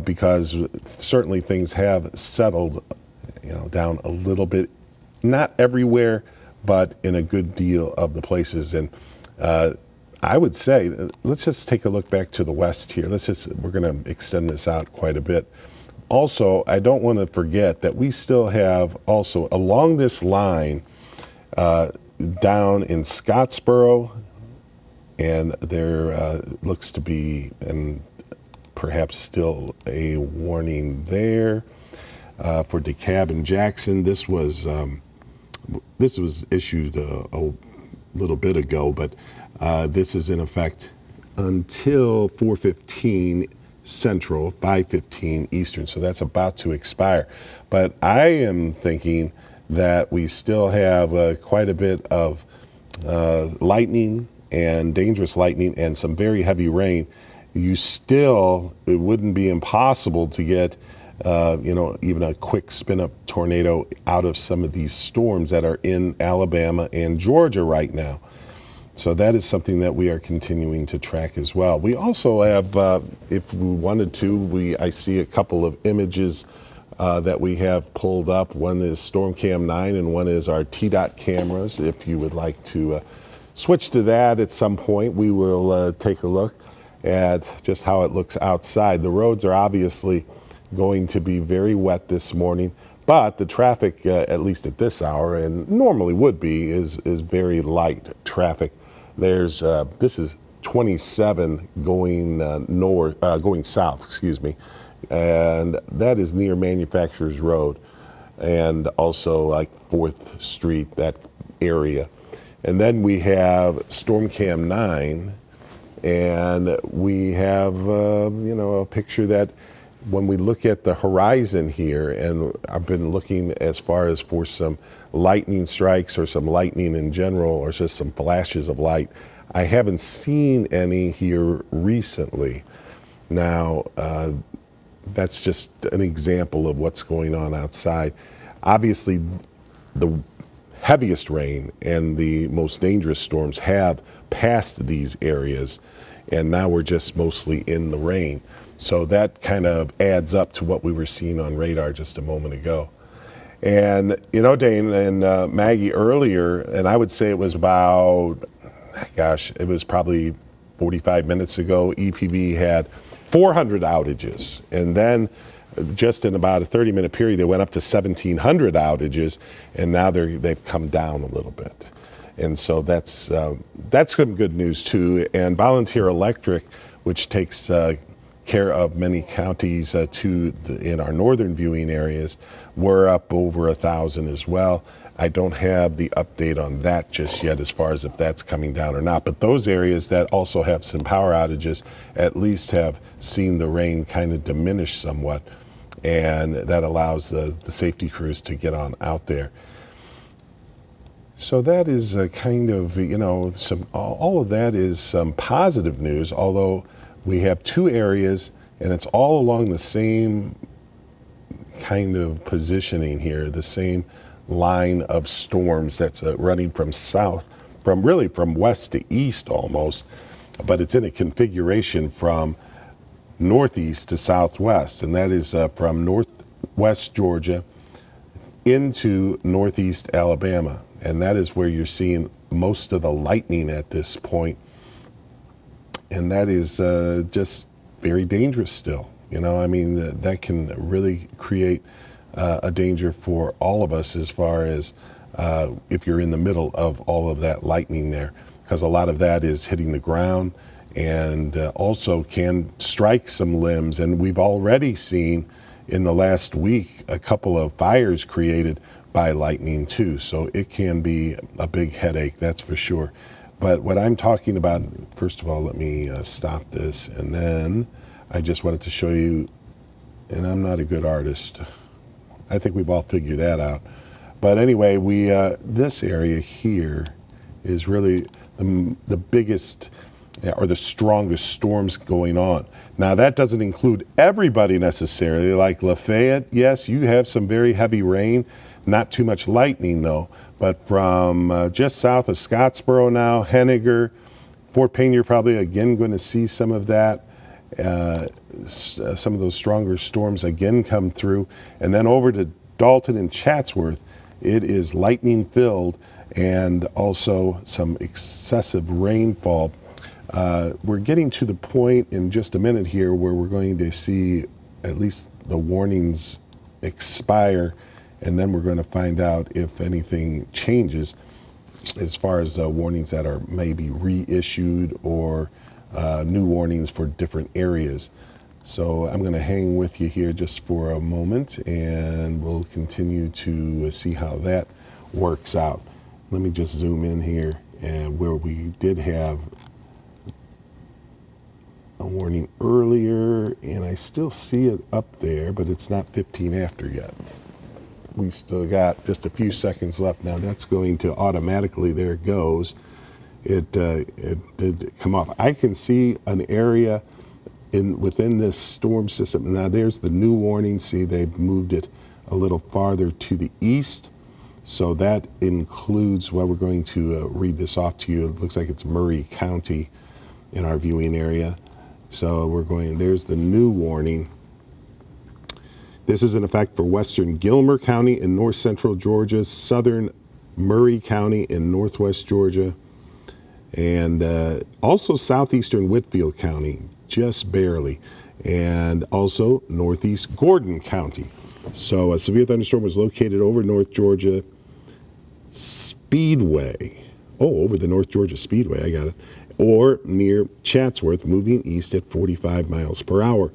because certainly things have settled down a little bit, not everywhere, but in a good deal of the places. And I would say, let's just take a look back to the west here. We're going to extend this out quite a bit. Also, I don't want to forget that we still have also along this line down in Scottsboro, and there looks to be, and perhaps still a warning there for DeKalb and Jackson. This was issued a little bit ago, but this is in effect until 4:15 Central, 5:15 Eastern. So that's about to expire. But I am thinking that we still have quite a bit of lightning and dangerous lightning and some very heavy rain. It wouldn't be impossible to get even a quick spin-up tornado out of some of these storms that are in Alabama and Georgia right now. So that is something that we are continuing to track as well. We also have, if we wanted to, I see a couple of images that we have pulled up. One is StormCam 9 and one is our TDOT cameras. If you would like to switch to that at some point, we will take a look at just how it looks outside. The roads are obviously going to be very wet this morning, but the traffic, at least at this hour, and normally would be, is very light traffic. This is 27 going going south, excuse me, and that is near Manufacturers Road, and also like 4th Street, that area. And then we have StormCam 9, and we have a picture that, when we look at the horizon here, and I've been looking as far as for some lightning strikes or some lightning in general, or just some flashes of light, I haven't seen any here recently. Now, that's just an example of what's going on outside. Obviously, the heaviest rain and the most dangerous storms have passed these areas, and now we're just mostly in the rain. So that kind of adds up to what we were seeing on radar just a moment ago. And, Dane and Maggie earlier, and I would say it was about, it was probably 45 minutes ago, EPB had 400 outages. And then just in about a 30-minute period, they went up to 1,700 outages, and now they've come down a little bit. And so that's some good news too. And Volunteer Electric, which takes care of many counties in our northern viewing areas, we're up over 1,000 as well. I don't have the update on that just yet as far as if that's coming down or not. But those areas that also have some power outages at least have seen the rain kind of diminish somewhat, and that allows the safety crews to get on out there. So that is kind of, all of that is some positive news, although we have two areas, and it's all along the same kind of positioning here, the same line of storms that's running from from west to east almost, but it's in a configuration from northeast to southwest, and that is from northwest Georgia into northeast Alabama, and that is where you're seeing most of the lightning at this point. And that is just very dangerous still. That can really create a danger for all of us as far as if you're in the middle of all of that lightning there, because a lot of that is hitting the ground and also can strike some limbs. And we've already seen in the last week a couple of fires created by lightning too. So it can be a big headache, that's for sure. But what I'm talking about, first of all, let me stop this, and then I just wanted to show you, and I'm not a good artist. I think we've all figured that out. But anyway, this area here is really the biggest or the strongest storms going on. Now, that doesn't include everybody necessarily, like Lafayette. Yes, you have some very heavy rain, not too much lightning though. But from just south of Scottsboro now, Henniger, Fort Payne, you're probably again going to see some of that. Some of those stronger storms again come through. And then over to Dalton and Chatsworth, it is lightning filled and also some excessive rainfall. We're getting to the point in just a minute here where we're going to see at least the warnings expire, and then we're going to find out if anything changes. as far as warnings that are maybe reissued or new warnings for different areas. So I'm going to hang with you here just for a moment, and we'll continue to see how that works out. Let me just zoom in here, and where we did have a warning earlier, and I still see it up there, but it's not 15 after yet. We still got just a few seconds left. Now that's going to automatically, there it goes. It did come off. I can see an area within this storm system. Now there's the new warning. See, they've moved it a little farther to the east. So that includes, well, we're going to read this off to you. It looks like it's Murray County in our viewing area. So we're going, there's the new warning. This is in effect for western Gilmer County in north central Georgia, southern Murray County in northwest Georgia, and also southeastern Whitfield County, just barely, and also northeast Gordon County. So a severe thunderstorm was located over North Georgia Speedway. Oh, over the North Georgia Speedway, I got it. Or near Chatsworth, moving east at 45 miles per hour.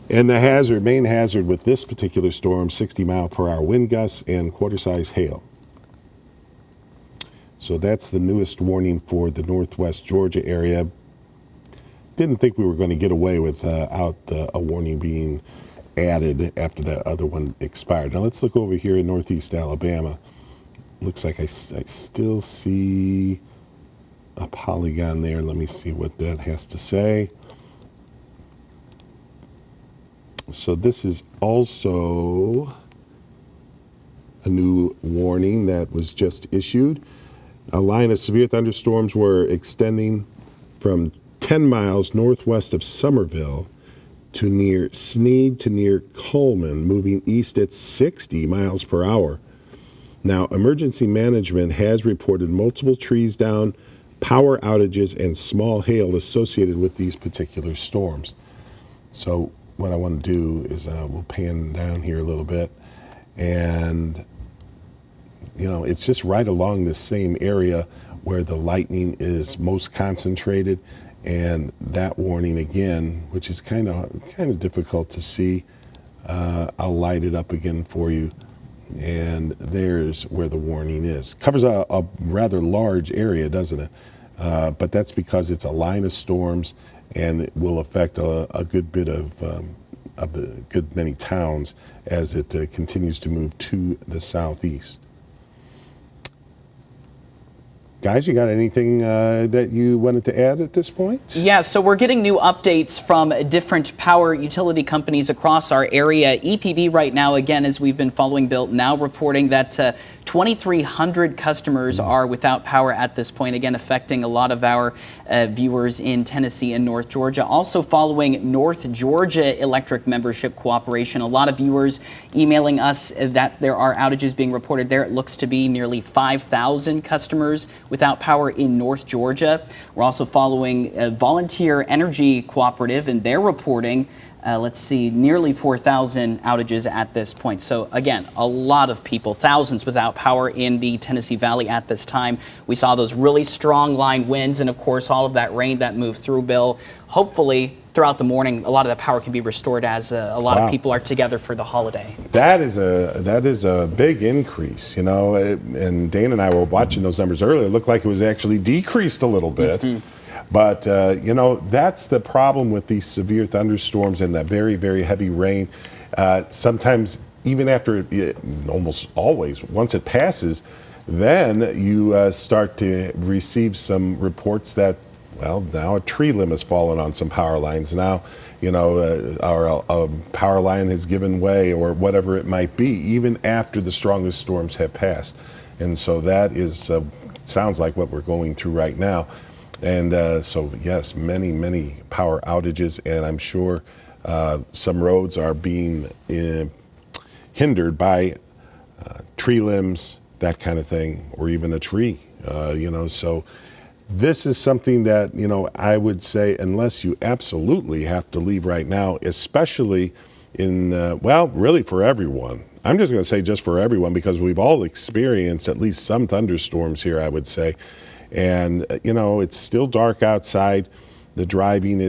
And the main hazard with this particular storm, 60-mile-per-hour wind gusts and quarter-size hail. So that's the newest warning for the northwest Georgia area. Didn't think we were going to get away without a warning being added after that other one expired. Now let's look over here in northeast Alabama. Looks like I still see a polygon there. Let me see what that has to say. So this is also a new warning that was just issued. A line of severe thunderstorms were extending from 10 miles northwest of Somerville to near Sneed to near Coleman, moving east at 60 miles per hour. Now, emergency management has reported multiple trees down, power outages, and small hail associated with these particular storms. So what I want to do is we'll pan down here a little bit, and it's just right along this same area where the lightning is most concentrated, and that warning again, which is kind of difficult to see. I'll light it up again for you, and there's where the warning is. Covers a rather large area, doesn't it? But that's because it's a line of storms, and it will affect a good bit of the good many towns as it continues to move to the southeast. Guys, you got anything that you wanted to add at this point? Yeah, so we're getting new updates from different power utility companies across our area. EPB right now, again, as we've been following Bill, now reporting that 2,300 customers are without power at this point, again, affecting a lot of our viewers in Tennessee and North Georgia. Also following North Georgia Electric Membership Cooperation, a lot of viewers emailing us that there are outages being reported there. It looks to be nearly 5,000 customers without power in North Georgia. We're also following Volunteer Energy Cooperative, and they're reporting nearly 4,000 outages at this point. So again, a lot of people, thousands without power in the Tennessee Valley at this time. We saw those really strong line winds, and of course all of that rain that moved through, Bill. Hopefully throughout the morning, a lot of that power can be restored as a lot of people are together for the holiday. That is a big increase, and Dana and I were watching those numbers earlier. It looked like it was actually decreased a little bit. Mm-hmm. But, that's the problem with these severe thunderstorms and that very, very heavy rain. Sometimes, even after almost always, once it passes, then you start to receive some reports that, now a tree limb has fallen on some power lines. Now, our power line has given way, or whatever it might be, even after the strongest storms have passed. And so that is sounds like what we're going through right now. And so, yes, many, many power outages, and I'm sure some roads are being hindered by tree limbs, that kind of thing, or even a tree, So this is something that, I would say, unless you absolutely have to leave right now, especially in, really for everyone, I'm just going to say just for everyone, because we've all experienced at least some thunderstorms here, I would say. And, it's still dark outside. The driving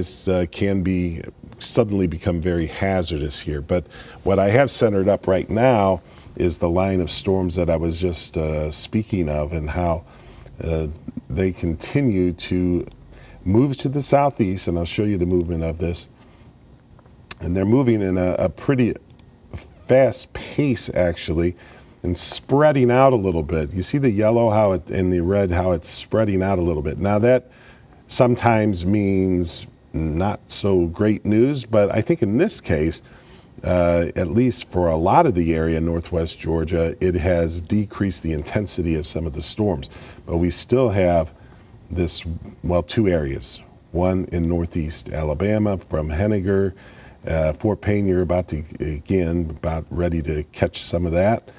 can be suddenly become very hazardous here. But what I have centered up right now is the line of storms that I was just speaking of, and how they continue to move to the southeast. And I'll show you the movement of this. And they're moving in a pretty fast pace, actually, and spreading out a little bit. You see the yellow, and the red, how it's spreading out a little bit. Now that sometimes means not so great news, but I think in this case, at least for a lot of the area in northwest Georgia, it has decreased the intensity of some of the storms. But we still have two areas. One in northeast Alabama from Henniger, Fort Payne, you're about ready to catch some of that.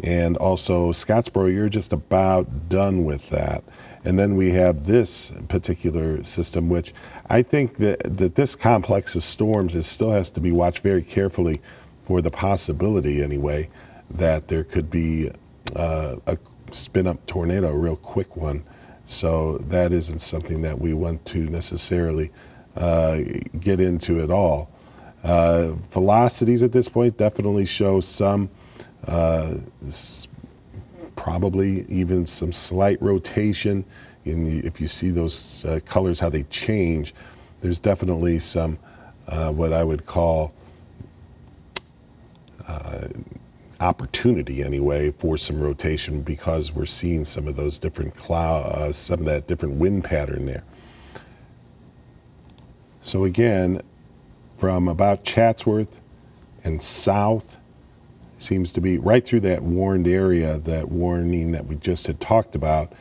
And also Scottsboro, you're just about done with that. And then we have this particular system, which I think that this complex of storms still has to be watched very carefully for the possibility, anyway, that there could be a spin-up tornado, a real quick one. So that isn't something that we want to necessarily get into at all. Velocities at this point definitely show some, probably even some slight rotation. If you see those colors, how they change, there's definitely some what I would call opportunity, anyway, for some rotation, because we're seeing some of those different some of that different wind pattern there. So again, from about Chatsworth and south, seems to be right through that warned area, that warning that we just had talked about.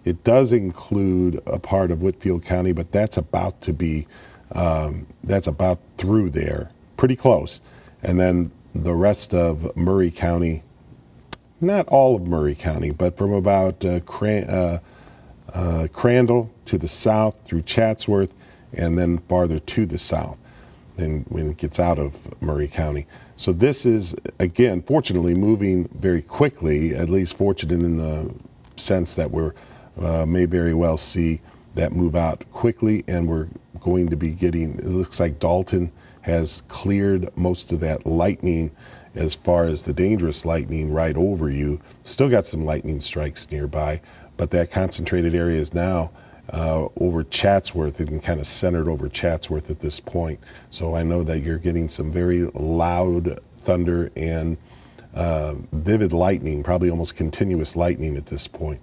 It does include a part of Whitfield County, but that's about to be, that's about through there, pretty close. And then the rest of Murray County, not all of Murray County, but from about Crandall to the south through Chatsworth, and then farther to the south than when it gets out of Murray County. So this is, again, fortunately moving very quickly, at least fortunate in the sense that we're may very well see that move out quickly, and we're going to be getting, it looks like Dalton has cleared most of that lightning as far as the dangerous lightning right over you. Still got some lightning strikes nearby, but that concentrated area is now over Chatsworth and kind of centered over Chatsworth at this point. So I know that you're getting some very loud thunder and vivid lightning, probably almost continuous lightning at this point.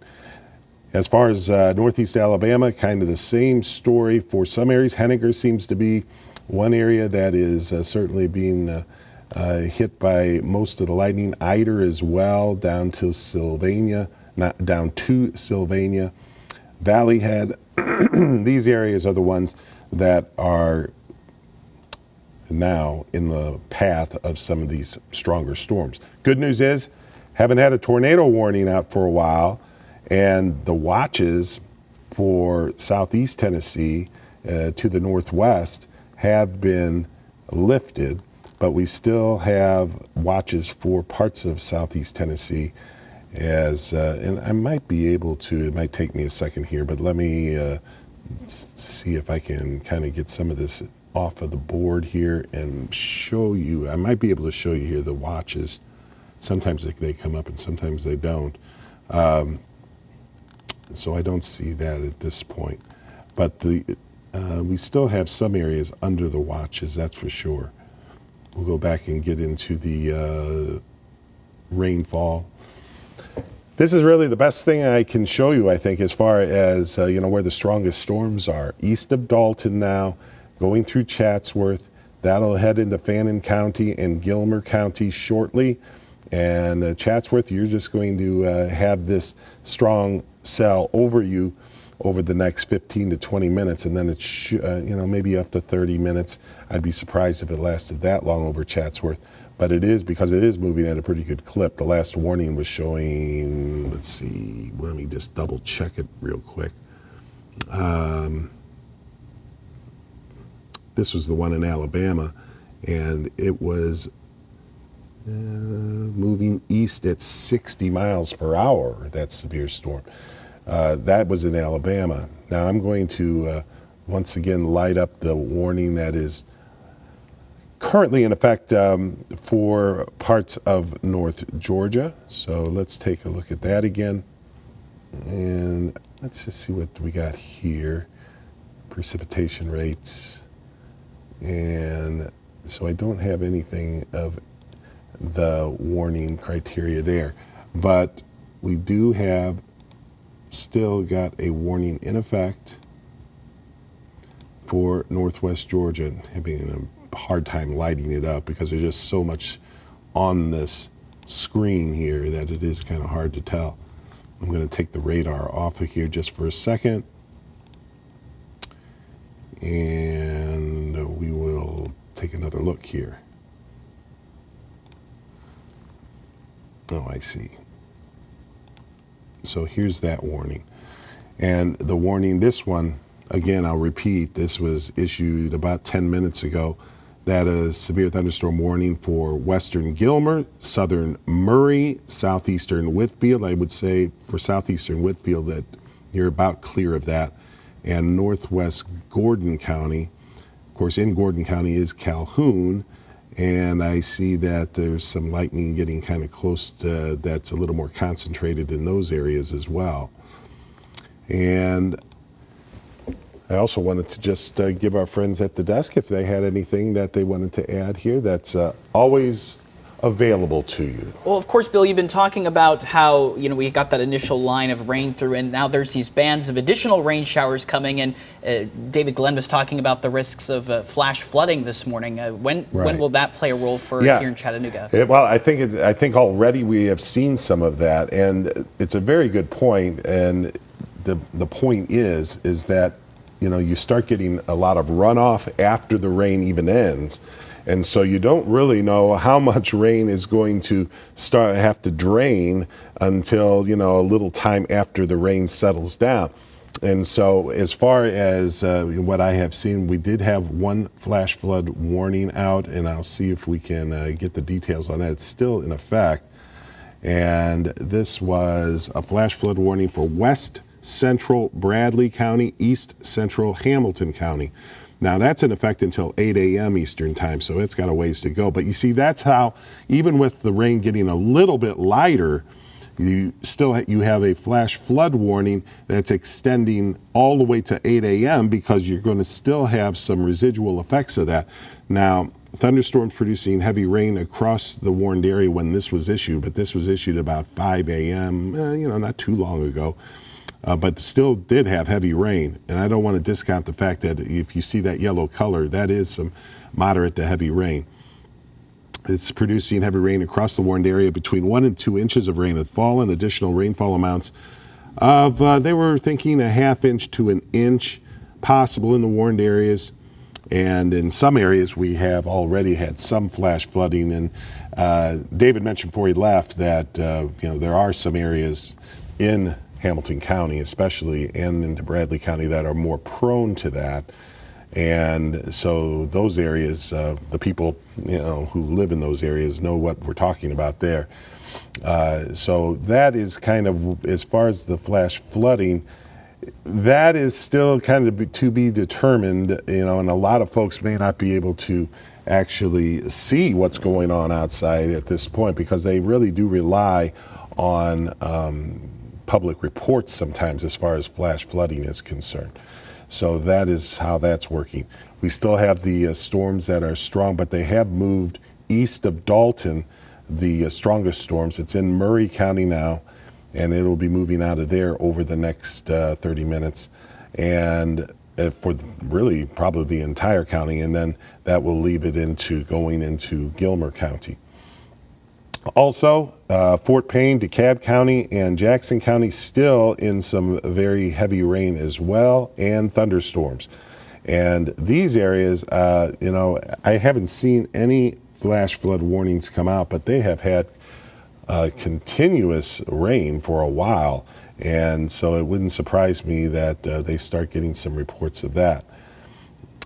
As far as northeast Alabama, kind of the same story for some areas. Henniger seems to be one area that is certainly being hit by most of the lightning. Eider as well, down to Sylvania, not down to Sylvania. Valley Head, these areas are the ones that are now in the path of some of these stronger storms. Good news is, haven't had a tornado warning out for a while, and the watches for southeast Tennessee to the northwest have been lifted, but we still have watches for parts of southeast Tennessee. And I might be able to, it might take me a second here, but let me see if I can kind of get some of this off of the board here and show you. I might be able to show you here the watches. Sometimes they come up and sometimes they don't. So I don't see that at this point. But we still have some areas under the watches, that's for sure. We'll go back and get into the rainfall. This is really the best thing I can show you, I think, as far as where the strongest storms are. East of Dalton now, going through Chatsworth. That'll head into Fannin County and Gilmer County shortly. And Chatsworth, you're just going to have this strong cell over you over the next 15 to 20 minutes, and then it's maybe up to 30 minutes. I'd be surprised if it lasted that long over Chatsworth. But it is, because it is moving at a pretty good clip. The last warning was showing, let's see, let me just double check it real quick. This was the one in Alabama, and it was moving east at 60 miles per hour, that severe storm. That was in Alabama. Now I'm going to once again light up the warning that is currently in effect for parts of North Georgia. So let's take a look at that again. And let's just see what we got here. Precipitation rates. And so I don't have anything of the warning criteria there. But we do have still got a warning in effect for Northwest Georgia. Having a hard time lighting it up because there's just so much on this screen here that it is kind of hard to tell. I'm going to take the radar off of here just for a second, and we will take another look here. Oh, I see. So here's that warning. And the warning, this one, again, I'll repeat, this was issued about 10 minutes ago. That is severe thunderstorm warning for western Gilmer, southern Murray, southeastern Whitfield. I would say for southeastern Whitfield that you're about clear of that. And northwest Gordon County. Of course, in Gordon County is Calhoun. And I see that there's some lightning getting kind of close to, that's a little more concentrated in those areas as well. And I also wanted to just give our friends at the desk if they had anything that they wanted to add here. That's always available to you. Well, of course, Bill, you've been talking about how, we got that initial line of rain through, and now there's these bands of additional rain showers coming. And David Glenn was talking about the risks of flash flooding this morning. When will that play a role for here in Chattanooga? Well, I think already we have seen some of that, and it's a very good point. And the point is that you start getting a lot of runoff after the rain even ends. And so you don't really know how much rain is going to have to drain until, a little time after the rain settles down. And so as far as what I have seen, we did have one flash flood warning out, and I'll see if we can get the details on that. It's still in effect. And this was a flash flood warning for West Central Bradley County, East Central Hamilton County. Now that's in effect until 8 a.m. Eastern time, so it's got a ways to go. But you see, that's how, even with the rain getting a little bit lighter, you have a flash flood warning that's extending all the way to 8 a.m. because you're going to still have some residual effects of that. Now, thunderstorms producing heavy rain across the warned area when this was issued, but this was issued about 5 a.m., not too long ago. But still did have heavy rain. And I don't want to discount the fact that if you see that yellow color, that is some moderate to heavy rain. It's producing heavy rain across the warned area. Between 1 and 2 inches of rain have fallen. Additional rainfall amounts of, they were thinking a ½ inch to an inch possible in the warned areas. And in some areas, we have already had some flash flooding. And David mentioned before he left that, there are some areas in Hamilton County especially, and into Bradley County that are more prone to that. And so those areas, the people who live in those areas know what we're talking about there. So that is kind of, as far as the flash flooding, that is still kind of to be determined, and a lot of folks may not be able to actually see what's going on outside at this point because they really do rely on public reports sometimes as far as flash flooding is concerned. So that is how that's working. We still have the storms that are strong, but they have moved east of Dalton, the strongest storms. It's in Murray County now, and it'll be moving out of there over the next 30 minutes. And for really probably the entire county, and then that will leave it going into Gilmer County. Also, Fort Payne, DeKalb County, and Jackson County still in some very heavy rain as well, and thunderstorms. And these areas, I haven't seen any flash flood warnings come out, but they have had continuous rain for a while. And so it wouldn't surprise me that they start getting some reports of that.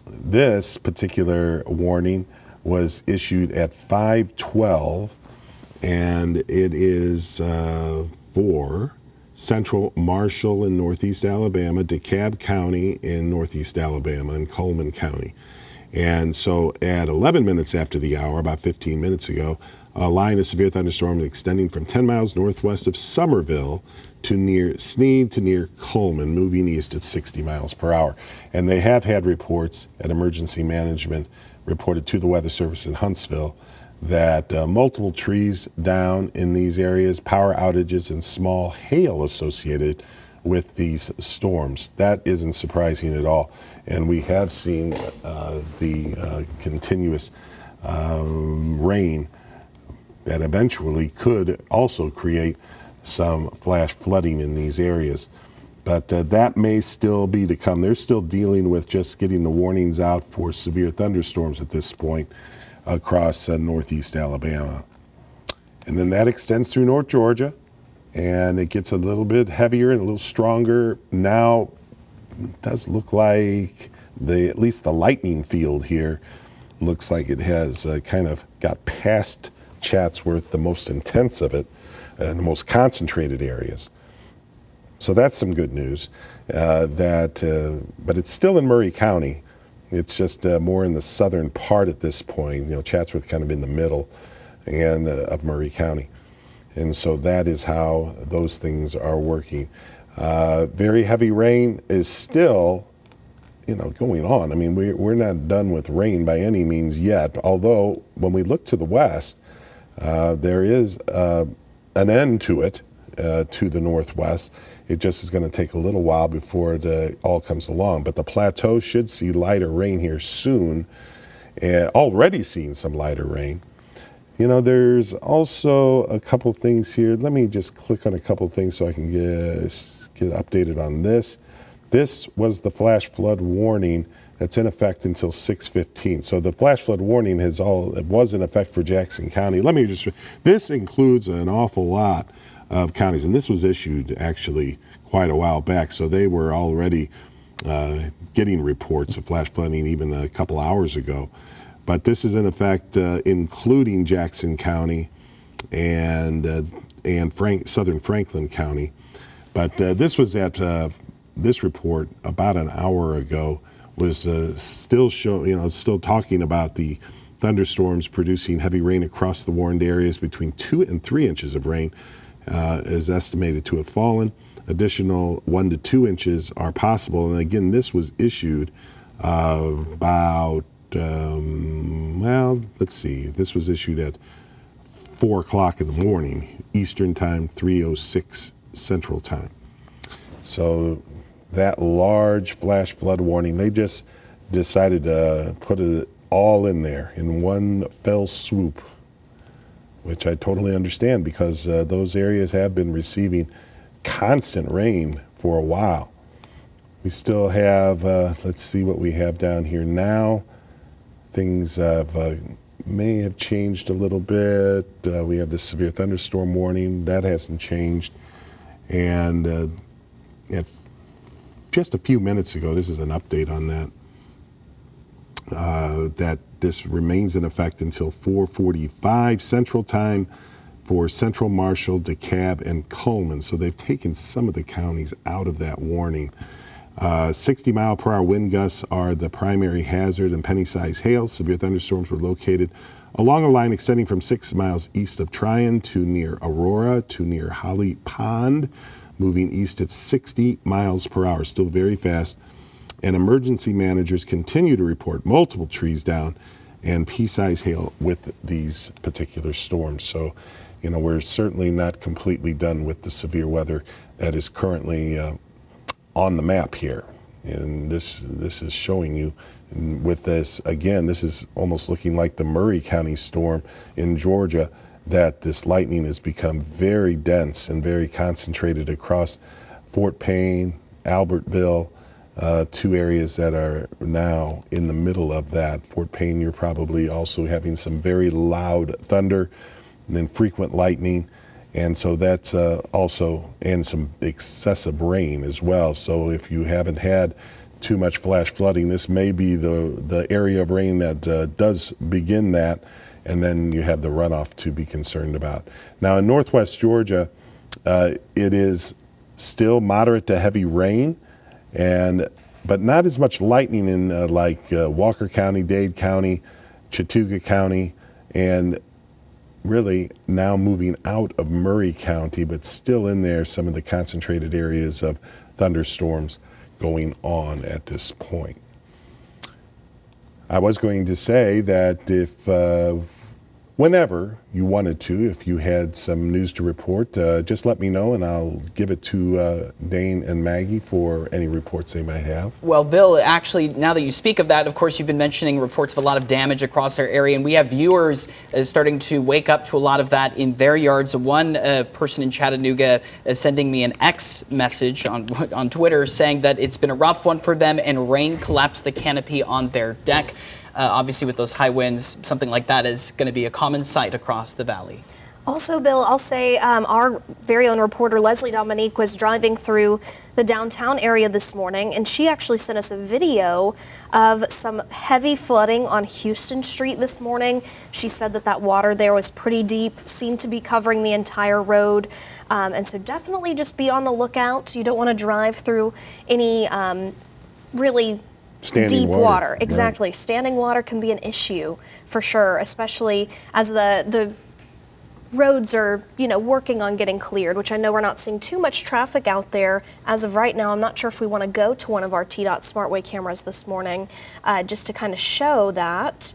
This particular warning was issued at 5:12 and it is for central Marshall in northeast Alabama, DeKalb County in northeast Alabama, and Cullman County. And so at 11 minutes after the hour, about 15 minutes ago, a line of severe thunderstorms extending from 10 miles northwest of Somerville to near Sneed to near Cullman, moving east at 60 miles per hour. And they have had reports at emergency management reported to the Weather Service in Huntsville that multiple trees down in these areas, power outages, and small hail associated with these storms. That isn't surprising at all. And we have seen the continuous rain that eventually could also create some flash flooding in these areas. But that may still be to come. They're still dealing with just getting the warnings out for severe thunderstorms at this point across northeast Alabama. And then that extends through North Georgia, and it gets a little bit heavier and a little stronger. Now it does look like at least the lightning field here looks like it has kind of got past Chatsworth, the most intense of it, and the most concentrated areas. So that's some good news. But it's still in Murray County. It's just more in the southern part at this point. You know, Chatsworth kind of in the middle and of Murray County. And so that is how those things are working. Very heavy rain is still, going on. I mean, we're not done with rain by any means yet. Although when we look to the west, there is an end to it to the northwest. It just is going to take a little while before it all comes along. But the plateau should see lighter rain here soon. Already seeing some lighter rain. There's also a couple things here. Let me just click on a couple things so I can get updated on this. This was the flash flood warning that's in effect until 6:15. So the flash flood warning it was in effect for Jackson County. This includes an awful lot of counties, and this was issued actually quite a while back. So they were already getting reports of flash flooding even a couple hours ago. But this is in effect including Jackson County and southern Franklin County. But this was at this report about an hour ago was still talking about the thunderstorms producing heavy rain across the warned areas. Between 2 and 3 inches of rain is estimated to have fallen. Additional 1 to 2 inches are possible. And again, this was issued about let's see. This was issued at 4 o'clock in the morning, Eastern Time, 3:06 Central Time. So that large flash flood warning, they just decided to put it all in there in one fell swoop, which I totally understand because those areas have been receiving constant rain for a while. We still have, let's see what we have down here now. Things may have changed a little bit. We have the severe thunderstorm warning. That hasn't changed. And just a few minutes ago, this is an update on that, that this remains in effect until 4:45 Central Time for Central Marshall, DeKalb, and Cullman. So they've taken some of the counties out of that warning. 60-mile-per-hour wind gusts are the primary hazard, and penny-sized hail. Severe thunderstorms were located along a line extending from 6 miles east of Tryon to near Aurora to near Holly Pond, moving east at 60 miles per hour, still very fast. And emergency managers continue to report multiple trees down and pea-sized hail with these particular storms. So, we're certainly not completely done with the severe weather that is currently on the map here. And this is showing you with this, again, this is almost looking like the Murray County storm in Georgia, that this lightning has become very dense and very concentrated across Fort Payne, Albertville, 2 areas that are now in the middle of that. Fort Payne, you're probably also having some very loud thunder and then frequent lightning. And so that's also, and some excessive rain as well. So if you haven't had too much flash flooding, this may be the area of rain that does begin that. and then you have the runoff to be concerned about. Now in northwest Georgia, it is still moderate to heavy rain, but not as much lightning in Walker County, Dade County, Chattooga County, and really now moving out of Murray County, but still in there, some of the concentrated areas of thunderstorms going on at this point. I was going to say that if whenever you wanted to, if you had some news to report, just let me know and I'll give it to Dane and Maggie for any reports they might have. Well, Bill, actually, now that you speak of that, of course, you've been mentioning reports of a lot of damage across our area, and we have viewers starting to wake up to a lot of that in their yards. One person in Chattanooga is sending me an X message on Twitter saying that it's been a rough one for them and rain collapsed the canopy on their deck. Obviously, with those high winds, something like that is going to be a common sight across the valley. Also, Bill, I'll say our very own reporter, Leslie Dominique, was driving through the downtown area this morning, and she actually sent us a video of some heavy flooding on Houston Street this morning. She said that water there was pretty deep, seemed to be covering the entire road. And so definitely just be on the lookout. You don't want to drive through any really deep water. Exactly. Right. Standing water can be an issue for sure, especially as the roads are, working on getting cleared, which I know we're not seeing too much traffic out there as of right now. I'm not sure if we want to go to one of our TDOT SmartWay cameras this morning just to kind of show that.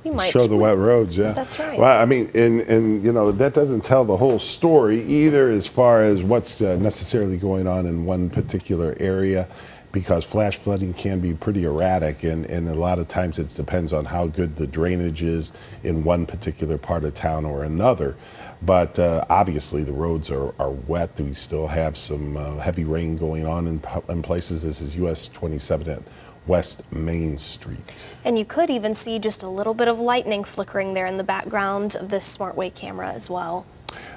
We might show the wet roads, yeah. That's right. Well, I mean, and that doesn't tell the whole story either as far as what's necessarily going on in one particular area, because flash flooding can be pretty erratic, and a lot of times it depends on how good the drainage is in one particular part of town or another. But obviously the roads are wet. We still have some heavy rain going on in places. This is US 27 at West Main Street. And you could even see just a little bit of lightning flickering there in the background of this SmartWay camera as well.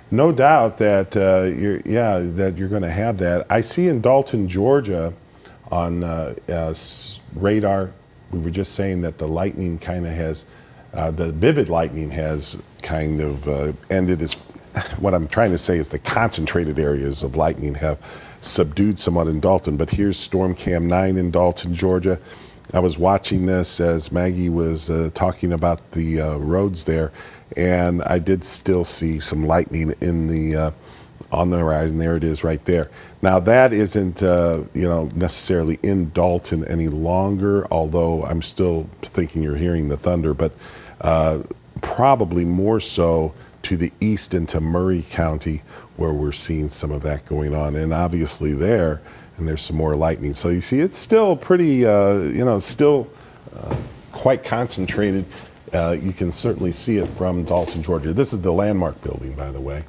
No doubt that you're going to have that. I see in Dalton, Georgia, on radar, we were just saying that the lightning kind of has, the vivid lightning has kind of ended. What I'm trying to say is the concentrated areas of lightning have subdued somewhat in Dalton. But here's Storm Cam 9 in Dalton, Georgia. I was watching this as Maggie was talking about the roads there, and I did still see some lightning in the on the horizon. There it is right there. Now that isn't necessarily in Dalton any longer, although I'm still thinking you're hearing the thunder, but probably more so to the east into Murray County, where we're seeing some of that going on, and obviously there's some more lightning. So you see it's still pretty still quite concentrated. You can certainly see it from Dalton, Georgia. This is the Landmark building, by the way.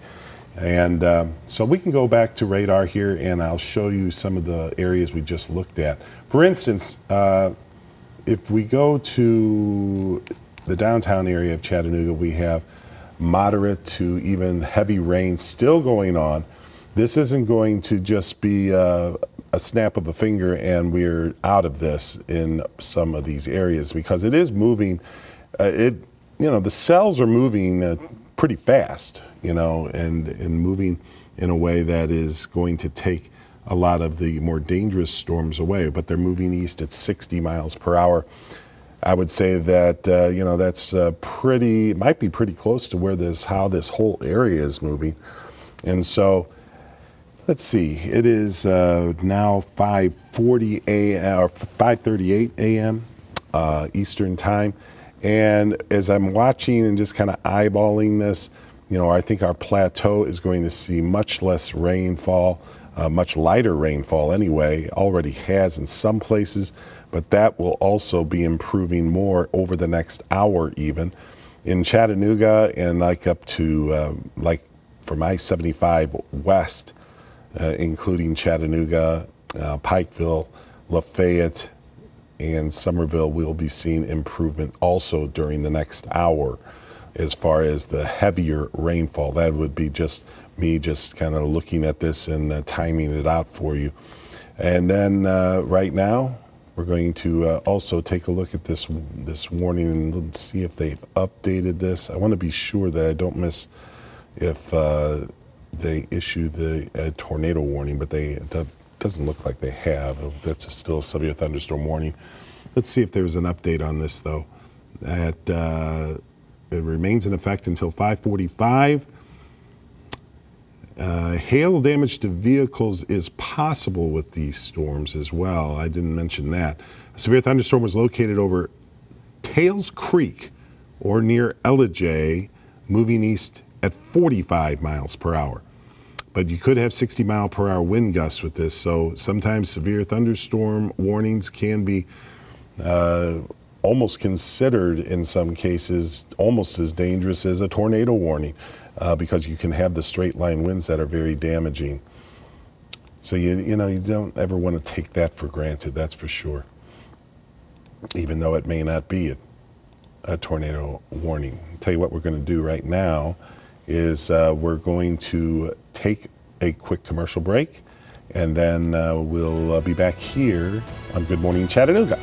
And so we can go back to radar here, and I'll show you some of the areas we just looked at. For instance, if we go to the downtown area of Chattanooga, we have moderate to even heavy rain still going on. This isn't going to just be a snap of a finger and we're out of this in some of these areas, because it is moving. The cells are moving pretty fast, and moving in a way that is going to take a lot of the more dangerous storms away, but they're moving east at 60 miles per hour. I would say that, that's might be pretty close to how this whole area is moving. And so, let's see, it is now 5:40 a.m. or 5:38 a.m. Eastern time. And as I'm watching and just kind of eyeballing this, I think our plateau is going to see much less rainfall, much lighter rainfall anyway, already has in some places, but that will also be improving more over the next hour even. In Chattanooga and up to from I-75 west, including Chattanooga, Pikeville, Lafayette, and Somerville, we'll be seeing improvement also during the next hour as far as the heavier rainfall. That would be just me just kind of looking at this and timing it out for you. And then right now, We're going to also take a look at this warning and see if they've updated this. I want to be sure that I don't miss if they issue the tornado warning, but that doesn't look like they have. That's still a severe thunderstorm warning. Let's see if there's an update on this, though. It remains in effect until 5:45. Hail damage to vehicles is possible with these storms as well. I didn't mention that. A severe thunderstorm was located over Tails Creek or near Ellijay, moving east at 45 miles per hour. But you could have 60-mile-per-hour wind gusts with this, so sometimes severe thunderstorm warnings can be almost considered, in some cases, almost as dangerous as a tornado warning. Because you can have the straight line winds that are very damaging. So you don't ever want to take that for granted, that's for sure. Even though it may not be a tornado warning. I'll tell you what we're going to do right now is we're going to take a quick commercial break, and then we'll be back here on Good Morning Chattanooga.